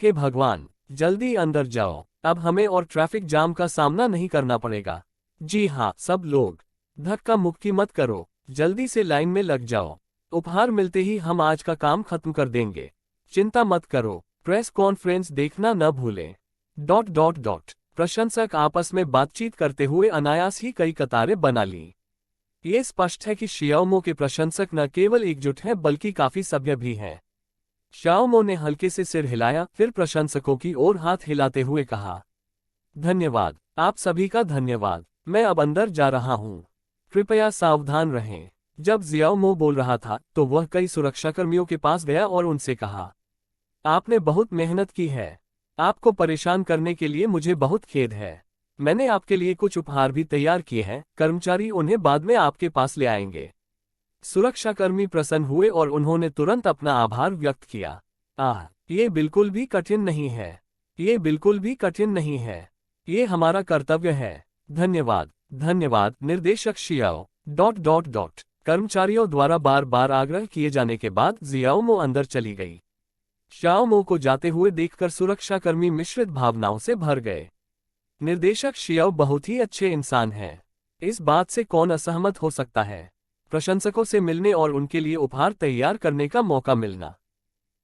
हे भगवान, जल्दी अंदर जाओ, अब हमें और ट्रैफिक जाम का सामना नहीं करना पड़ेगा। जी हाँ, सब लोग धक्का मुक्की मत करो, जल्दी से लाइन में लग जाओ। उपहार मिलते ही हम आज का काम खत्म कर देंगे। चिंता मत करो, प्रेस कॉन्फ्रेंस देखना न भूलें। प्रशंसक आपस में बातचीत करते हुए अनायास ही कई कतारें बना लीं। ये स्पष्ट है कि शियाओमो के प्रशंसक न केवल एकजुट हैं बल्कि काफी सभ्य भी हैं। शियाओमो ने हल्के से सिर हिलाया, फिर प्रशंसकों की ओर हाथ हिलाते हुए कहा, धन्यवाद, आप सभी का धन्यवाद। मैं अब अंदर जा रहा हूँ, कृपया सावधान रहें। जब शियाओमो बोल रहा था तो वह कई सुरक्षाकर्मियों के पास गया और उनसे कहा, आपने बहुत मेहनत की है, आपको परेशान करने के लिए मुझे बहुत खेद है। मैंने आपके लिए कुछ उपहार भी तैयार किए हैं, कर्मचारी उन्हें बाद में आपके पास ले आएंगे। सुरक्षाकर्मी प्रसन्न हुए और उन्होंने तुरंत अपना आभार व्यक्त किया। ये बिल्कुल भी कठिन नहीं है, ये बिल्कुल भी कठिन नहीं है, ये हमारा कर्तव्य है। धन्यवाद, धन्यवाद निर्देशक शियाओ। कर्मचारियों द्वारा बार बार आग्रह किए जाने के बाद शियाओमो अंदर चली गई। शियाओमो को जाते हुए देखकर सुरक्षाकर्मी मिश्रित भावनाओं से भर गए। निर्देशक शियाओ बहुत ही अच्छे इंसान हैं, इस बात से कौन असहमत हो सकता है। प्रशंसकों से मिलने और उनके लिए उपहार तैयार करने का मौका मिलना,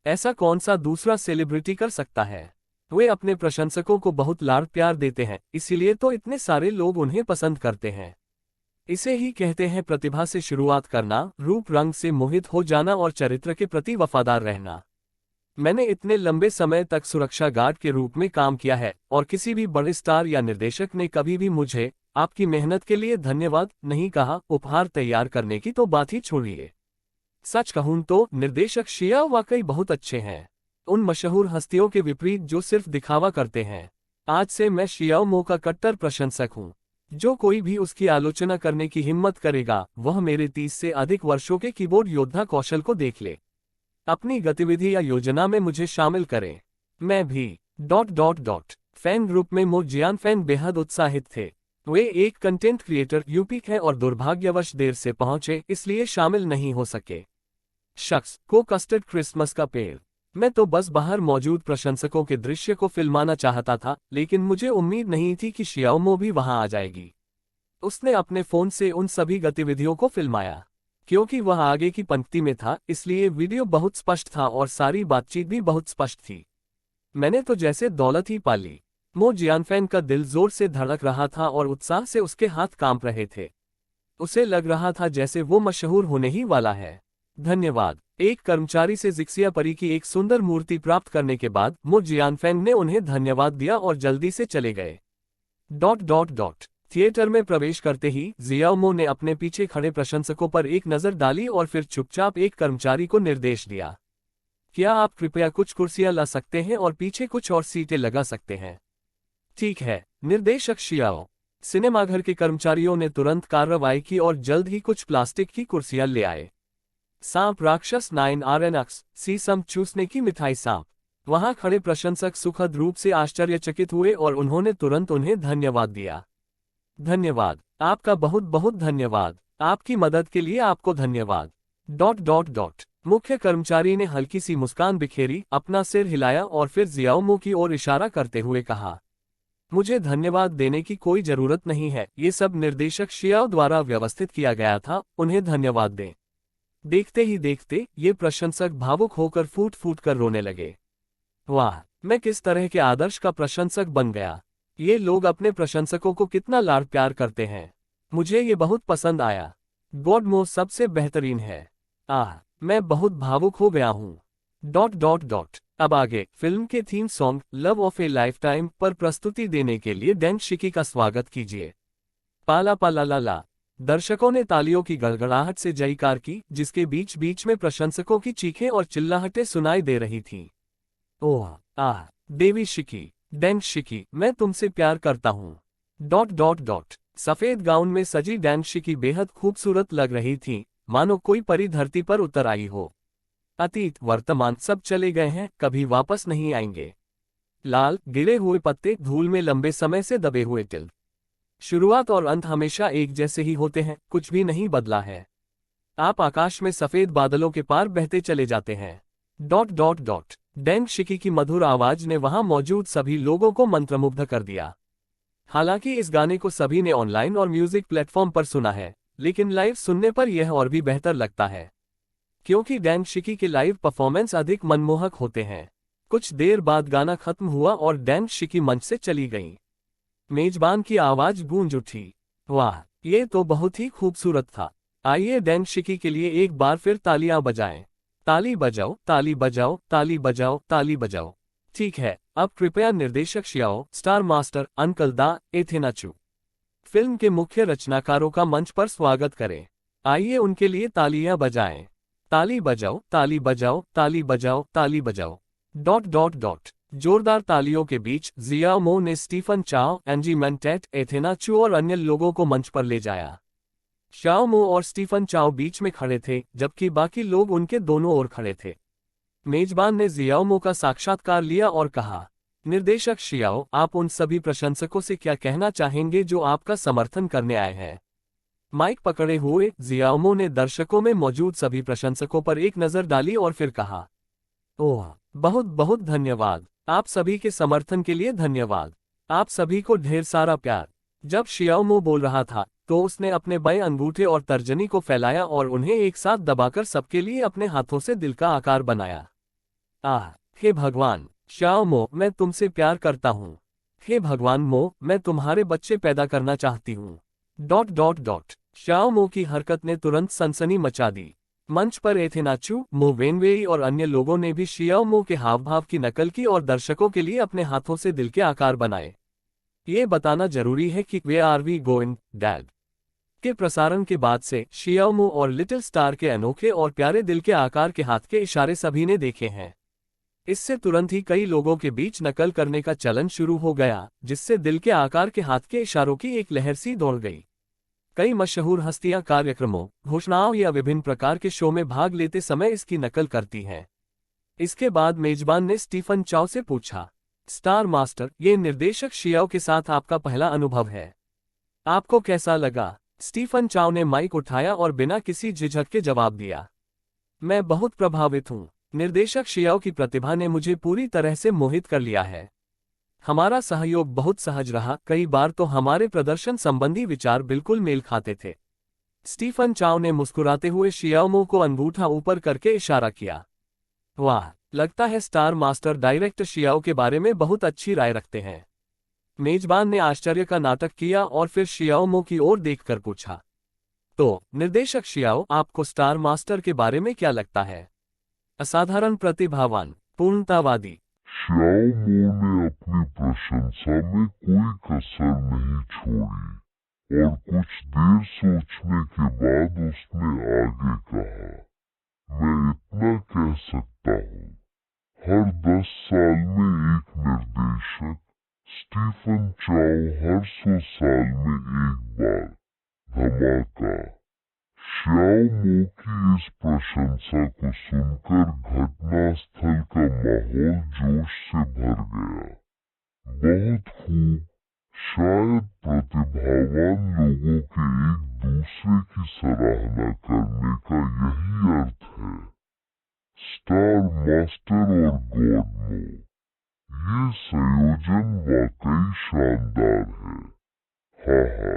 ऐसा कौन सा दूसरा सेलिब्रिटी कर सकता है। वे अपने प्रशंसकों को बहुत लाड़ प्यार देते हैं, इसीलिए तो इतने सारे लोग उन्हें पसंद करते हैं। इसे ही कहते हैं प्रतिभा से शुरुआत करना, रूप रंग से मोहित हो जाना और चरित्र के प्रति वफादार रहना। मैंने इतने लंबे समय तक सुरक्षा गार्ड के रूप में काम किया है और किसी भी बड़े स्टार या निर्देशक ने कभी भी मुझे आपकी मेहनत के लिए धन्यवाद नहीं कहा। उपहार तैयार करने की तो बात ही छोड़िए। सच कहूं तो निर्देशक शियाओ वाकई बहुत अच्छे हैं, उन मशहूर हस्तियों के विपरीत जो सिर्फ दिखावा करते हैं। आज से मैं शियाओमो का कट्टर प्रशंसक हूं। जो कोई भी उसकी आलोचना करने की हिम्मत करेगा वह मेरे 30 से अधिक वर्षों के कीबोर्ड योद्धा कौशल को देख ले। अपनी गतिविधि या योजना में मुझे शामिल करें। मैं भी फैन ग्रुप में मो जियानफैन बेहद उत्साहित थे। वे एक कंटेंट क्रिएटर यूपी है और दुर्भाग्यवश देर से पहुंचे, इसलिए शामिल नहीं हो सके। शख्स को कस्टर्ड क्रिसमस का पेड़। मैं तो बस बाहर मौजूद प्रशंसकों के दृश्य को फिल्माना चाहता था, लेकिन मुझे उम्मीद नहीं थी कि शियाओमो भी वहां आ जाएगी। उसने अपने फोन से उन सभी गतिविधियों को फिल्माया। क्योंकि वह आगे की पंक्ति में था, इसलिए वीडियो बहुत स्पष्ट था और सारी बातचीत भी बहुत स्पष्ट थी। मैंने तो जैसे दौलत ही पाली। मो जियानफैन का दिल जोर से धड़क रहा था और उत्साह से उसके हाथ कांप रहे थे। उसे लग रहा था जैसे वो मशहूर होने ही वाला है। धन्यवाद। एक कर्मचारी से जिक्सिया परी की एक सुंदर मूर्ति प्राप्त करने के बाद मो जियानफैन ने उन्हें धन्यवाद दिया और जल्दी से चले गए। थिएटर में प्रवेश करते ही शियाओमो ने अपने पीछे खड़े प्रशंसकों पर एक नजर डाली और फिर चुपचाप एक कर्मचारी को निर्देश दिया, क्या आप कृपया कुछ कुर्सियां ला सकते हैं और पीछे कुछ और सीटें लगा सकते हैं। ठीक है निर्देशक शियाओ। सिनेमाघर के कर्मचारियों ने तुरंत कार्रवाई की और जल्द ही कुछ प्लास्टिक की कुर्सियां ले आए। सांप राक्षस 9RNX सीसम चूसने की मिठाई सांप। वहां खड़े प्रशंसक सुखद रूप से आश्चर्यचकित हुए और उन्होंने तुरंत उन्हें धन्यवाद दिया। धन्यवाद, आपका बहुत बहुत धन्यवाद, आपकी मदद के लिए आपको धन्यवाद। मुख्य कर्मचारी ने हल्की सी मुस्कान बिखेरी, अपना सिर हिलाया और फिर शियाओमो की ओर इशारा करते हुए कहा, मुझे धन्यवाद देने की कोई जरूरत नहीं है, ये सब निर्देशक शियाओ द्वारा व्यवस्थित किया गया था, उन्हें धन्यवाद दें। देखते ही देखते ये प्रशंसक भावुक होकर फूट फूट कर रोने लगे। वाह, मैं किस तरह के आदर्श का प्रशंसक बन गया। ये लोग अपने प्रशंसकों को कितना लाड़ प्यार करते हैं। मुझे ये बहुत पसंद आया। गॉडमो सबसे बेहतरीन है। मैं बहुत भावुक हो गया हूँ। अब आगे फिल्म के theme song love of a lifetime पर प्रस्तुति देने के लिए डैन शिकी का स्वागत कीजिए। पाला पाला ला ला। दर्शकों ने तालियों की गड़गड़ाहट से जयकार की, जिसके बीच बीच में प्रशंसकों की चीखें और चिल्लाहटें सुनाई दे रही थीं। ओह आह, देवी शिकी, डैन शिकी, मैं तुमसे प्यार करता हूँ। Dot dot dot. सफेद गाउन में सजी डैन शिकी बेहद खूबसूरत लग रही थी, मानो कोई परी धरती पर उतर आई हो। अतीत वर्तमान सब चले गए हैं, कभी वापस नहीं आएंगे। लाल गिरे हुए पत्ते, धूल में लंबे समय से दबे हुए तिल। शुरुआत और अंत हमेशा एक जैसे ही होते हैं, कुछ भी नहीं बदला है। आप आकाश में सफेद बादलों के पार बहते चले जाते हैं। Dot dot dot. डैन शिकी की मधुर आवाज ने वहां मौजूद सभी लोगों को मंत्रमुग्ध कर दिया। हालांकि इस गाने को सभी ने ऑनलाइन और म्यूजिक प्लेटफॉर्म पर सुना है, लेकिन लाइव सुनने पर यह और भी बेहतर लगता है, क्योंकि डैन शिकी के लाइव परफॉर्मेंस अधिक मनमोहक होते हैं। कुछ देर बाद गाना खत्म हुआ और डैन शिकी मंच से चली गईं। मेजबान की आवाज गूंज उठी। वाह, ये तो बहुत ही खूबसूरत था। आइए डैन शिकी के लिए एक बार फिर तालियां बजाएं। ताली बजाओ, ताली बजाओ, ताली बजाओ, ताली बजाओ। ठीक है, अब कृपया निर्देशक शियाओ, स्टार मास्टर, अंकल दा एथेनाचू, फिल्म के मुख्य रचनाकारों का मंच पर स्वागत करें। आइए उनके लिए तालियां बजाएं। ताली बजाओ, ताली बजाओ, ताली बजाओ, ताली बजाओ। Dot dot dot. जोरदार तालियों के बीच जियाओ मो ने स्टीफन चाओ, एंजी मेंटेट, एथेनाचू और अन्य लोगों को मंच पर ले जाया। शाओ मो और स्टीफन चाओ बीच में खड़े थे, जबकि बाकी लोग उनके दोनों ओर खड़े थे। मेजबान ने जियाओमो का साक्षात्कार लिया और कहा, निर्देशक शियाओ, आप उन सभी प्रशंसकों से क्या कहना चाहेंगे जो आपका समर्थन करने आए हैं? माइक पकड़े हुए जियाओमो ने दर्शकों में मौजूद सभी प्रशंसकों पर एक नजर डाली और फिर कहा, ओह, बहुत बहुत धन्यवाद। आप सभी के समर्थन के लिए धन्यवाद। आप सभी को ढेर सारा प्यार। जब शियाओमो बोल रहा था, तो उसने अपने बाएं अंगूठे और तर्जनी को फैलाया और उन्हें एक साथ दबाकर सबके लिए अपने हाथों से दिल का आकार बनाया। आह, हे भगवान, शाओ मो, मैं तुमसे प्यार करता हूँ। हे भगवान मो, मैं तुम्हारे बच्चे पैदा करना चाहती हूँ। Dot dot dot. शाओ मो की हरकत ने तुरंत सनसनी मचा दी। मंच पर एथेनाचू, मो वेनवेई और अन्य लोगों ने भी शियाओ मो के हाव भाव की नकल की और दर्शकों के लिए अपने हाथों से दिल के आकार बनाए। ये बताना जरूरी है कि वे आर वी गोइंग डैड के प्रसारण के बाद से शियाओ मो और लिटिल स्टार के अनोखे और प्यारे दिल के आकार के हाथ के इशारे सभी ने देखे हैं। इससे तुरंत ही कई लोगों के बीच नकल करने का चलन शुरू हो गया, जिससे दिल के आकार के हाथ के इशारों की एक लहर सी दौड़ गई। कई मशहूर हस्तियां कार्यक्रमों, घोषणाओं या विभिन्न प्रकार के शो में भाग लेते समय इसकी नकल करती हैं। इसके बाद मेजबान ने स्टीफन चाओ से पूछा, स्टार मास्टर, ये निर्देशक शियाओ के साथ आपका पहला अनुभव है। आपको कैसा लगा? स्टीफन चाओ ने माइक उठाया और बिना किसी झिझक के जवाब दिया, मैं बहुत प्रभावित हूँ। निर्देशक शियाओ की प्रतिभा ने मुझे पूरी तरह से मोहित कर लिया है। हमारा सहयोग बहुत सहज रहा, कई बार तो हमारे प्रदर्शन संबंधी विचार बिल्कुल मेल खाते थे। स्टीफन चाओ ने मुस्कुराते हुए शियाओमो को अंगूठा ऊपर करके इशारा किया। वाह, लगता है स्टार मास्टर डायरेक्टर शियाओ के बारे में बहुत अच्छी राय रखते हैं। मेजबान ने आश्चर्य का नाटक किया और फिर शियाओमो की ओर देखकर पूछा, तो निर्देशक शियाओ, आपको स्टार मास्टर के बारे में क्या लगता है? असाधारण प्रतिभावान, पूर्णतावादी। श्याओ मो ने अपनी प्रशंसा में कोई कसर नहीं छोड़ी और कुछ देर सोचने के बाद उसने आगे कहा, मैं इतना कह सकता हूँ, हर 10 साल में एक निर्देशक, स्टीफन चाओ हर 100 साल में एक बार, धमाका। श्याओ मो की इस प्रशंसा को सुनकर घटनास्थल का माहौल जोश से भर गया। बहुत खूब, शायद प्रतिभावान लोगों के एक दूसरे की सराहना करने का यही अर्थ है। स्टार मास्टर और गॉड मो, ये संयोजन वाकई शानदार है।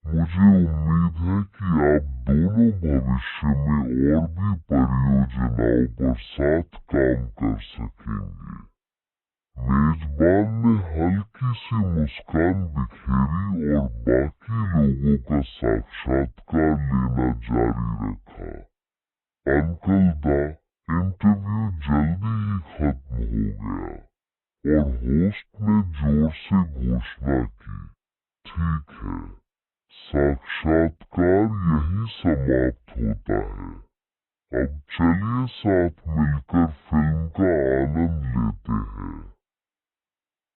हाँ हाँ, मुझे उम्मीद है कि आप दोनों भविष्य में और भी परियोजनाओं पर साथ काम कर सकेंगे। मेजबान ने हल्की सी मुस्कान बिखेरी और बाकी लोगों का साक्षात्कार लेना जारी रखा। अंकल दा, इंटरव्यू जल्दी ही खत्म हो गया और होस्ट ने जोर से घोषणा की, ठीक है, साक्षात्कार यही समाप्त होता है। अब चलिए साथ मिलकर फिल्म का आनंद लेते हैं।